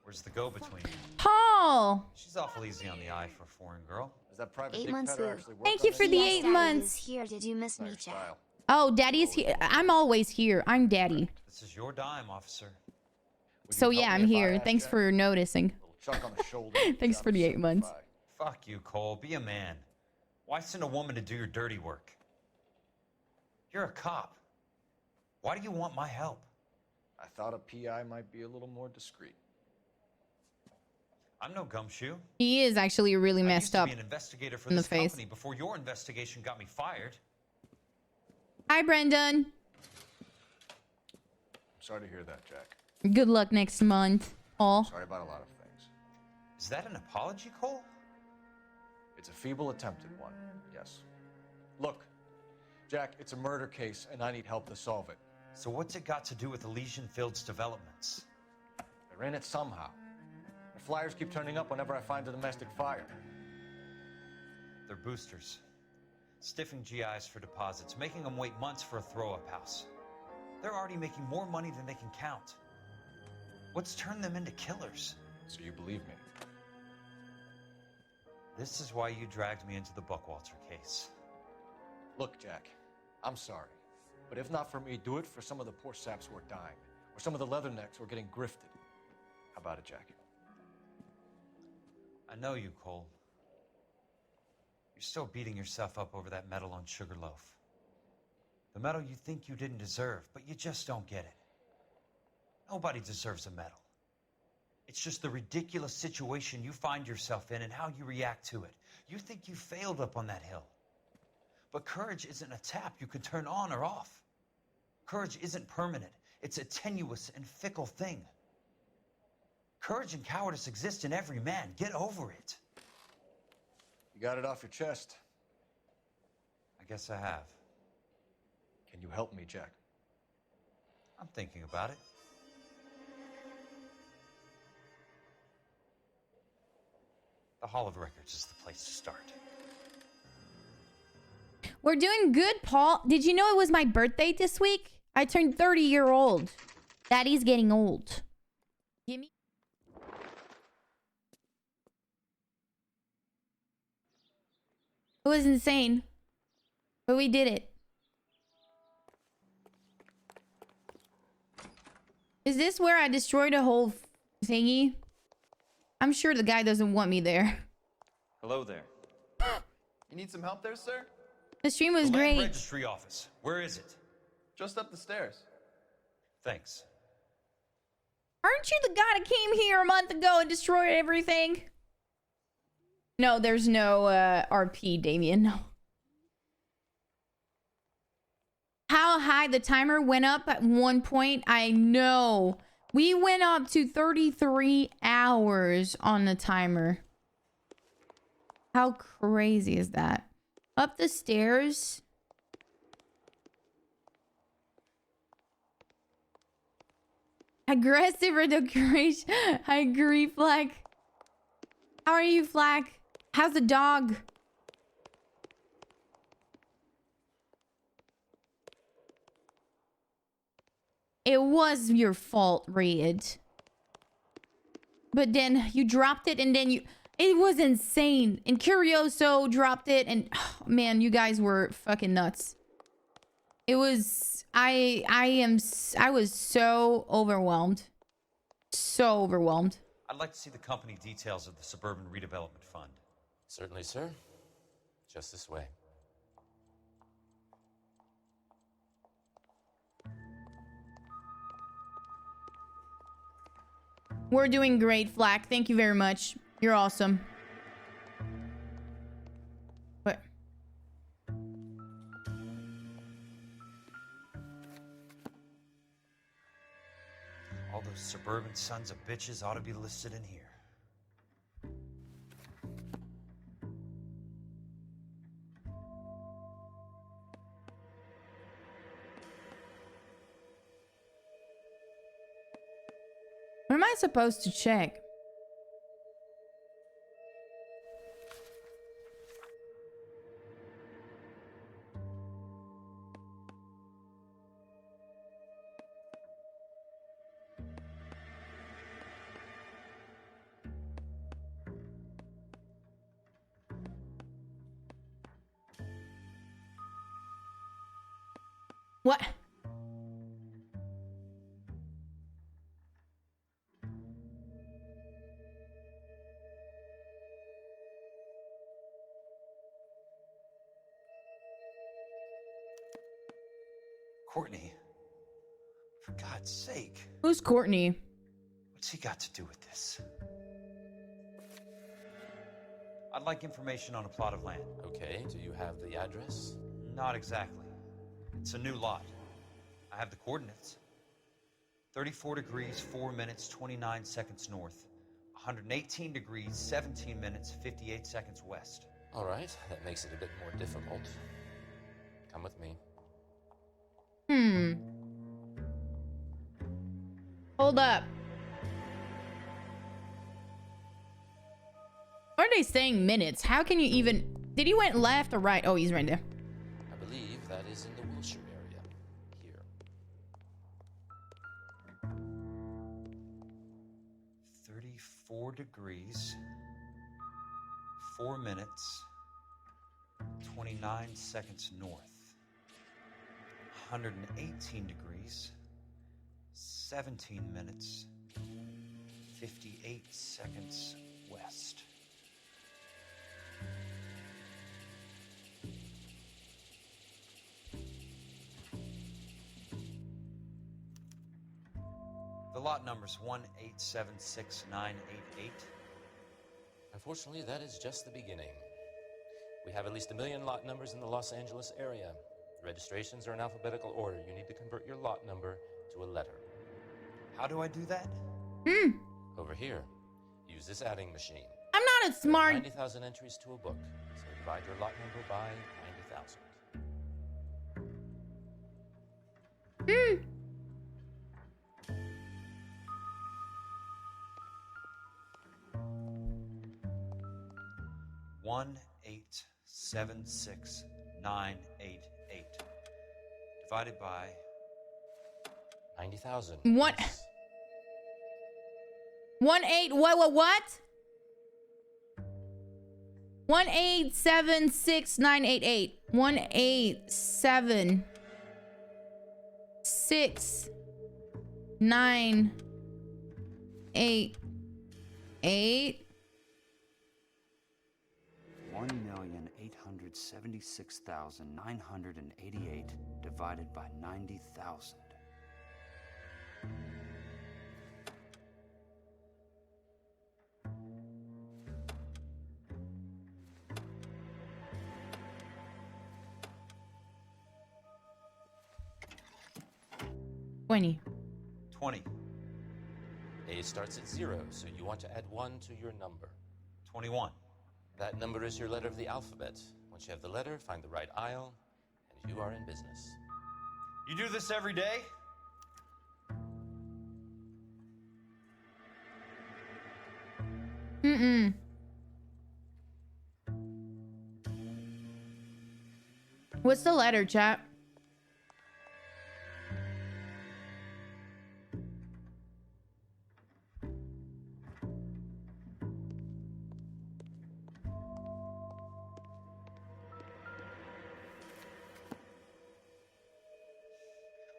Where's the go-between? Paul! She's awful easy on the eye for a foreign girl. Is that private 8 dick months pedo ago. actually work Thank on you this? for the Yes, 8 Daddy months. is here. Did you miss me, Jack? Oh, Daddy's here. I'm always here. I'm Daddy. This is your dime, officer. So yeah, I'm here. Thanks for noticing. Chuck on the shoulder. Thanks for the 8 months. Fuck you, Cole. Be a man. Why send a woman to do your dirty work? You're a cop. Why do you want my help? I thought a PI might be a little more discreet. I'm no gumshoe. He is actually really messed up I used to be an investigator for in the this face. company before your investigation got me fired. Hi, Brendan. Sorry to hear that, Jack. Good luck next month, Paul. Sorry about a lot of things. Is that an apology, Cole? It's a feeble attempt at one, yes. Look, Jack, it's a murder case, and I need help to solve it. So what's it got to do with Elysian Fields developments? They're in it somehow. The flyers keep turning up whenever I find a domestic fire. They're boosters. Stiffing GIs for deposits, making them wait months for a throw-up house. They're already making more money than they can count. What's turned them into killers? So you believe me? This is why you dragged me into the Buckwalter case. Look, Jack, I'm sorry. But if not for me, do it for some of the poor saps who are dying. Or some of the leathernecks who are getting grifted. How about it, Jack? I know you, Cole. You're still beating yourself up over that medal on Sugarloaf. The medal you think you didn't deserve, but you just don't get it. Nobody deserves a medal. It's just the ridiculous situation you find yourself in and how you react to it. You think you failed up on that hill. But courage isn't a tap you can turn on or off. Courage isn't permanent. It's a tenuous and fickle thing. Courage and cowardice exist in every man. Get over it. You got it off your chest. I guess I have. Can you help me, Jack? I'm thinking about it. The Hall of Records is the place to start. We're doing good, Paul. Did you know it was my birthday this week? I turned 30-year-old. Daddy's getting old. Give me. It was insane. But we did it. Is this where I destroyed a whole thingy? I'm sure the guy doesn't want me there. Hello there. You need some help there, sir? The stream was The great. Land Registry office. Where is it? Just up the stairs. Thanks. Aren't you the guy that came here a month ago and destroyed everything? No, there's no RP, Damien. No. How high the timer went up at one point, I know. We went up to 33 hours on the timer. How crazy is that? Up the stairs. Aggressive redecoration. I agree, Flack. How are you, Flack? How's the dog? It was your fault, Reed. But then you dropped it and then you... It was insane. And Curioso dropped it and... Oh, man, you guys were fucking nuts. It was... I was so overwhelmed. So overwhelmed. I'd like to see the company details of the Suburban Redevelopment Fund. Certainly, sir. Just this way. We're doing great, Flack. Thank you very much. You're awesome. What? All those suburban sons of bitches ought to be listed in here. What am I supposed to check? What? Courtney, for God's sake. Who's Courtney? What's he got to do with this? I'd like information on a plot of land. Okay, do you have the address? Not exactly. It's a new lot. I have the coordinates. 34 degrees, 4 minutes, 29 seconds north. 118 degrees, 17 minutes, 58 seconds west. All right, that makes it a bit more difficult. Come with me. Hold up. Why are they saying minutes? How can you even... Did he went left or right? Oh, he's right there. I believe that is in the Wilshire area. Here. 34 degrees, 4 minutes, 29 seconds north. 118 degrees, 17 minutes, 58 seconds west. The lot number's 1876988. Unfortunately, that is just the beginning. We have at least 1 million lot numbers in the Los Angeles area. The registrations are in alphabetical order. You need to convert your lot number to a letter. How do I do that? Over here, use this adding machine. I'm not a smart... 90,000 entries to a book. So divide your lot number by 90,000. 1876988 divided by 90,000. What? 1876988. 1876988. 1,876,988 divided by 90,000. $20. 20. A starts at 0, so you want to add 1 to your number. 21. That number is your letter of the alphabet. Once you have the letter, find the right aisle, and you are in business. You do this every day? What's the letter, chat?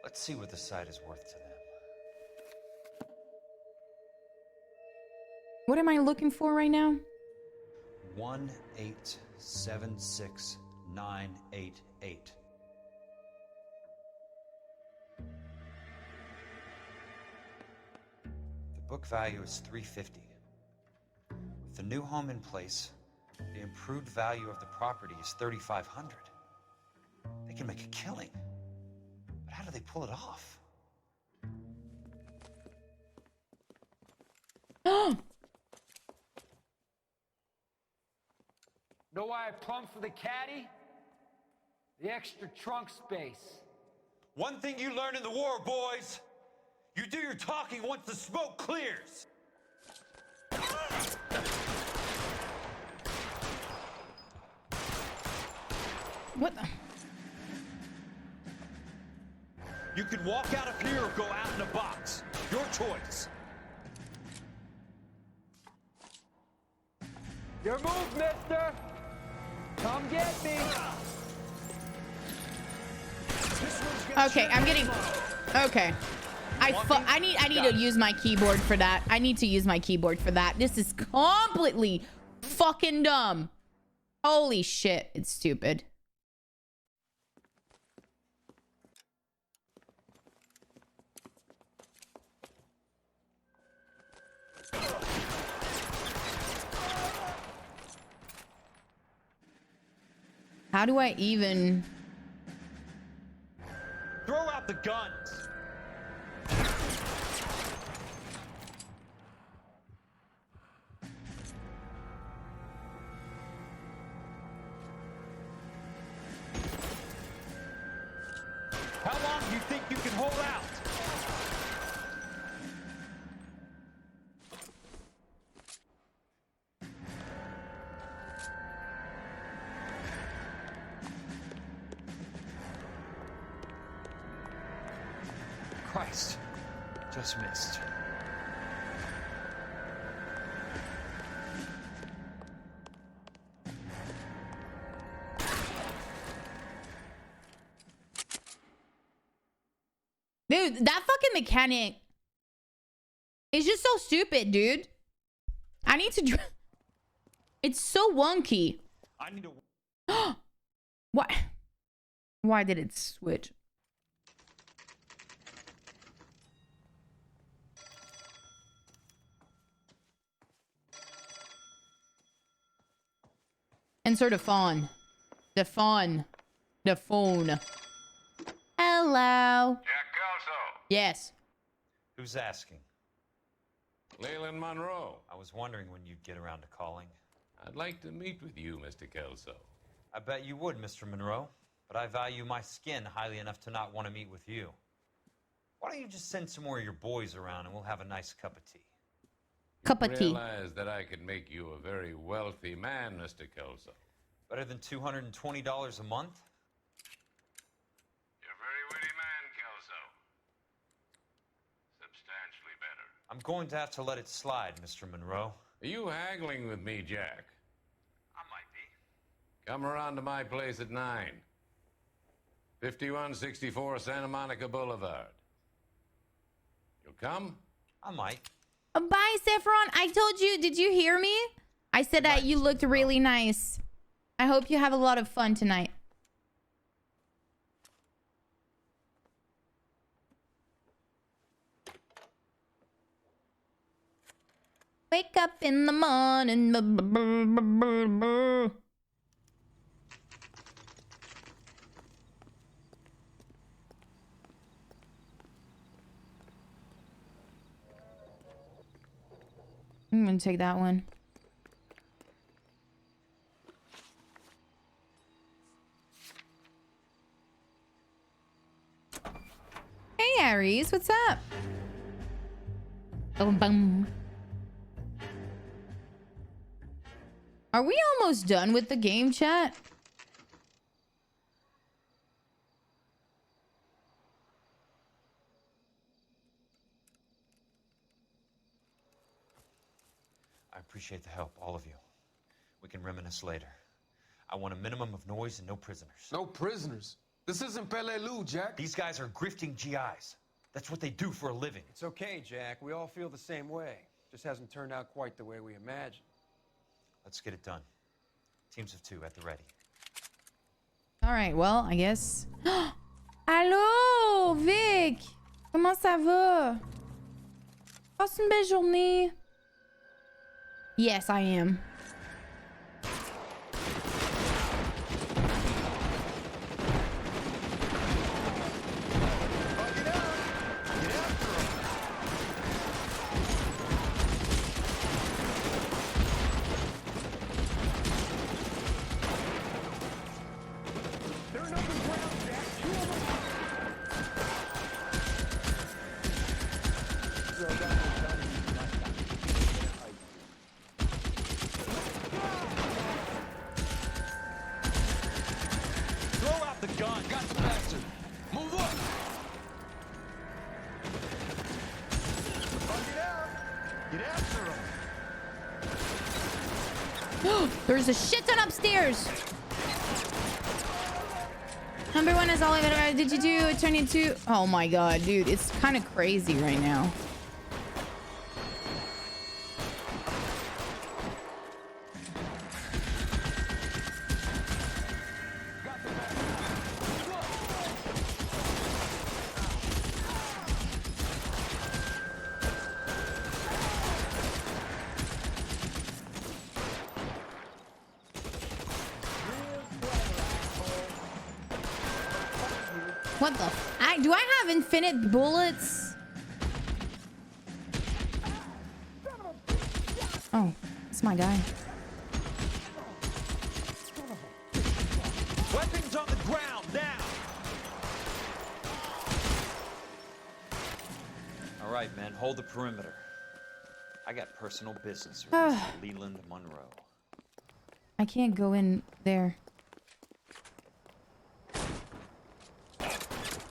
Let's see what the site is worth to them. What am I looking for right now? 1876988. The book value is $350. With the new home in place, the improved value of the property is $3,500. They can make a killing. But how do they pull it off? Know why I plumbed for the caddy? The extra trunk space. One thing you learn in the war, boys. You do your talking once the smoke clears. What the? You can walk out of here or go out in a box. Your choice. Your move, mister! Come get me! Okay, I'm getting... Okay. I need to use my keyboard for that. I need to use my keyboard for that. This is completely fucking dumb. Holy shit, it's stupid. How do I even... Throw out the guns. How long do you think you can hold out? Christ, just missed. Dude, that fucking mechanic is just so stupid, dude. I need to... It's so wonky. I need to... What? Why did it switch? Insert a phone. The phone. The phone. Hello. Jack Kelso. Yes. Who's asking? Leland Monroe. I was wondering when you'd get around to calling. I'd like to meet with you, Mr. Kelso. I bet you would, Mr. Monroe. But I value my skin highly enough to not want to meet with you. Why don't you just send some more of your boys around and we'll have a nice cup of tea? Cup of tea. Realize that I could make you a very wealthy man, Mr. Kelso. Better than $220 a month? You're a very witty man, Kelso. Substantially better. I'm going to have to let it slide, Mr. Monroe. Are you haggling with me, Jack? I might be. Come around to my place at 9. 5164 Santa Monica Boulevard. You'll come? I might. Bye, Saffron. I told you. Did you hear me? I said that you looked really nice. I hope you have a lot of fun tonight. Wake up in the morning. I'm gonna take that one. Hey Aries, what's up? Boom, boom. Are we almost done with the game, chat? I appreciate the help, all of you. We can reminisce later. I want a minimum of noise and no prisoners. No prisoners? This isn't Peleliu, Jack. These guys are grifting GIs. That's what they do for a living. It's okay, Jack. We all feel the same way. Just hasn't turned out quite the way we imagined. Let's get it done. Teams of 2 at the ready. All right, well, I guess. Allô, Vic. Comment ça va? Passe une belle journée. Yes, I am. Throw out the gun. Got the bastard. Move up. Get after him. There's a shit ton upstairs. Number one is all of it. Did you do it turn into? Oh my god, dude, it's kind of crazy right now. What the? Do I have infinite bullets? Oh, it's my guy. Weapons on the ground now. All right, men, hold the perimeter. I got personal business with Mr. Leland Monroe. I can't go in there.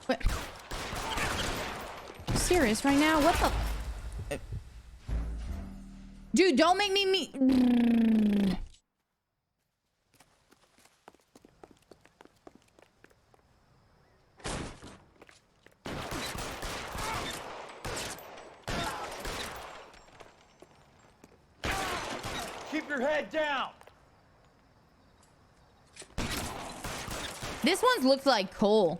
What? Serious right now? What the? Dude, don't make me meet. keep your head down. This one's looks like coal.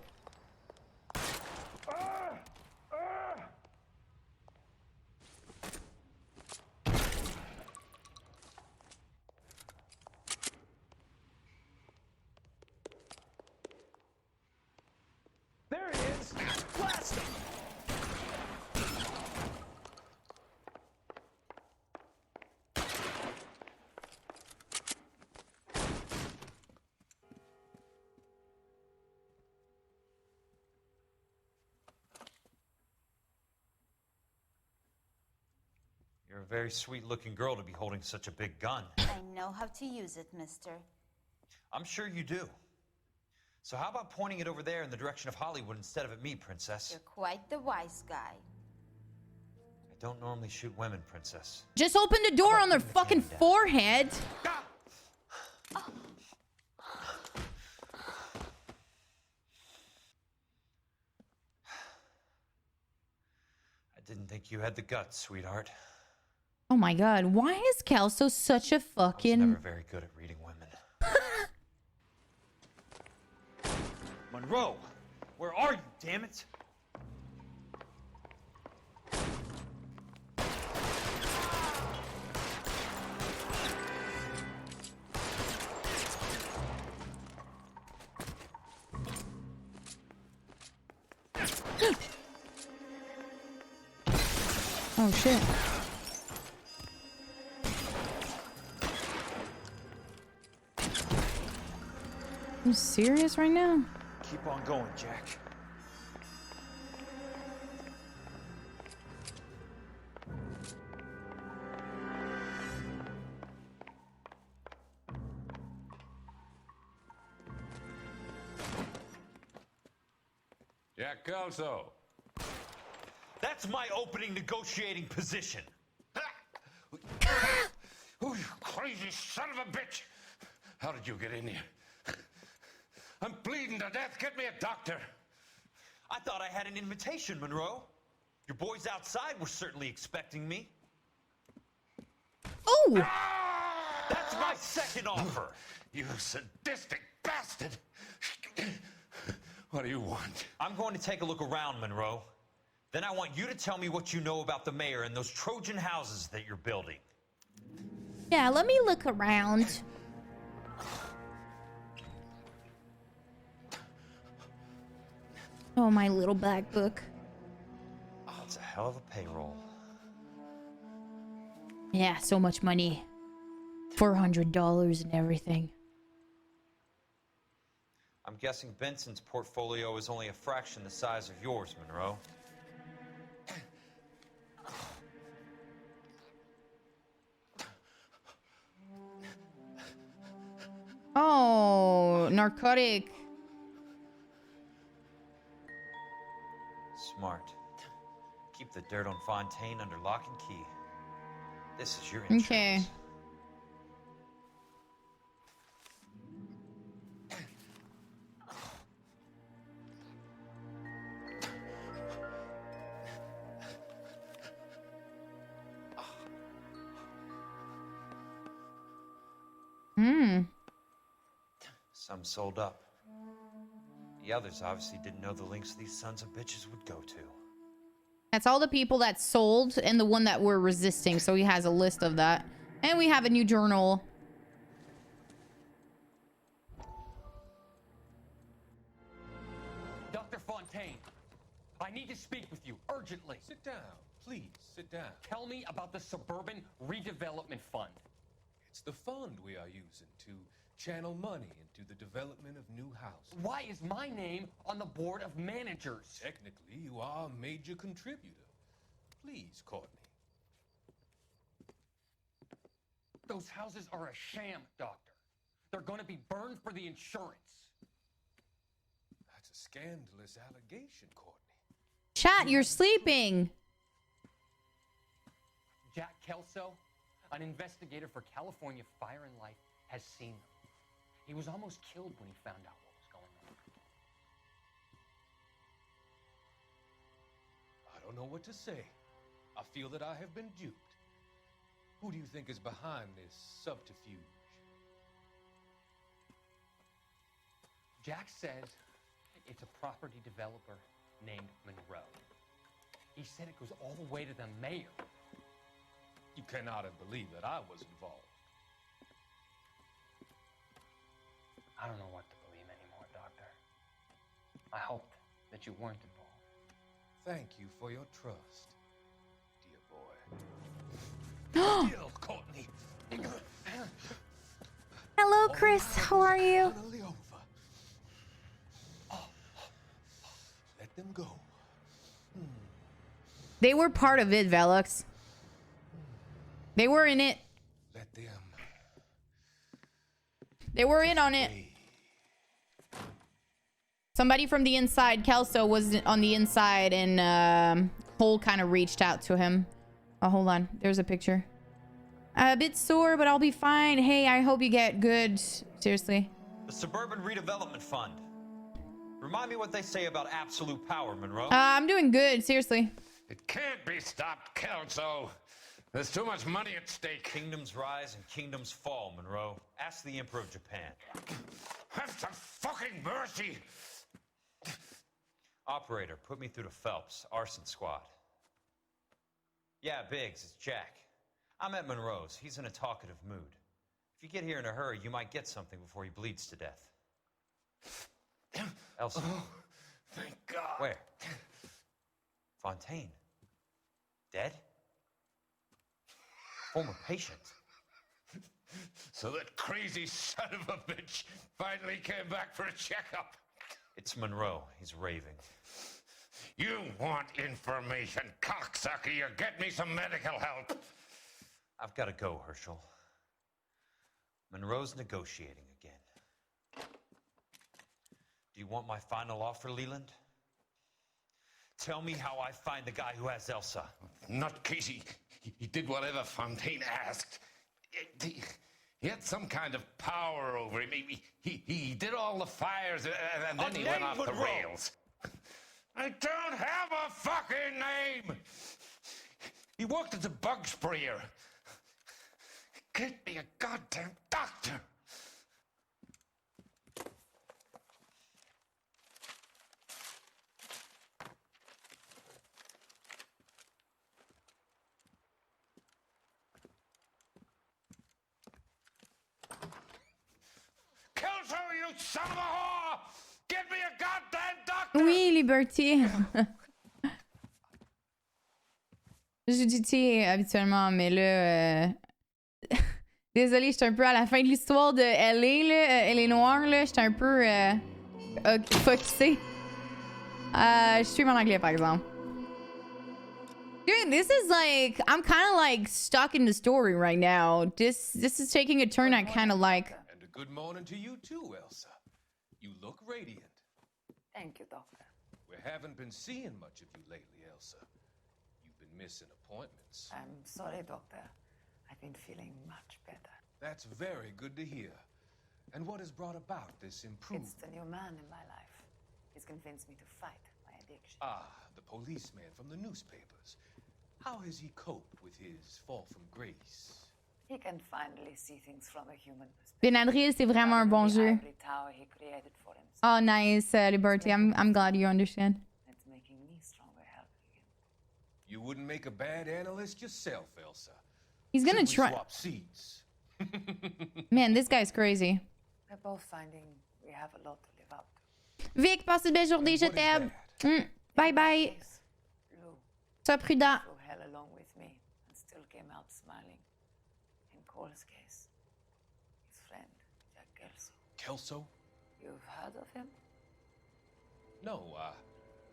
There it is. Blast him. You're a very sweet-looking girl to be holding such a big gun. I know how to use it, mister. I'm sure you do. So how about pointing it over there in the direction of Hollywood instead of at me, Princess? You're quite the wise guy. I don't normally shoot women, Princess. Just open the door on their fucking forehead. I didn't think you had the guts, sweetheart. Oh my god, why is Kelso such a fucking... I was never very good at reading women. Monroe, where are you, damn it? Oh shit. You serious right now? Keep on going, Jack. Jack Kelso. That's my opening negotiating position. Oh, you crazy son of a bitch! How did you get in here? I'm bleeding to death. Get me a doctor. I thought I had an invitation, Monroe. Your boys outside were certainly expecting me. Oh! That's my second offer. You sadistic bastard. What do you want? I'm going to take a look around, Monroe. Then I want you to tell me what you know about the mayor and those Trojan houses that you're building. Yeah, let me look around. Oh, my little black book. That's a hell of a payroll. Yeah, so much money. $400 and everything. I'm guessing Benson's portfolio is only a fraction the size of yours, Monroe. Oh, narcotic. Smart. Keep the dirt on Fontaine under lock and key. This is your insurance. Okay. Some sold up. The others obviously didn't know the lengths these sons of bitches would go to. That's all the people that sold and the one that were resisting. So he has a list of that. And we have a new journal. Dr. Fontaine, I need to speak with you urgently. Sit down. Please, sit down. Tell me about the Suburban Redevelopment Fund. It's the fund we are using to channel money into the development of new houses. Why is my name on the board of managers? Technically, you are a major contributor. Please, Courtney. Those houses are a sham, Doctor. They're going to be burned for the insurance. That's a scandalous allegation, Courtney. Chat, you're sleeping. Jack Kelso, an investigator for California Fire and Life, has seen them. He was almost killed when he found out what was going on. I don't know what to say. I feel that I have been duped. Who do you think is behind this subterfuge? Jack says it's a property developer named Monroe. He said it goes all the way to the mayor. You cannot have believed that I was involved. I don't know what to believe anymore, Doctor. I hoped that you weren't involved. Thank you for your trust, dear boy. Still, Courtney. Hello, Chris. How are you? Finally over. Let them go. They were part of it, Velux. They were in it. Let them. They were in on it. Somebody from the inside, Kelso, was on the inside, and Cole kind of reached out to him. Oh, hold on. There's a picture. A bit sore, but I'll be fine. Hey, I hope you get good. Seriously. The Suburban Redevelopment Fund. Remind me what they say about absolute power, Monroe. I'm doing good. Seriously. It can't be stopped, Kelso. There's too much money at stake. Kingdoms rise and kingdoms fall, Monroe. Ask the Emperor of Japan. Have some fucking mercy. Operator, put me through to Phelps, arson squad. Yeah, Biggs, it's Jack. I'm at Monroe's. He's in a talkative mood. If you get here in a hurry, you might get something before he bleeds to death. Elsa. Oh, thank God. Where? Fontaine. Dead? Former patient. So that crazy son of a bitch finally came back for a checkup. It's Monroe. He's raving. You want information, cocksucker. You get me some medical help. I've got to go, Herschel. Monroe's negotiating again. Do you want my final offer, Leland? Tell me how I find the guy who has Elsa. Not Casey. He did whatever Fontaine asked. He had some kind of power over him. He did all the fires, and then he went off the rails. I don't have a fucking name! He worked as a bug sprayer. Get me a goddamn doctor! Kelso, you son of a whore! Get me a goddamn doctor! Oui, Liberty. Je dis, tu sais, habituellement, mais là... Désolée, j'étais un peu à la fin de l'histoire de LA, là. Elle est noire, là. J'étais un peu focusée. Je suis en anglais, par exemple. Dude, this is like... I'm kind of like stuck in the story right now. This is taking a turn I kind of like. And a good morning to you too, Elsa. You look radiant. Thank you, Doctor. We haven't been seeing much of you lately, Elsa. You've been missing appointments. I'm sorry, Doctor. I've been feeling much better. That's very good to hear. And what has brought about this improvement? It's the new man in my life. He's convinced me to fight my addiction. Ah, the policeman from the newspapers. How has he coped with his fall from grace? He can finally see things from a human perspective. Benadryl, c'est vraiment un bon jeu. The tower he created for himself. Oh, nice, Liberty. I'm glad you understand. It's making me stronger helping him. You wouldn't make a bad analyst yourself, Elsa. He's gonna Should we try. swap seats? Man, this guy's crazy. We're both finding we have a lot to live up to. Vic, passe une belle journée, je t'aime. Bye bye. Lou, Sois prudent. through hell along with me and still came out smiling. In Cole's case, his friend, Jack Kelso. Kelso? You've heard of him? No,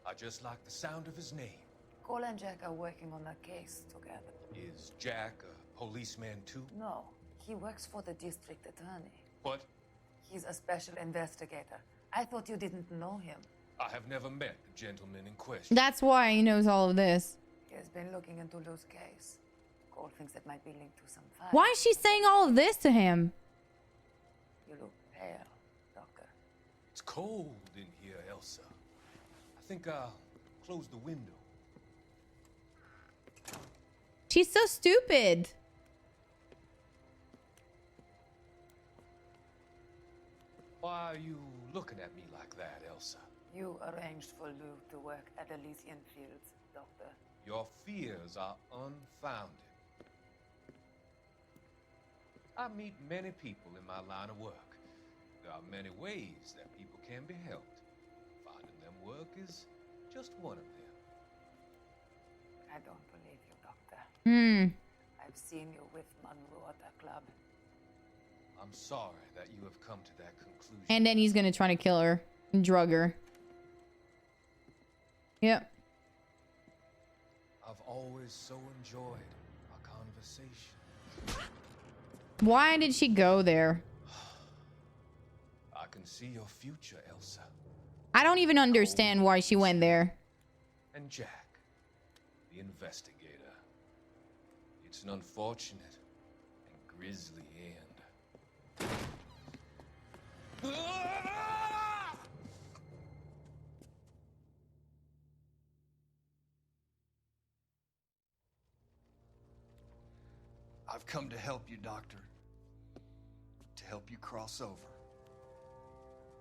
I just like the sound of his name. Cole and Jack are working on a case together. Is Jack a policeman too? No, he works for the district attorney. What? He's a special investigator. I thought you didn't know him. I have never met the gentleman in question. That's why he knows all of this. He has been looking into Lou's case. Cole thinks it might be linked to some fire. Why is she saying all of this to him? You look pale, Doctor. It's cold in here, Elsa. I think I'll close the window. She's so stupid. you looking at me like that, Elsa? You arranged for Lou to work at Elysian Fields, Doctor. Your fears are unfounded. I meet many people in my line of work. There are many ways that people can be helped. Finding them work is just one of them. I don't believe you, Doctor. I've seen you with Monroe at the club. I'm sorry that you have come to that conclusion. And then he's gonna try to kill her and drug her. Yep. I've always so enjoyed our conversation. Why did she go there? I can see your future, Elsa. I don't even understand why she went there. And Jack, the investigator. It's an unfortunate and grisly end. I've come to help you, Doctor. To help you cross over.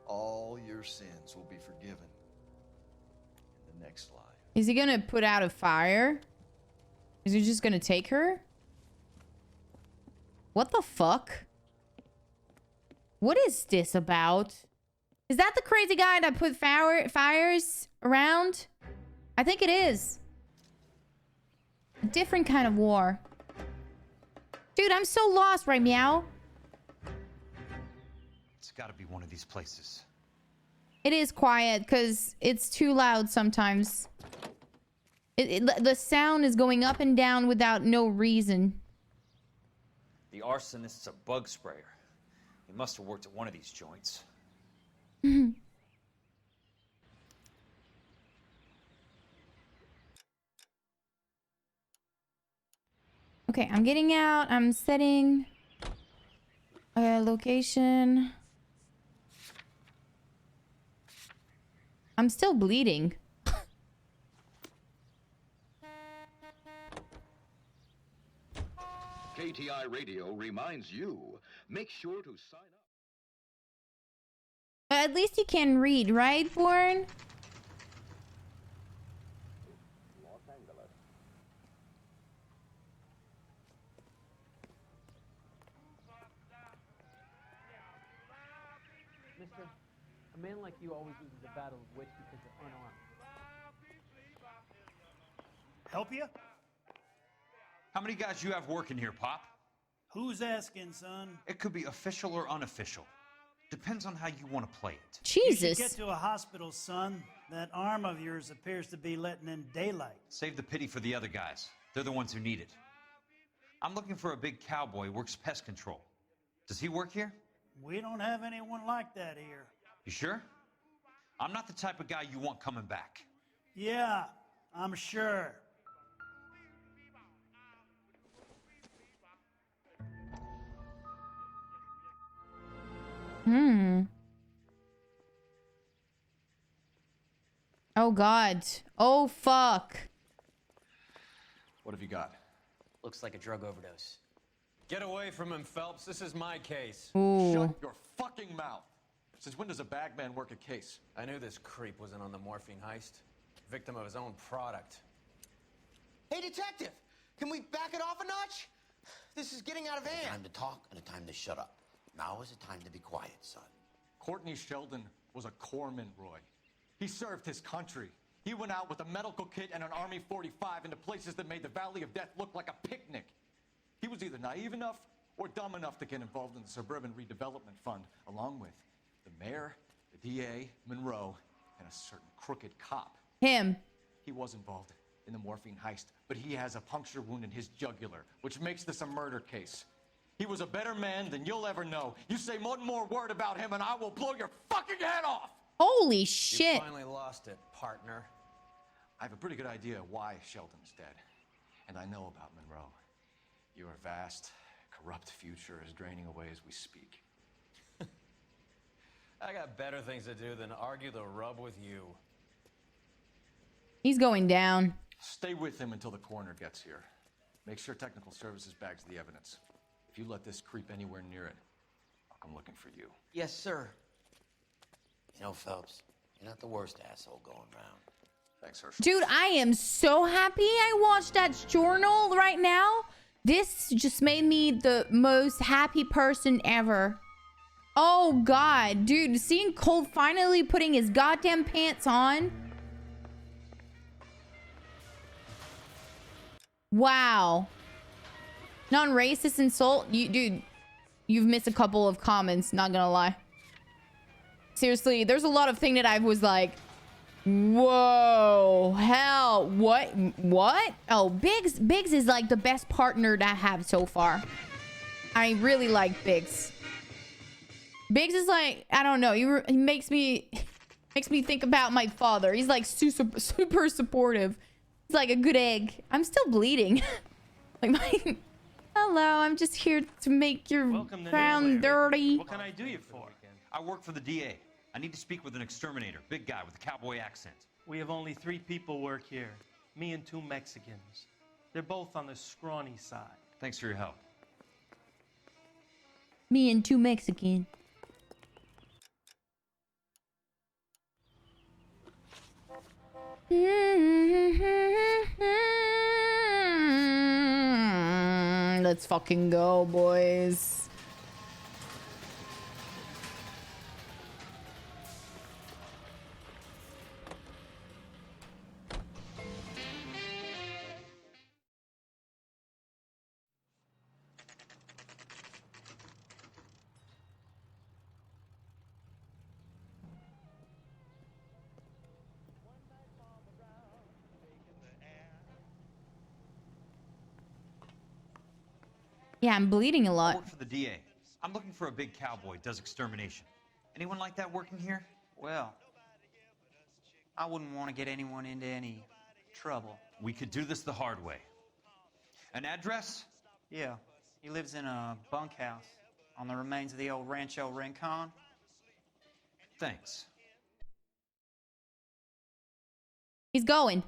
All your sins will be forgiven in the next life. Is he gonna put out a fire? Is he just gonna take her? What the fuck? What is this about? Is that the crazy guy that put fires around? I think it is. A different kind of war. Dude, I'm so lost right meow. It's gotta be one of these places. It is quiet because it's too loud sometimes. The sound is going up and down without no reason. The arsonist's a bug sprayer. He must have worked at one of these joints. Okay, I'm getting out. I'm setting a location. I'm still bleeding. KTI Radio reminds you, make sure to sign up. At least you can read, right, Born? Los Angeles. Mister, a man like you always loses the battle of wits because they're unarmed. Help you? How many guys you have working here, Pop? Who's asking, son? It could be official or unofficial. Depends on how you want to play it. Jesus. You should get to a hospital, son. That arm of yours appears to be letting in daylight. Save the pity for the other guys. They're the ones who need it. I'm looking for a big cowboy who works pest control. Does he work here? We don't have anyone like that here. You sure? I'm not the type of guy you want coming back. Yeah, I'm sure. Oh god. Oh fuck. What have you got? Looks like a drug overdose. Get away from him, Phelps. This is my case. Ooh. Shut your fucking mouth. Since when does a bagman work a case? I knew this creep wasn't on the morphine heist. Victim of his own product. Hey, detective! Can we back it off a notch? This is getting out of hand. Time to talk and a time to shut up. Now is the time to be quiet, son. Courtney Sheldon was a corpsman, Roy. He served his country. He went out with a medical kit and an Army 45 into places that made the Valley of Death look like a picnic. He was either naive enough or dumb enough to get involved in the Suburban Redevelopment Fund, along with the mayor, the DA, Monroe, and a certain crooked cop. Him. He was involved in the morphine heist, but he has a puncture wound in his jugular, which makes this a murder case. He was a better man than you'll ever know. You say one more word about him and I will blow your fucking head off! Holy shit. You finally lost it, partner. I have a pretty good idea why Sheldon's dead. And I know about Monroe. Your vast, corrupt future is draining away as we speak. I got better things to do than argue the rub with you. He's going down. Stay with him until the coroner gets here. Make sure technical services bags the evidence. If you let this creep anywhere near it, I'll come looking for you. Yes, sir. You know, Phelps, you're not the worst asshole going around. Thanks, Herschel. Dude, I am so happy I watched that journal right now. This just made me the most happy person ever. Oh, God. Dude, seeing Cole finally putting his goddamn pants on. Wow. Non-racist insult? Dude, you've missed a couple of comments, not gonna lie. Seriously, there's a lot of things that I was like, whoa, hell, what? Oh, Biggs is like the best partner that I have so far. I really like Biggs. Biggs is like, I don't know, he makes me think about my father. He's like super supportive. He's like a good egg. I'm still bleeding. Like my... Hello, I'm just here to make your crown dirty. What can I do you for? I work for the DA. I need to speak with an exterminator. Big guy with a cowboy accent. We have only 3 people work here. Me and 2 Mexicans. They're both on the scrawny side. Thanks for your help. Me and 2 Mexican. Let's fucking go, boys. Yeah, I'm bleeding a I lot. work for the DA. I'm looking for a big cowboy, does extermination. Anyone like that working here? Well, I wouldn't want to get anyone into any trouble. We could do this the hard way. An address? Yeah, he lives in a bunkhouse on the remains of the old Rancho Rincon. Thanks. He's going.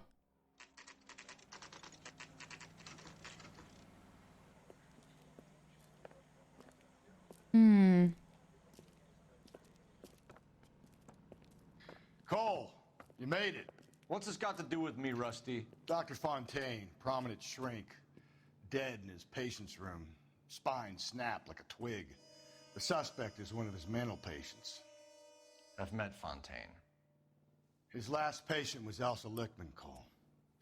Cole, you made it. What's this got to do with me, Rusty? Dr. Fontaine, prominent shrink, dead in his patient's room. Spine snapped like a twig. The suspect is one of his mental patients. I've met Fontaine. His last patient was Elsa Lichtman, Cole.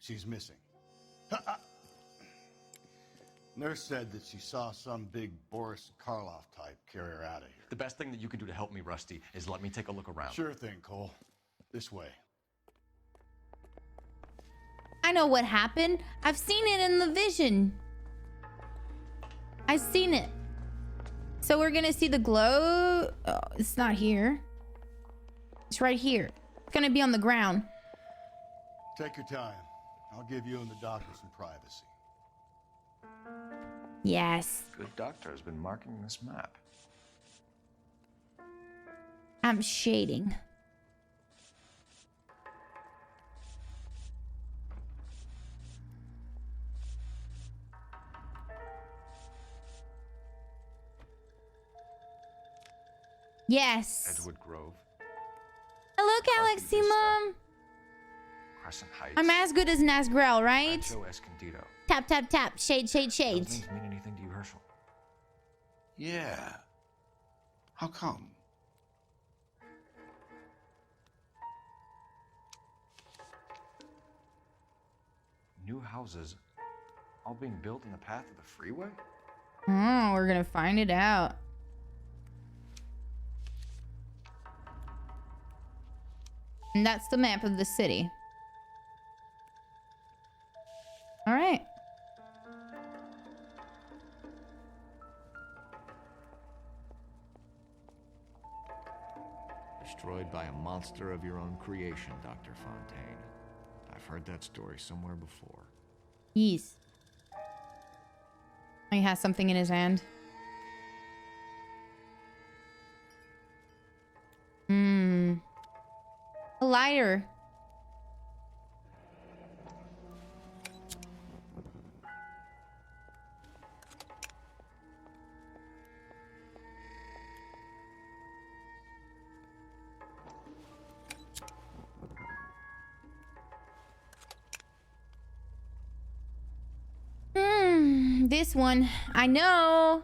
She's missing. Nurse said that she saw some big Boris Karloff type carry her out of here. The best thing that you can do to help me, Rusty, is let me take a look around. Sure thing, Cole. This way. I know what happened. I've seen it in the vision. I've seen it. So we're gonna see the glow. Oh, it's not here. It's right here. It's gonna be on the ground. Take your time. I'll give you and the doctor some privacy. Yes. Good doctor has been marking this map. I'm shading. Yes. Edgewood Grove. Hello, Galaxy Mom. Crescent Heights. I'm as good as Nazghrel, right? Rancho Escondido. Tap, tap, tap. Shade, shade, Those shade. names mean anything to you, Herschel? Yeah. How come? New houses all being built in the path of the freeway? Oh, we're gonna find it out. And that's the map of the city. All right. Destroyed by a monster of your own creation, Dr. Fontaine. I've heard that story somewhere before. Yes. He has something in his hand. A lighter. This one. I know.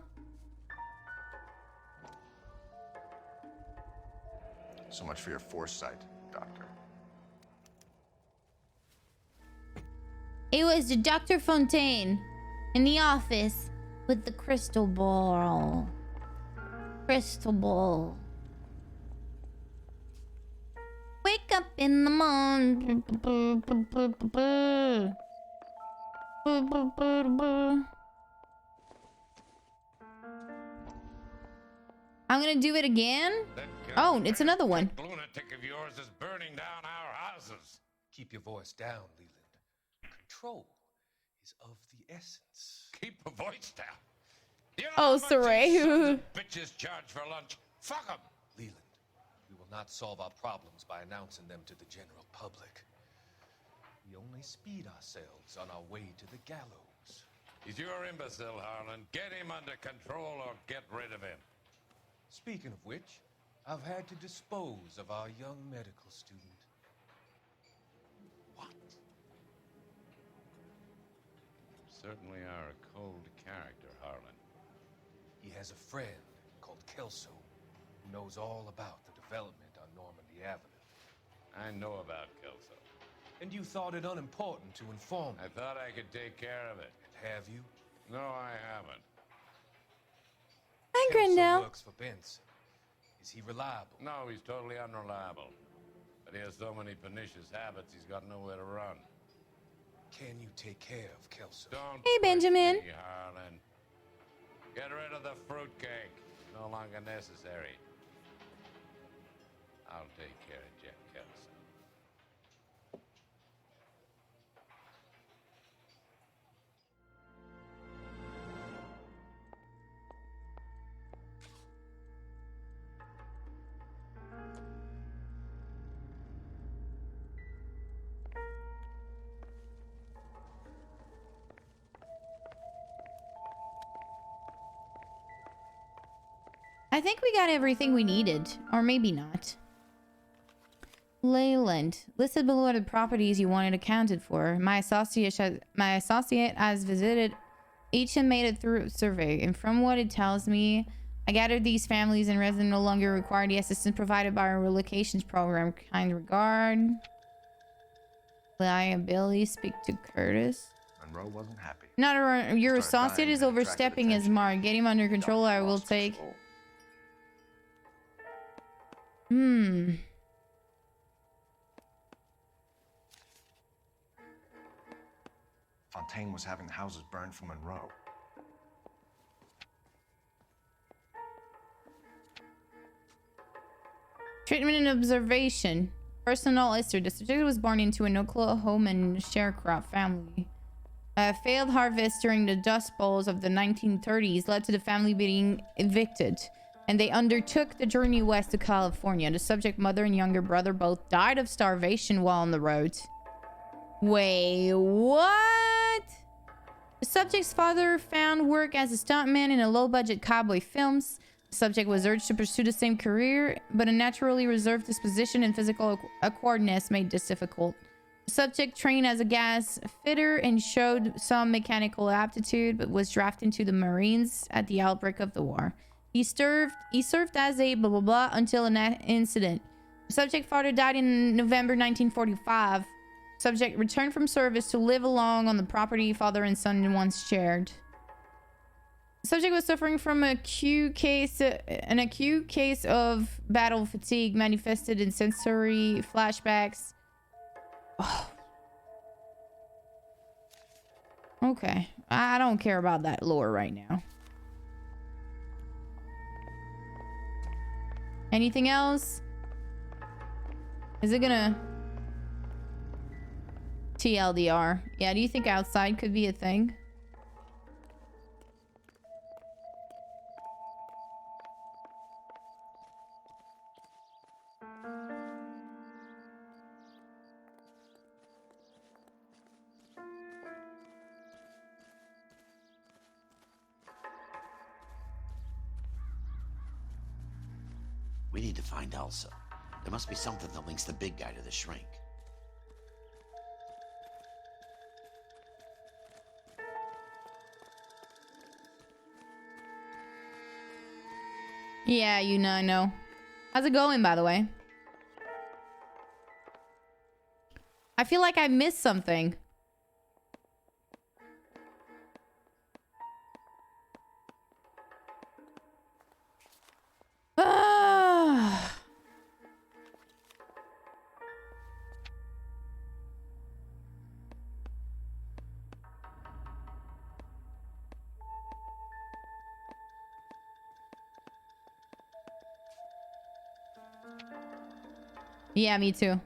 So much for your foresight, Doctor. It was Dr. Fontaine in the office with the crystal ball. Crystal ball. Wake up in the morning. I'm gonna do it again? Oh, it's another one. That lunatic of yours is burning down our houses. Keep your voice down, Leland. Control is of the essence. Keep your voice down. You know Oh, how much these sons Saray. of bitches charge for lunch? Fuck them. Leland, we will not solve our problems by announcing them to the general public. We only speed ourselves on our way to the gallows. He's your imbecile, Harlan. Get him under control or get rid of him. Speaking of which, I've had to dispose of our young medical student. What? Certainly are a cold character, Harlan. He has a friend called Kelso who knows all about the development on Normandy Avenue. I know about Kelso. And you thought it unimportant to inform me. I thought I could take care of it. Have you? No, I haven't. Hi, Kelso Grindel. works for Benson. Is he reliable? No, he's totally unreliable. But he has so many pernicious habits, he's got nowhere to run. Can you take care of Kelso? Don't Hey, Benjamin. push me, Harlan. Get rid of the fruitcake. No longer necessary. I'll take care of Jack Kelso. I think we got everything we needed. Or maybe not. Leyland. Listed below are the properties you wanted accounted for. My associate has visited each and made a thorough survey. And from what it tells me, I gathered these families and residents no longer require the assistance provided by our relocations program. Kind regard. Liability. Speak to Curtis. Monroe wasn't happy. Not a, your Started associate dying is and attracted overstepping his attention. mark. Get him under control. I will Lost take. control. Fontaine was having the houses burned for Monroe. Treatment and observation. Personal history. The subject was born into an Oklahoman sharecrop family. A failed harvest during the Dust Bowls of the 1930s led to the family being evicted, and they undertook the journey west to California. The subject mother and younger brother both died of starvation while on the road. Wait, what? The subject's father found work as a stuntman in a low-budget cowboy films. The subject was urged to pursue the same career, but a naturally reserved disposition and physical awkwardness made this difficult. The subject trained as a gas fitter and showed some mechanical aptitude, but was drafted into the Marines at the outbreak of the war. He served as a blah blah blah until an incident. The subject father died in November 1945. Subject returned from service to live along on the property father and son once shared. The subject was suffering from an acute case of battle fatigue manifested in sensory flashbacks. Oh. Okay, I don't care about that lore right now. Anything else? Is it gonna... TLDR. Yeah, do you think outside could be a thing? We need to find Elsa. There must be something that links the big guy to the shrink. Yeah, you know, I know. How's it going, by the way? I feel like I missed something. Ah. Yeah, me too.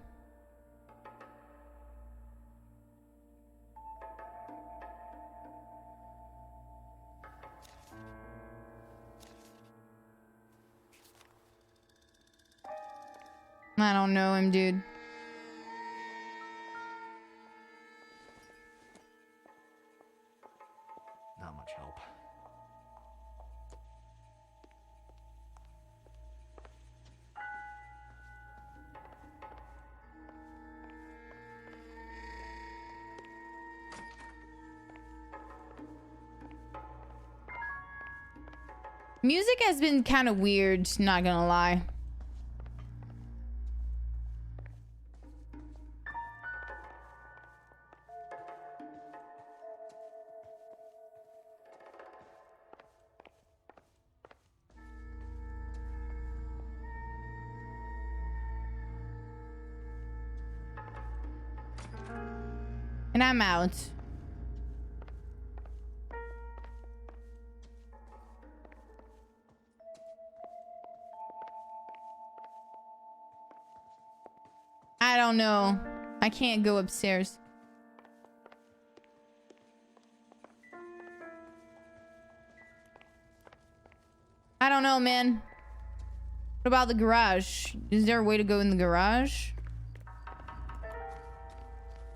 I don't know him, dude. Not much help. Music has been kind of weird, not gonna lie. And I'm out. I don't know. I can't go upstairs. I don't know, man. What about the garage? Is there a way to go in the garage?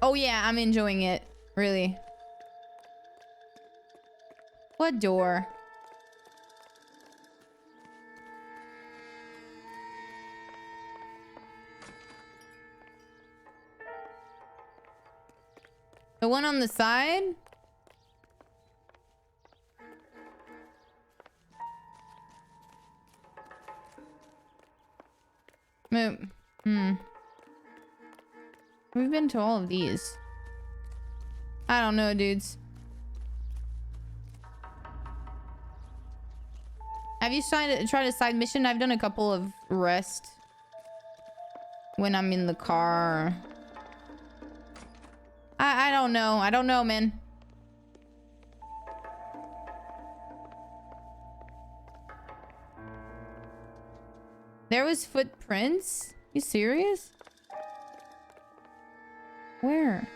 Oh yeah, I'm enjoying it. Really. What door? The one on the side? We've been to all of these. I don't know, dudes. Have you tried a side mission? I've done a couple of rest when I'm in the car. I don't know. I don't know, man. There was footprints? You serious? Where?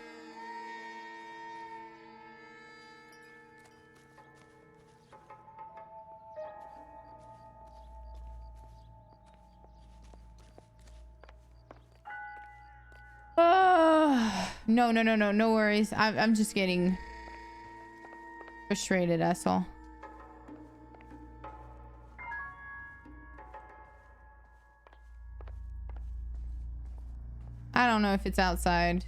No, no, no, no, no worries. I'm just getting frustrated, that's all. I don't know if it's outside.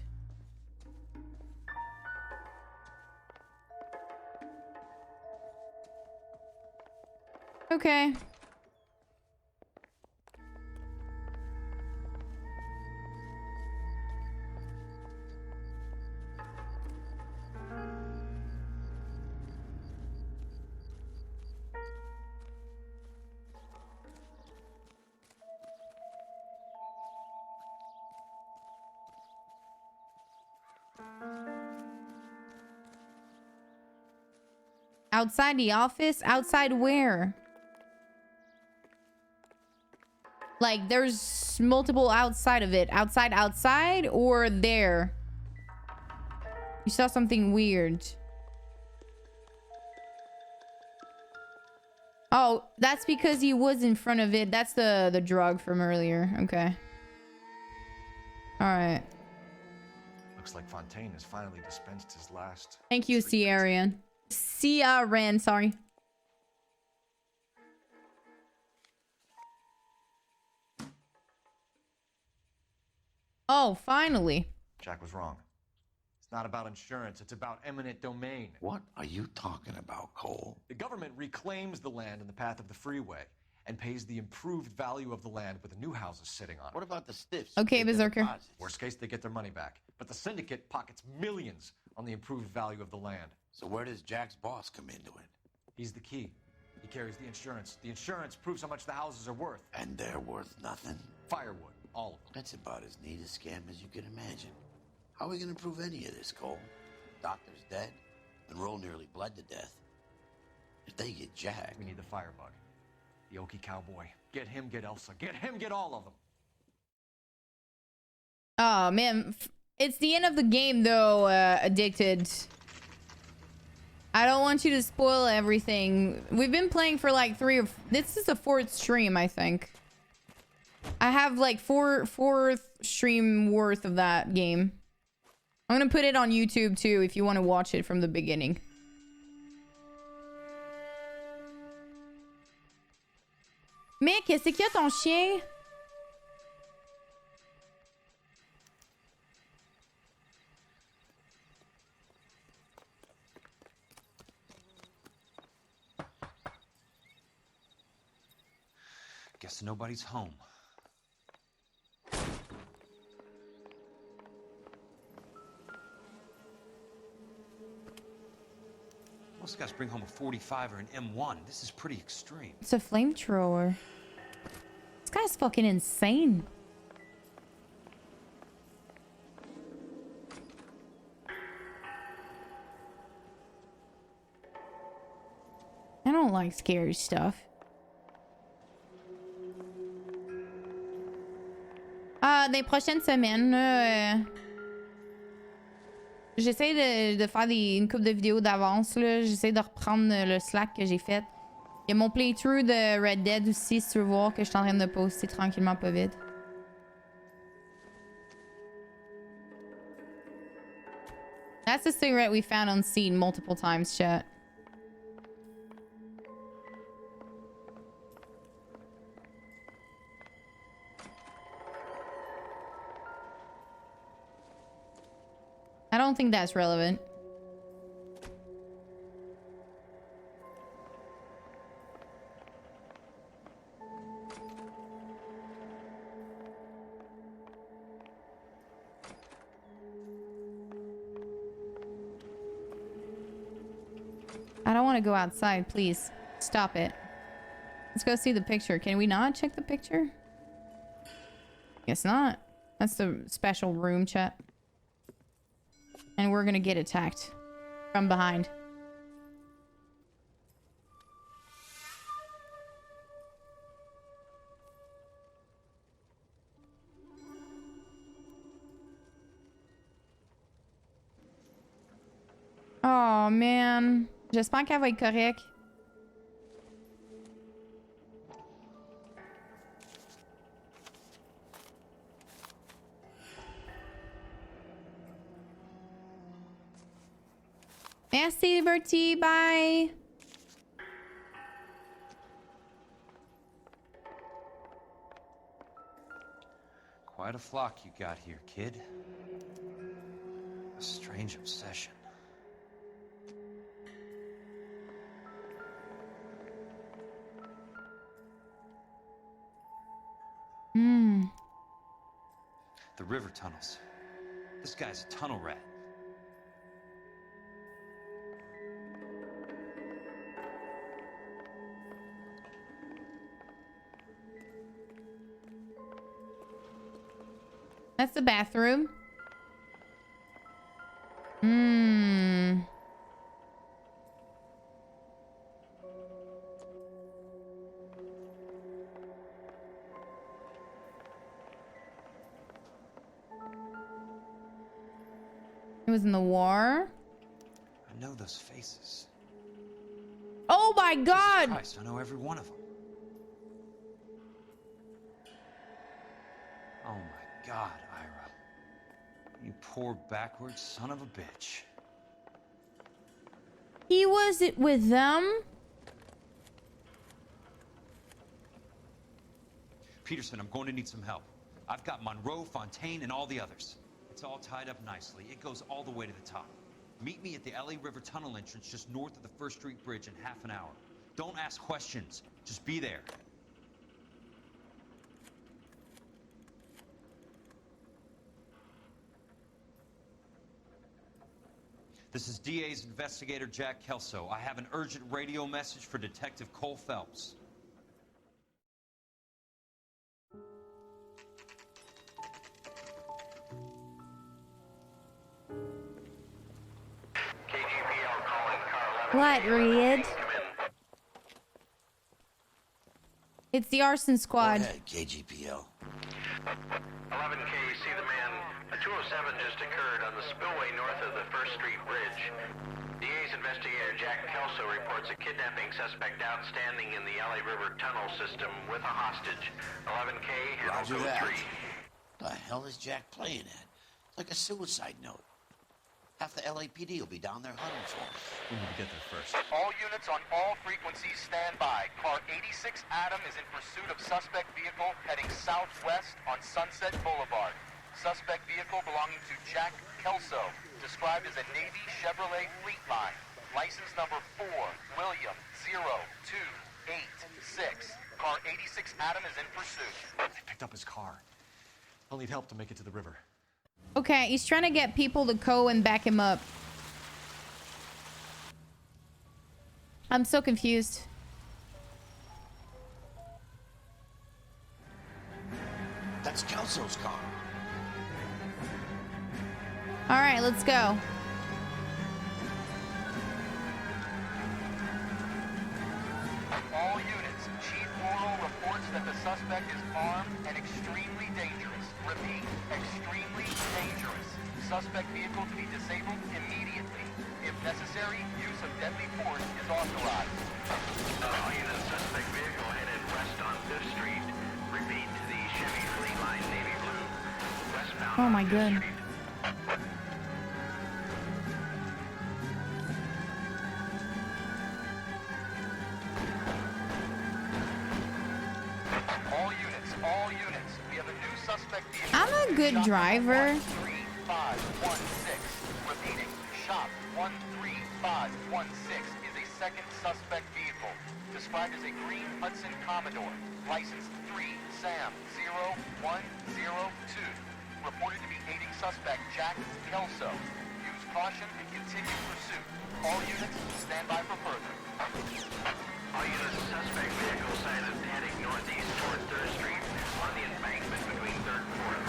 Okay. Outside the office? Outside where? Like, there's multiple outside of it. Outside or there? You saw something weird. Oh, that's because he was in front of it. That's the drug from earlier. Okay. Alright. Looks like Fontaine has finally dispensed his last. Thank you, Ciaran. Ciaran, sorry. Oh, finally. Jack was wrong. It's not about insurance. It's about eminent domain. What are you talking about, Cole? The government reclaims the land in the path of the freeway. and pays the improved value of the land with the new houses sitting on it. What about the stiffs? Okay, Berserker. Worst case, they get their money back. But the syndicate pockets millions on the improved value of the land. So where does Jack's boss come into it? He's the key. He carries the insurance. The insurance proves how much the houses are worth. And they're worth nothing? Firewood, all of them. That's about as neat a scam as you can imagine. How are we going to prove any of this, Cole? Doctor's dead, and Roll nearly bled to death. If they get Jack... We need the firebug. The Okie cowboy. Get him, get Elsa. Get him, get all of them. Oh, man. It's the end of the game, though, Addicted. I don't want you to spoil everything. We've been playing for like this is the 4th stream, I think. I have like fourth stream worth of that game. I'm gonna put it on YouTube, too, if you want to watch it from the beginning. Mais qu'est-ce qu'il y a ton chien? Guess nobody's home. Most guys bring home a 45 or an M1. This is pretty extreme. It's a flamethrower. This guy's fucking insane. I don't like scary stuff. Des prochaines semaines, j'essaie de faire une couple de vidéos d'avance. J'essaie de reprendre le slack que j'ai fait. Il y a mon playthrough de Red Dead aussi, si tu veux voir, que je suis en train de poster tranquillement, pas vite. That's a cigarette we found on scene multiple times, chat. I don't think that's relevant. I don't want to go outside, please. Stop it. Let's go see the picture. Can we not check the picture? Guess not. That's the special room, chat. And we're gonna get attacked from behind. Oh man. J'espère qu'elle va être correcte. Merci, Bertie. Bye. Quite a flock you got here, kid. A strange obsession. The river tunnels. This guy's a tunnel rat. That's the bathroom. It was in the war. I know those faces. Oh my God! Jesus Christ, I know every one of them. Oh my God, Ira. You poor backwards son of a bitch. He was it with them? Peterson, I'm going to need some help. I've got Monroe, Fontaine, and all the others. It's all tied up nicely. It goes all the way to the top. Meet me at the LA River Tunnel entrance just north of the 1st Street Bridge in half an hour. Don't ask questions. Just be there. This is DA's investigator Jack Kelso. I have an urgent radio message for Detective Cole Phelps. What, Reed? It's the arson squad. Go ahead, KGPL. 11K, see the man. A 207 just occurred on the spillway north of the First Street Bridge. DA's investigator Jack Kelso reports a kidnapping suspect outstanding in the LA River tunnel system with a hostage. 11K, Roger code that. 3. The hell is Jack playing at? It's like a suicide note. Half the LAPD will be down there hunting for him. We need to get there first. All units on all frequencies stand by. Car 86 Adam is in pursuit of suspect vehicle heading southwest on Sunset Boulevard. Suspect vehicle belonging to Jack Kelso, described as a Navy Chevrolet Fleetline. License number 4, William 0286. Car 86 Adam is in pursuit. They picked up his car. I'll need help to make it to the river. Okay, he's trying to get people to go and back him up. I'm so confused. That's Kelso's car. All right, let's go. All units, Chief Morrill reports that the suspect is armed and extremely dangerous. Repeat, extremely dangerous. Suspect vehicle to be disabled immediately. If necessary, use of deadly force is authorized. All units, suspect vehicle headed west on 5th Street. Repeat to the Chevy Fleetline Navy Blue. Westbound Oh on my 5th God. Street. All units. We have a new suspect vehicle. I'm a good driver. 13516. Repeating, shop 13516 is a second suspect vehicle, described as a green Hudson Commodore, license 3 Sam 0102, reported to be aiding suspect Jack Kelso. Use caution and continue pursuit. All units stand by for further. All units, suspect vehicle sighted heading northeast toward 3rd Street on the embankment between 3rd and 4th.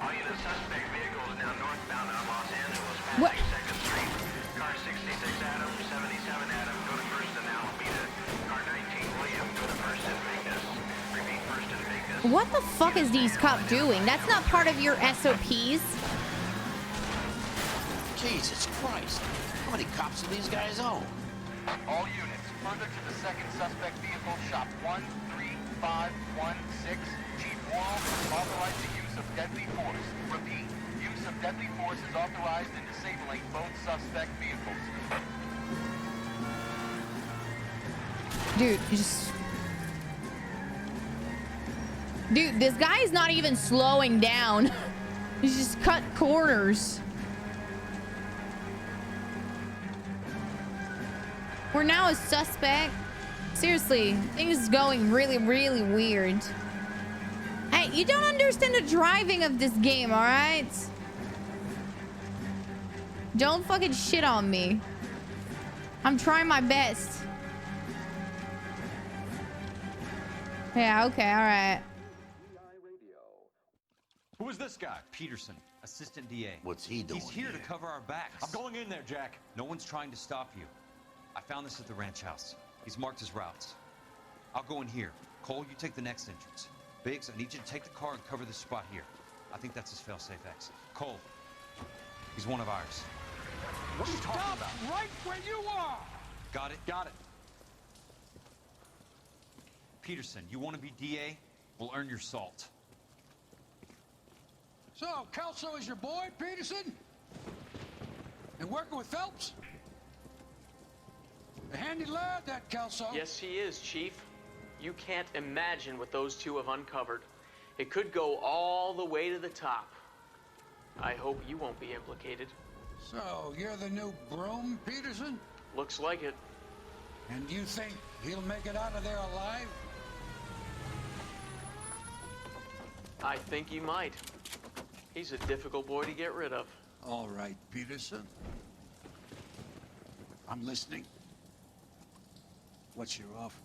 All units, suspect vehicle is now northbound on Los Angeles, passing 2nd Street. Car 66 Adam, 77 Adam, go to 1st and Alameda. Car 19 William, go to 1st and Vegas. Repeat, 1st and Vegas. What the fuck is these cops doing? That's not part of your SOPs. Jesus Christ. How many cops do these guys own? All units, further to the second suspect vehicle, shop 13516. Chief Morrill authorized the use of deadly force. Repeat, use of deadly force is authorized in disabling both suspect vehicles. Dude, Dude, this guy is not even slowing down. He's just cut corners. We're now a suspect. Seriously, things is going really, really weird. Hey, you don't understand the driving of this game, all right? Don't fucking shit on me. I'm trying my best. Yeah, okay, all right. Who is this guy? Peterson, assistant DA. What's he doing He's here to cover our backs. I'm going in there, Jack. No one's trying to stop you. I found this at the ranch house. He's marked his routes. I'll go in here. Cole, you take the next entrance. Biggs, I need you to take the car and cover this spot here. I think that's his fail-safe exit. Cole, he's one of ours. What are you talking about? Right where you are! Got it? Got it. Peterson, you want to be DA? We'll earn your salt. So, Kelso is your boy, Peterson? And working with Phelps? A handy lad, that Kelso. Yes, he is, Chief. You can't imagine what those two have uncovered. It could go all the way to the top. I hope you won't be implicated. So, you're the new broom, Peterson? Looks like it. And you think he'll make it out of there alive? I think he might. He's a difficult boy to get rid of. All right, Peterson. I'm listening. What's your offer?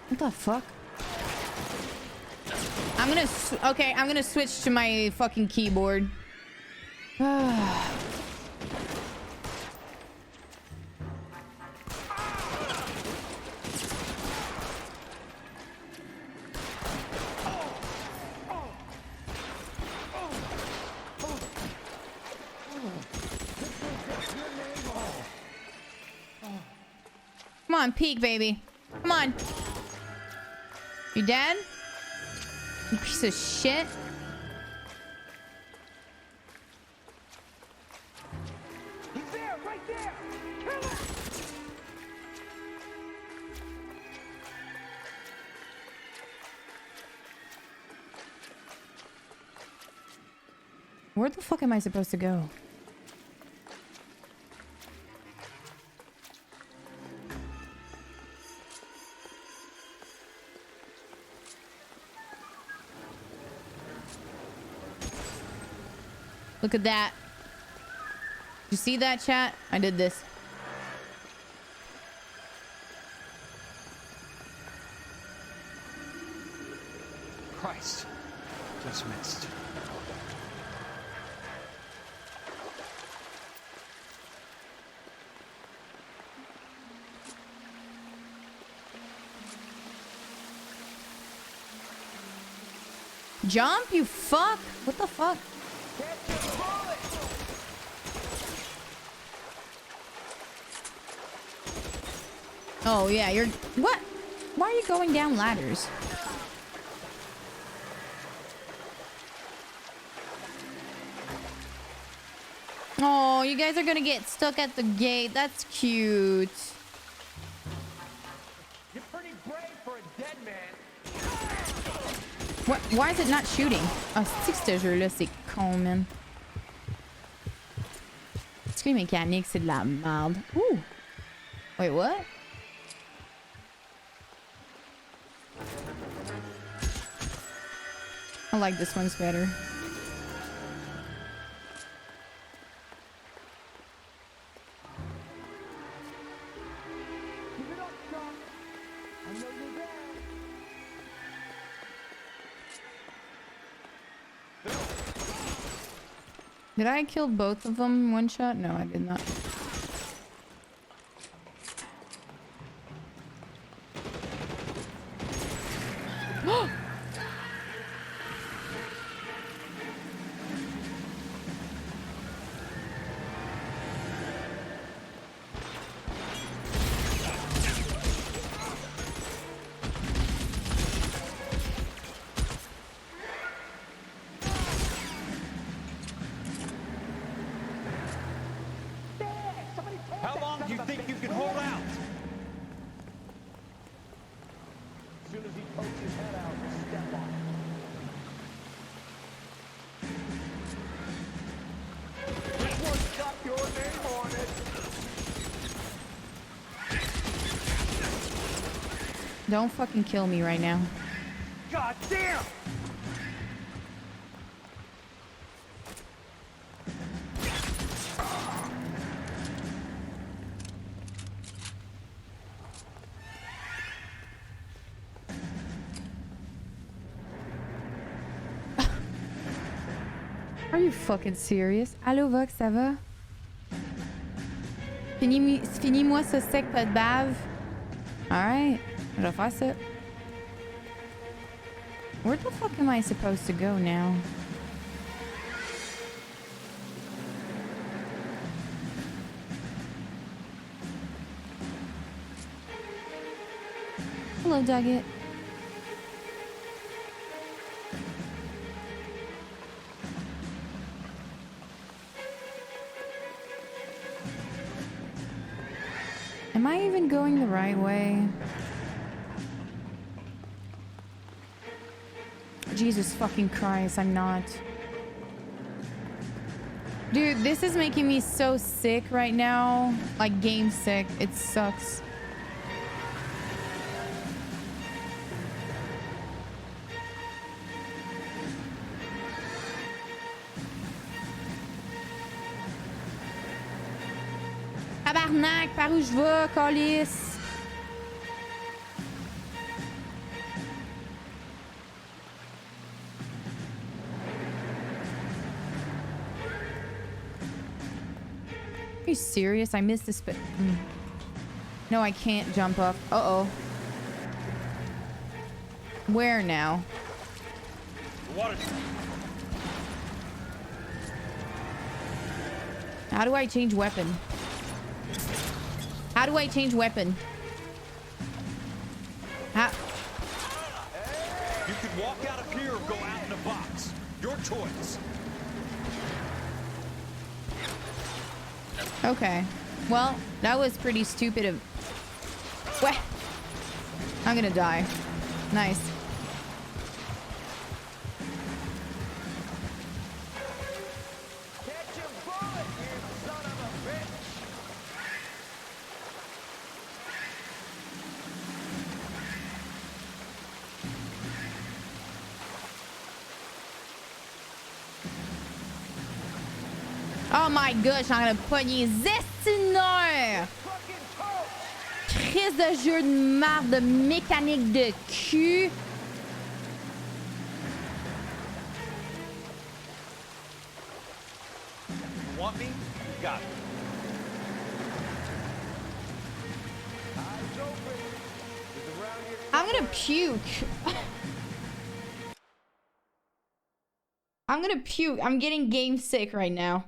What the fuck? Okay, I'm gonna switch to my fucking keyboard. Come on, peek, baby. Come on. You dead? You piece of shit. He's there, right there. Kill him. Where the fuck am I supposed to go? Look at that. You see that, chat? I did this. Christ. Just missed. Jump, you fuck. What the fuck? Oh, yeah, you're... What? Why are you going down ladders? Oh, you guys are gonna get stuck at the gate. That's cute. You're pretty brave for a dead man. What? Why is it not shooting? Ah, c'est que ce jeu-là, c'est con, man. Est-ce que les mécaniques, c'est de la merde? Ouh! Wait, what? I like this one's better. Did I kill both of them in one shot? No, I did not. How long do you think you can hold out? As soon as he pokes his head out, step on it. This one's got your name on it. Don't fucking kill me right now. God damn! Are you fucking serious? Allô, Vox, ça va? Finis-moi ce sec, pas de bave. Alright, je vais faire ça. Where the fuck am I supposed to go now? Hello, Daggett. Am I even going the right way? Jesus fucking Christ, I'm not. Dude, this is making me so sick right now. Like, game sick. It sucks. Tabarnak, par où je vais, calice? Are you serious? I missed this, but no, I can't jump up. Uh-oh. Where now? The water's... How do I change weapon? How do I change weapon? How? You could walk out of here or go out in a box. Your choice. Okay. Well, that was pretty stupid of... What? I'm gonna die. Nice. Oh my gosh, I'm gonna pogner Zestineur! Crise de jeu de marde de mécanique de cul. You want me? You got it. I'm gonna puke. I'm gonna puke. I'm getting game sick right now.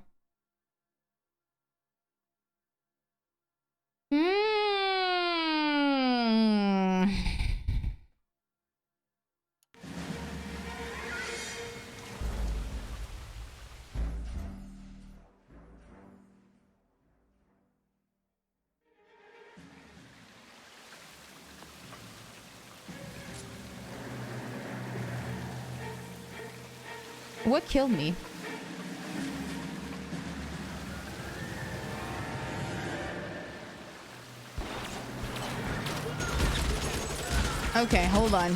What killed me? Okay, hold on.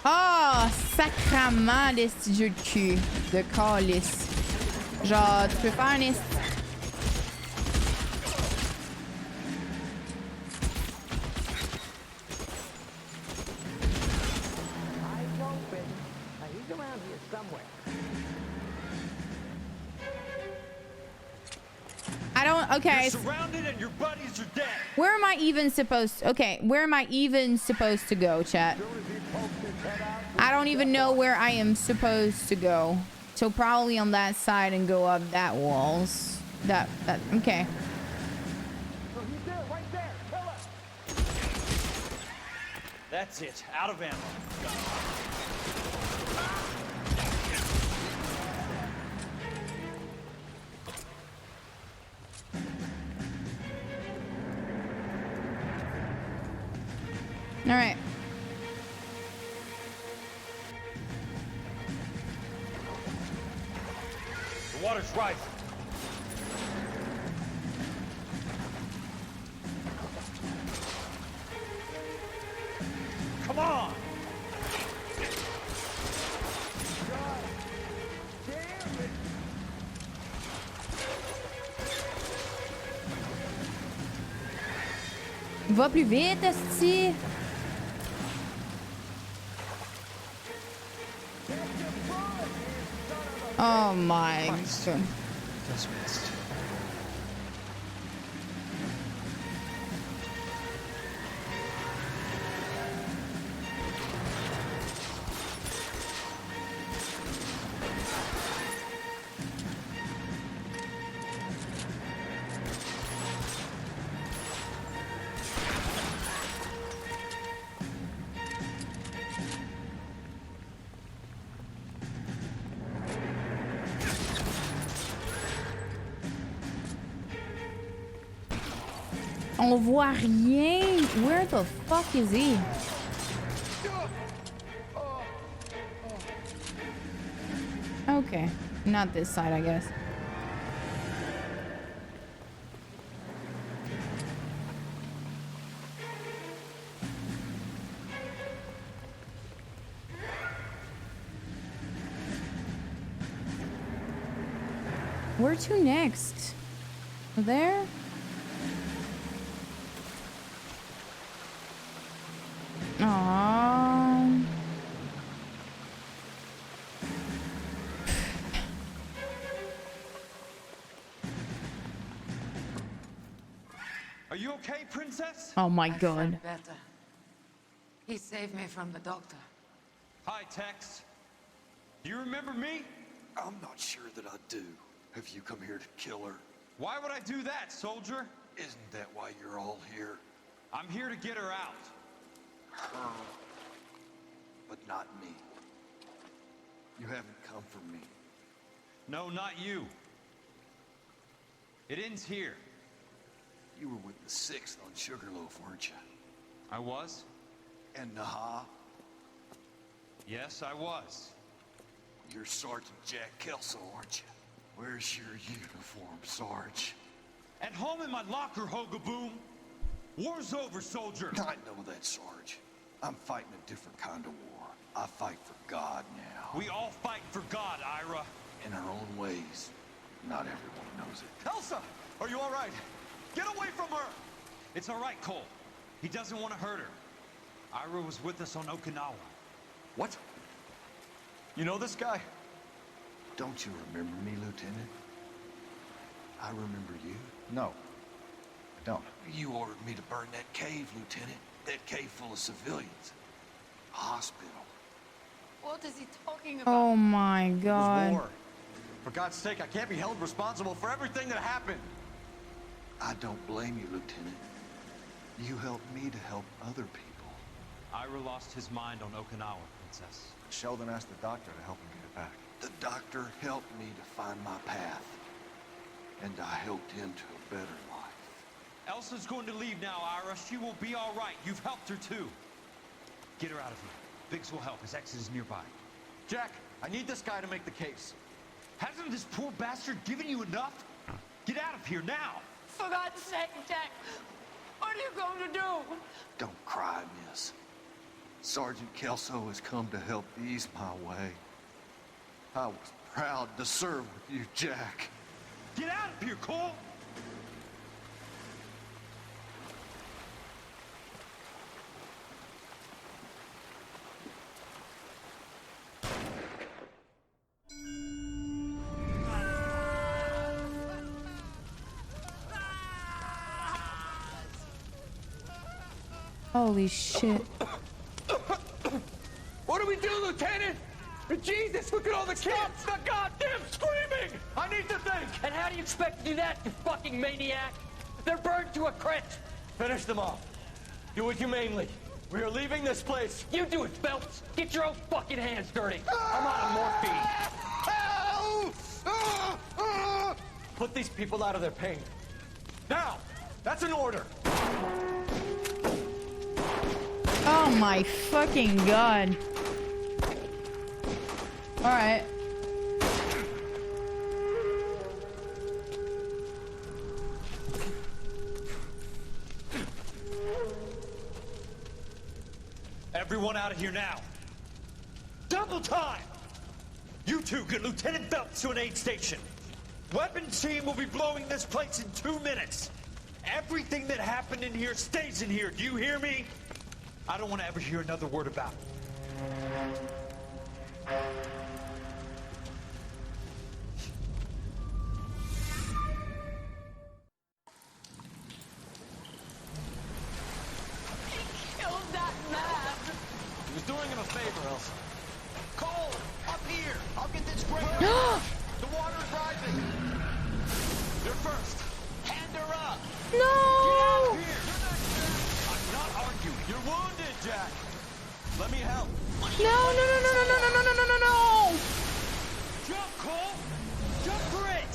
Oh, sacrement des petits jeux de cul. De calice. Genre, tu peux faire un est... I don't... Okay. You're surrounded and your buddies are dead. Where am I even supposed to... Okay, where am I even supposed to go, chat? I don't even know where I am supposed to go. So probably on that side and go up that walls. That... Okay. That's it. Out of ammo. All right. The water's rising. Come on! Va plus vite, esti. Oh my god. Dismissed. On voit rien. Where the fuck is he? Okay. Not this side, I guess. Where to next? There? Aww. Are you okay, princess? Oh my I god. felt better. He saved me from the doctor. Hi, Tex. Do you remember me? I'm not sure that I do. Have you come here to kill her? Why would I do that, soldier? Isn't that why you're all here? I'm here to get her out. Her. But not me. You haven't come for me. No, not you. It ends here. You were with the 6th on Sugarloaf, weren't you? I was? And Naha? Yes, I was. You're Sergeant Jack Kelso, aren't you? Where's your uniform, Sarge? At home in my locker, Hogaboom. War's over, soldier. I know that, Sarge. I'm fighting a different kind of war. I fight for God now. We all fight for God, Ira. In our own ways. Not everyone knows it. Elsa! Are you all right? Get away from her! It's all right, Cole. He doesn't want to hurt her. Ira was with us on Okinawa. What? You know this guy? Don't you remember me, Lieutenant? I remember you. No, I don't. You ordered me to burn that cave, Lieutenant. That cave full of civilians. A hospital. What is he talking about? Oh my It was god. war. For God's sake, I can't be held responsible for everything that happened. I don't blame you, Lieutenant. You helped me to help other people. Ira lost his mind on Okinawa, Princess. Sheldon asked the doctor to help him get it back. The doctor helped me to find my path. And I helped him to a better life. Elsa's going to leave now, Ira. She will be all right. You've helped her, too. Get her out of here. Biggs will help. His exit is nearby. Jack, I need this guy to make the case. Hasn't this poor bastard given you enough? Get out of here now! For God's sake, Jack! What are you going to do? Don't cry, miss. Sergeant Kelso has come to help ease my way. I was proud to serve with you, Jack. Get out of here, Cole! Holy shit. What do we do, Lieutenant? Jesus, look at all the kids! The goddamn screaming! I need to think! And how do you expect to do that, you fucking maniac? They're burned to a crisp! Finish them off. Do it humanely. We are leaving this place. You do it, Phelps! Get your own fucking hands dirty! I'm out of morphine! Put these people out of their pain. Now! That's an order! Oh my fucking god. Alright. Everyone out of here now. Double time! You two get Lieutenant Phelps to an aid station. Weapons team will be blowing this place in 2 minutes. Everything that happened in here stays in here. Do you hear me? I don't want to ever hear another word about it. Killed that man! He was doing him a favor, Elsa. Cole, up here! I'll get this crate. The water's rising! You're first! Hand her up! No! I'm not arguing. You're wounded, Jack! Let me help. No, no, no, no, no, no, no, no, no, no, no! Jump, Cole! Jump for it!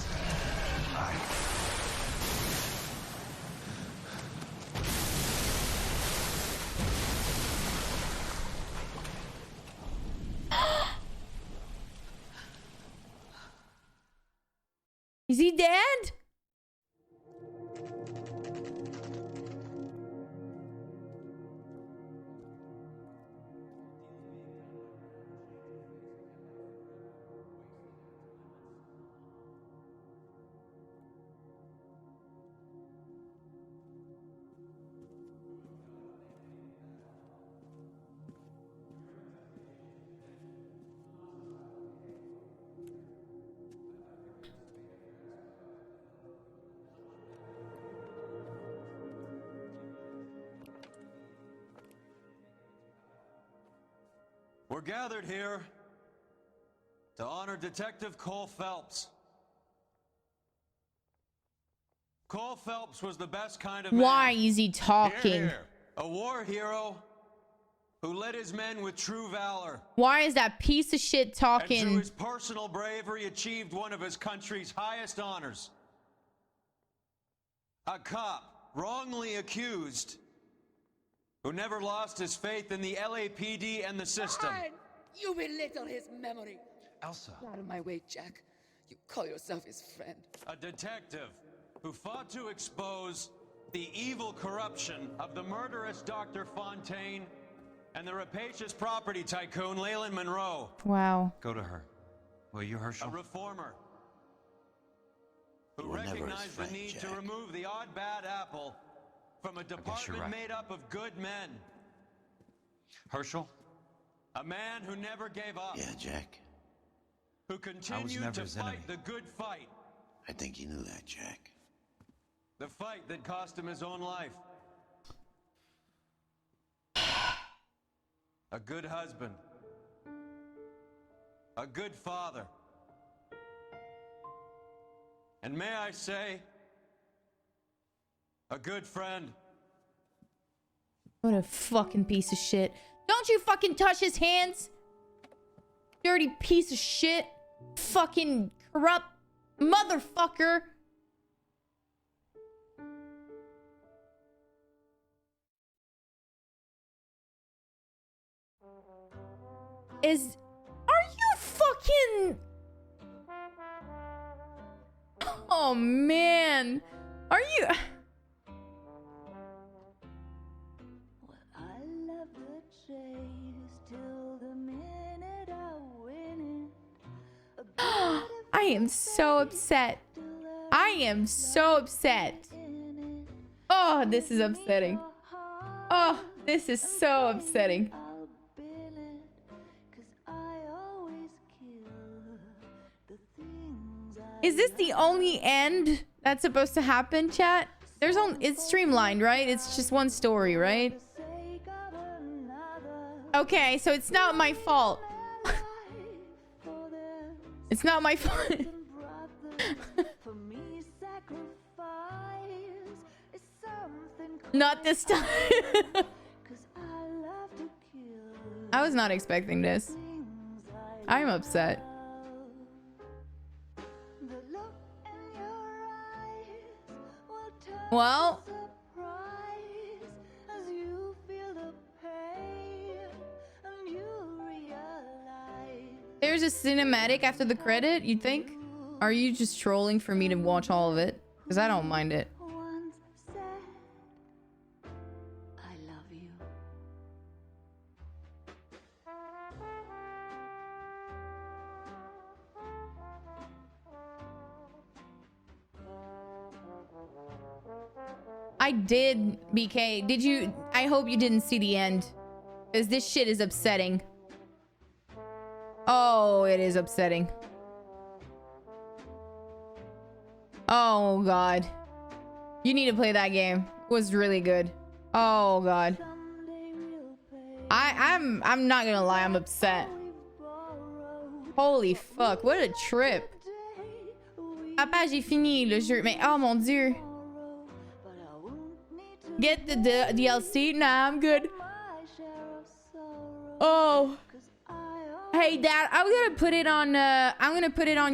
Is he dead? We're gathered here to honor Detective Cole Phelps. Cole Phelps was the best kind of man. Why is he talking? Hear, hear. A war hero who led his men with true valor. Why is that piece of shit And talking? through his personal bravery, achieved one of his country's highest honors. A cop, wrongly accused, who never lost his faith in the LAPD and the system. Fine. You belittle his memory. Elsa. Get out of my way, Jack. You call yourself his friend. A detective who fought to expose the evil corruption of the murderous Dr. Fontaine and the rapacious property tycoon Leyland Monroe. Wow. Go to her. Will you, Herschel? A reformer who You were never his recognized friend, the need to Jack. remove the odd bad apple from a department right. made up of good men. Herschel? A man who never gave up. Yeah, Jack. Who continued never to his fight enemy. the good fight. I think you knew that, Jack. The fight that cost him his own life. A good husband. A good father. And may I say, a good friend. What a fucking piece of shit. Don't you fucking touch his hands. Dirty piece of shit. Fucking corrupt motherfucker. Are you fucking... Oh, man. Are you... I love the chase till the minute I win it. I am so upset. I am so upset. Oh, this is upsetting. Oh, this is so upsetting. Is this the only end that's supposed to happen, chat? There's only, it's streamlined, right? It's just one story, right? Okay, so it's not my fault. It's not my fault. Not this time. I was not expecting this. I'm upset. Well, there's a cinematic after the credit, you think? Are you just trolling for me to watch all of it? Because I don't mind it. I did, BK. Did you? I hope you didn't see the end. Because this shit is upsetting. Oh, it is upsetting. Oh, God. You need to play that game. It was really good. Oh, God. I'm not gonna lie, I'm upset. Holy fuck, what a trip. Papa, j'ai fini le jeu. Mais oh mon dieu. Get the DLC? Nah, I'm good. Oh. Hey, Dad, I'm gonna put it on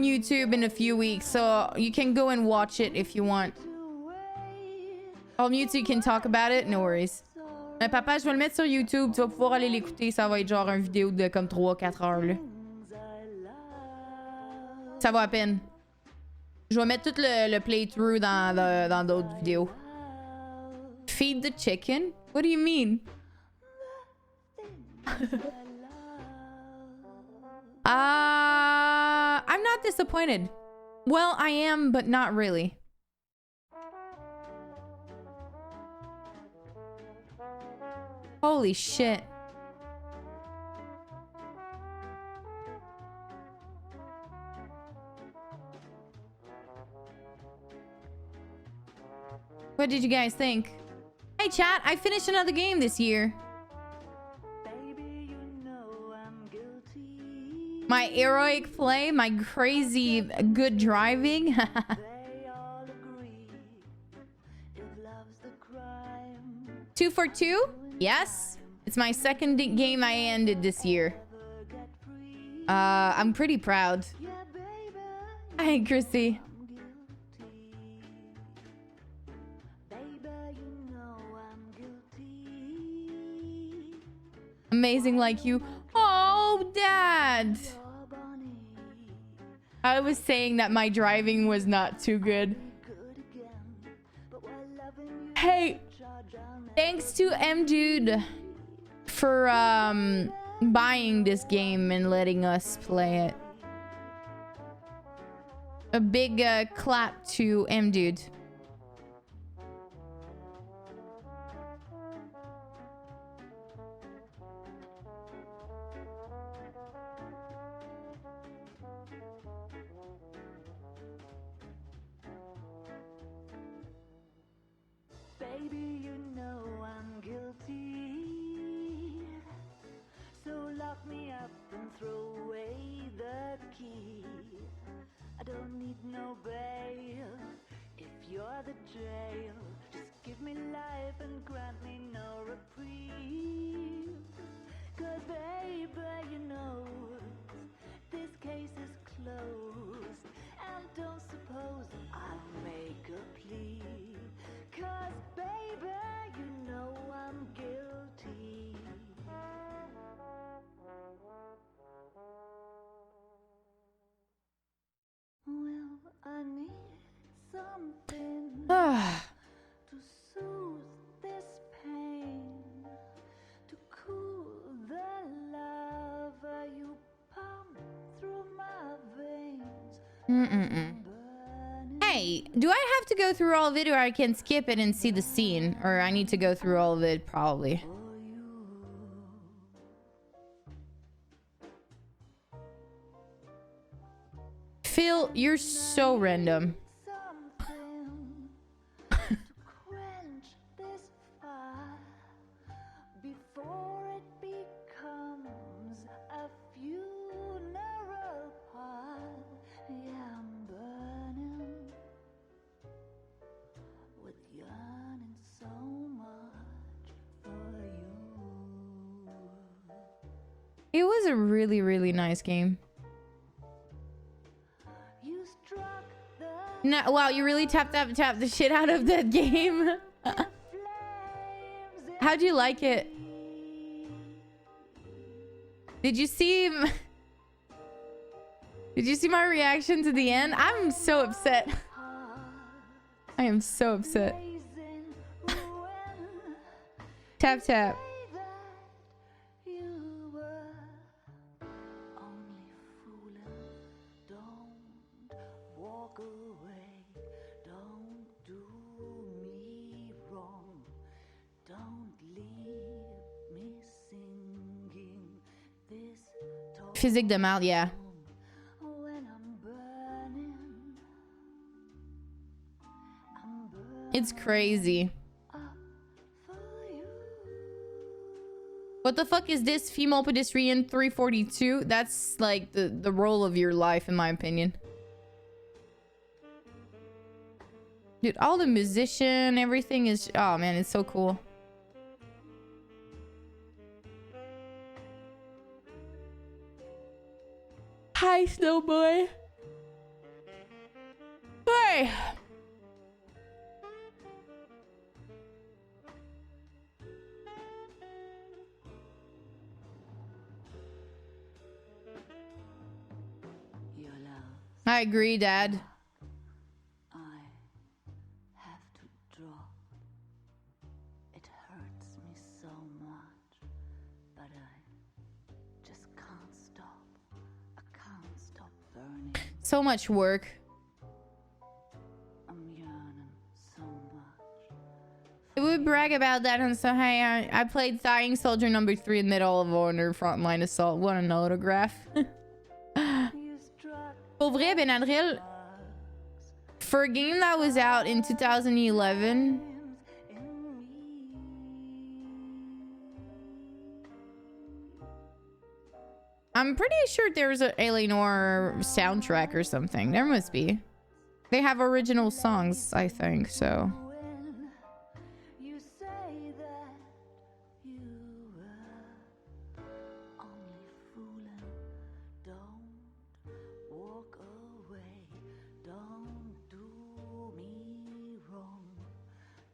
YouTube in a few weeks, so you can go and watch it if you want. On YouTube, you can talk about it. No worries. Mais papa, je vais le mettre sur YouTube. Tu vas pouvoir aller l'écouter. Ça va être genre une vidéo de comme 3-4 heures, là. Ça vaut à peine. Je vais mettre tout le playthrough dans d'autres vidéos. Feed the chicken? What do you mean? I'm not disappointed. Well, I am, but not really. Holy shit. What did you guys think? Hey chat, I finished another game this year. My heroic play, my crazy good driving. 2 for 2? Yes. It's my second game I ended this year. I'm pretty proud. Hi, Chrissy. Amazing like you. Oh, Dad. I was saying that my driving was not too good. Hey, thanks to M-Dude for buying this game and letting us play it. A big clap to M-Dude. Baby, you know I'm guilty. So lock me up and throw away the key. I don't need no bail if you're the jail. Just give me life and grant me no reprieve. 'Cause baby, you know this case is closed. And don't suppose I'll make a plea. 'Cause baby, you know I'm guilty. Well, I need something to soothe this pain, to cool the lava you pump through my veins. Hey, do I have to go through all of it, or I can skip it and see the scene? Or I need to go through all of it, probably. Phil, you're so random. Quench this fire before it becomes a funeral pile. Yeah, I'm burning with yearning so much for you. It was a really, really nice game. No, wow, you really tapped the shit out of that game. How'd you like it? Did you see my reaction to the end? I'm so upset. I am so upset. Tap tap. Physique them out, yeah. It's crazy. What the fuck is this? Female pedestrian 342? That's like the role of your life, in my opinion. Dude, all the musician, everything is... Oh man, it's so cool. Hi, Snowboy. Hey. I agree, Dad. I have to drop. It hurts me so much, but I just can't stop. I can't stop burning. So much work. I'm yearning so much. It would brag about that and say, hey, I played Dying Soldier number 3 in Medal of Honor Frontline Assault. What an autograph. Pour vrai, Benadryl, for a game that was out in 2011, I'm pretty sure there's a LA Noire soundtrack or something. There must be. They have original songs, I think, so. You say that you were only fooling. Don't walk away. Don't do me wrong.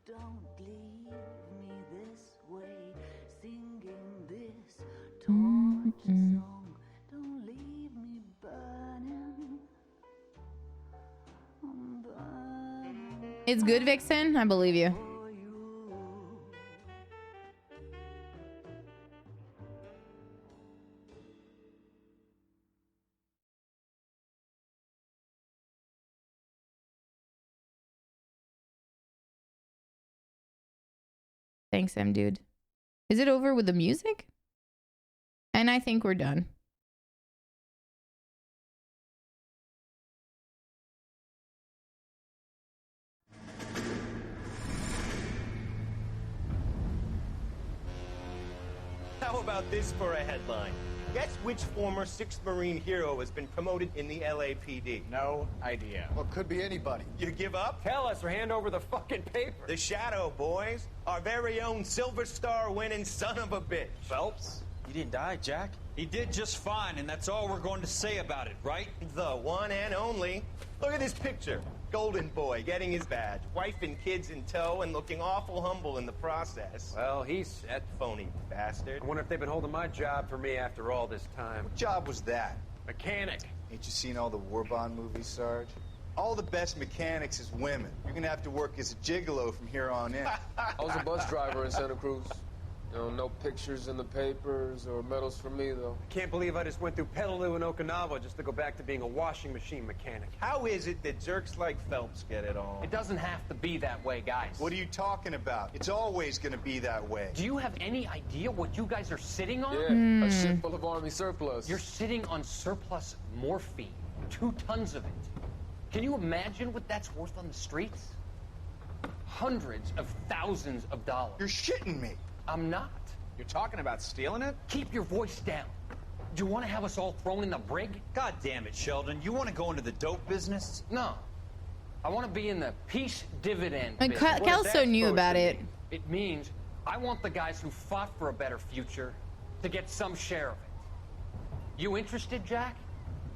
Don't leave me this way, singing this torture song. Don't leave me burning. I'm burning. It's good, Vixen. I believe you. Thanks, M dude. Is it over with the music? And I think we're done. How about this for a headline? Guess which former 6th Marine hero has been promoted in the LAPD? No idea. Well, could be anybody. You give up? Tell us or hand over the fucking paper. The Shadow, boys. Our very own Silver Star winning son of a bitch. Phelps? He didn't die, Jack. He did just fine, and that's all we're going to say about it, right? The one and only. Look at this picture. Golden boy getting his badge, wife and kids in tow, and looking awful humble in the process. Well, he's That phony bastard. I wonder if they've been holding my job for me after all this time. What job was that? Mechanic. Ain't you seen all the war bond movies, Sarge? All the best mechanics is women. You're gonna have to work as a gigolo from here on in. I was a bus driver in Santa Cruz. You know, no pictures in the papers or medals for me, though. I can't believe I just went through Petaloo and Okinawa just to go back to being a washing machine mechanic. How is it that jerks like Phelps get it all? It doesn't have to be that way, guys. What are you talking about? It's always gonna be that way. Do you have any idea what you guys are sitting on? Yeah, a ship full of Army surplus. You're sitting on surplus morphine. 2 tons of it. Can you imagine what that's worth on the streets? Hundreds of thousands of dollars. You're shitting me. I'm not. You're talking about stealing it? Keep your voice down. Do you want to have us all thrown in the brig? God damn it, Sheldon. You want to go into the dope business? No. I want to be in the peace dividend And business. Kelso knew about it. It means I want the guys who fought for a better future to get some share of it. You interested, Jack?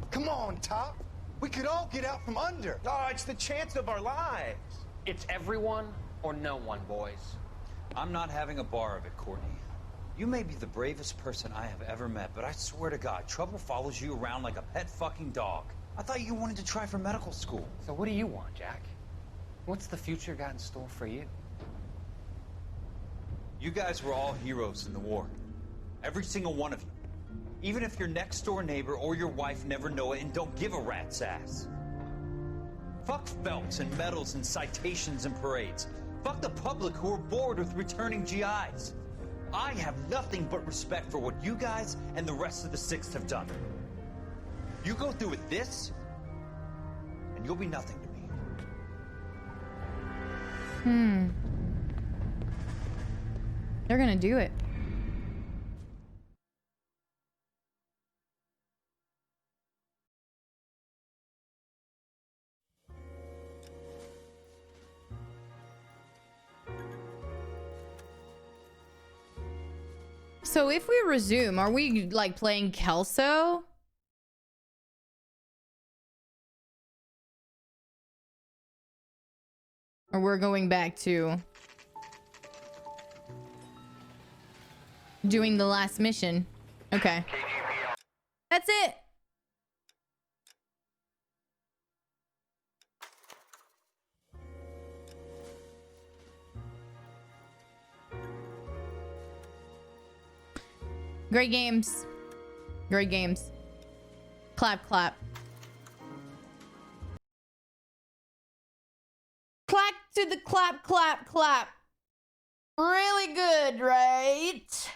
Come on, Top. We could all get out from under. Oh, it's the chance of our lives. It's everyone or no one, boys. I'm not having a bar of it, Courtney. You may be the bravest person I have ever met, but I swear to God, trouble follows you around like a pet fucking dog. I thought you wanted to try for medical school. So what do you want, Jack? What's the future got in store for you? You guys were all heroes in the war. Every single one of you. Even if your next door neighbor or your wife never know it and don't give a rat's ass. Fuck Phelps and medals and citations and parades. Fuck the public who are bored with returning GIs. I have nothing but respect for what you guys and the rest of the 6th have done. You go through with this, and you'll be nothing to me. They're gonna do it. So if we resume, are we like playing Kelso? Or we're going back to doing the last mission? Okay. That's it. Great games. Great games. Clap, clap. Clap to the clap, clap, clap. Really good, right?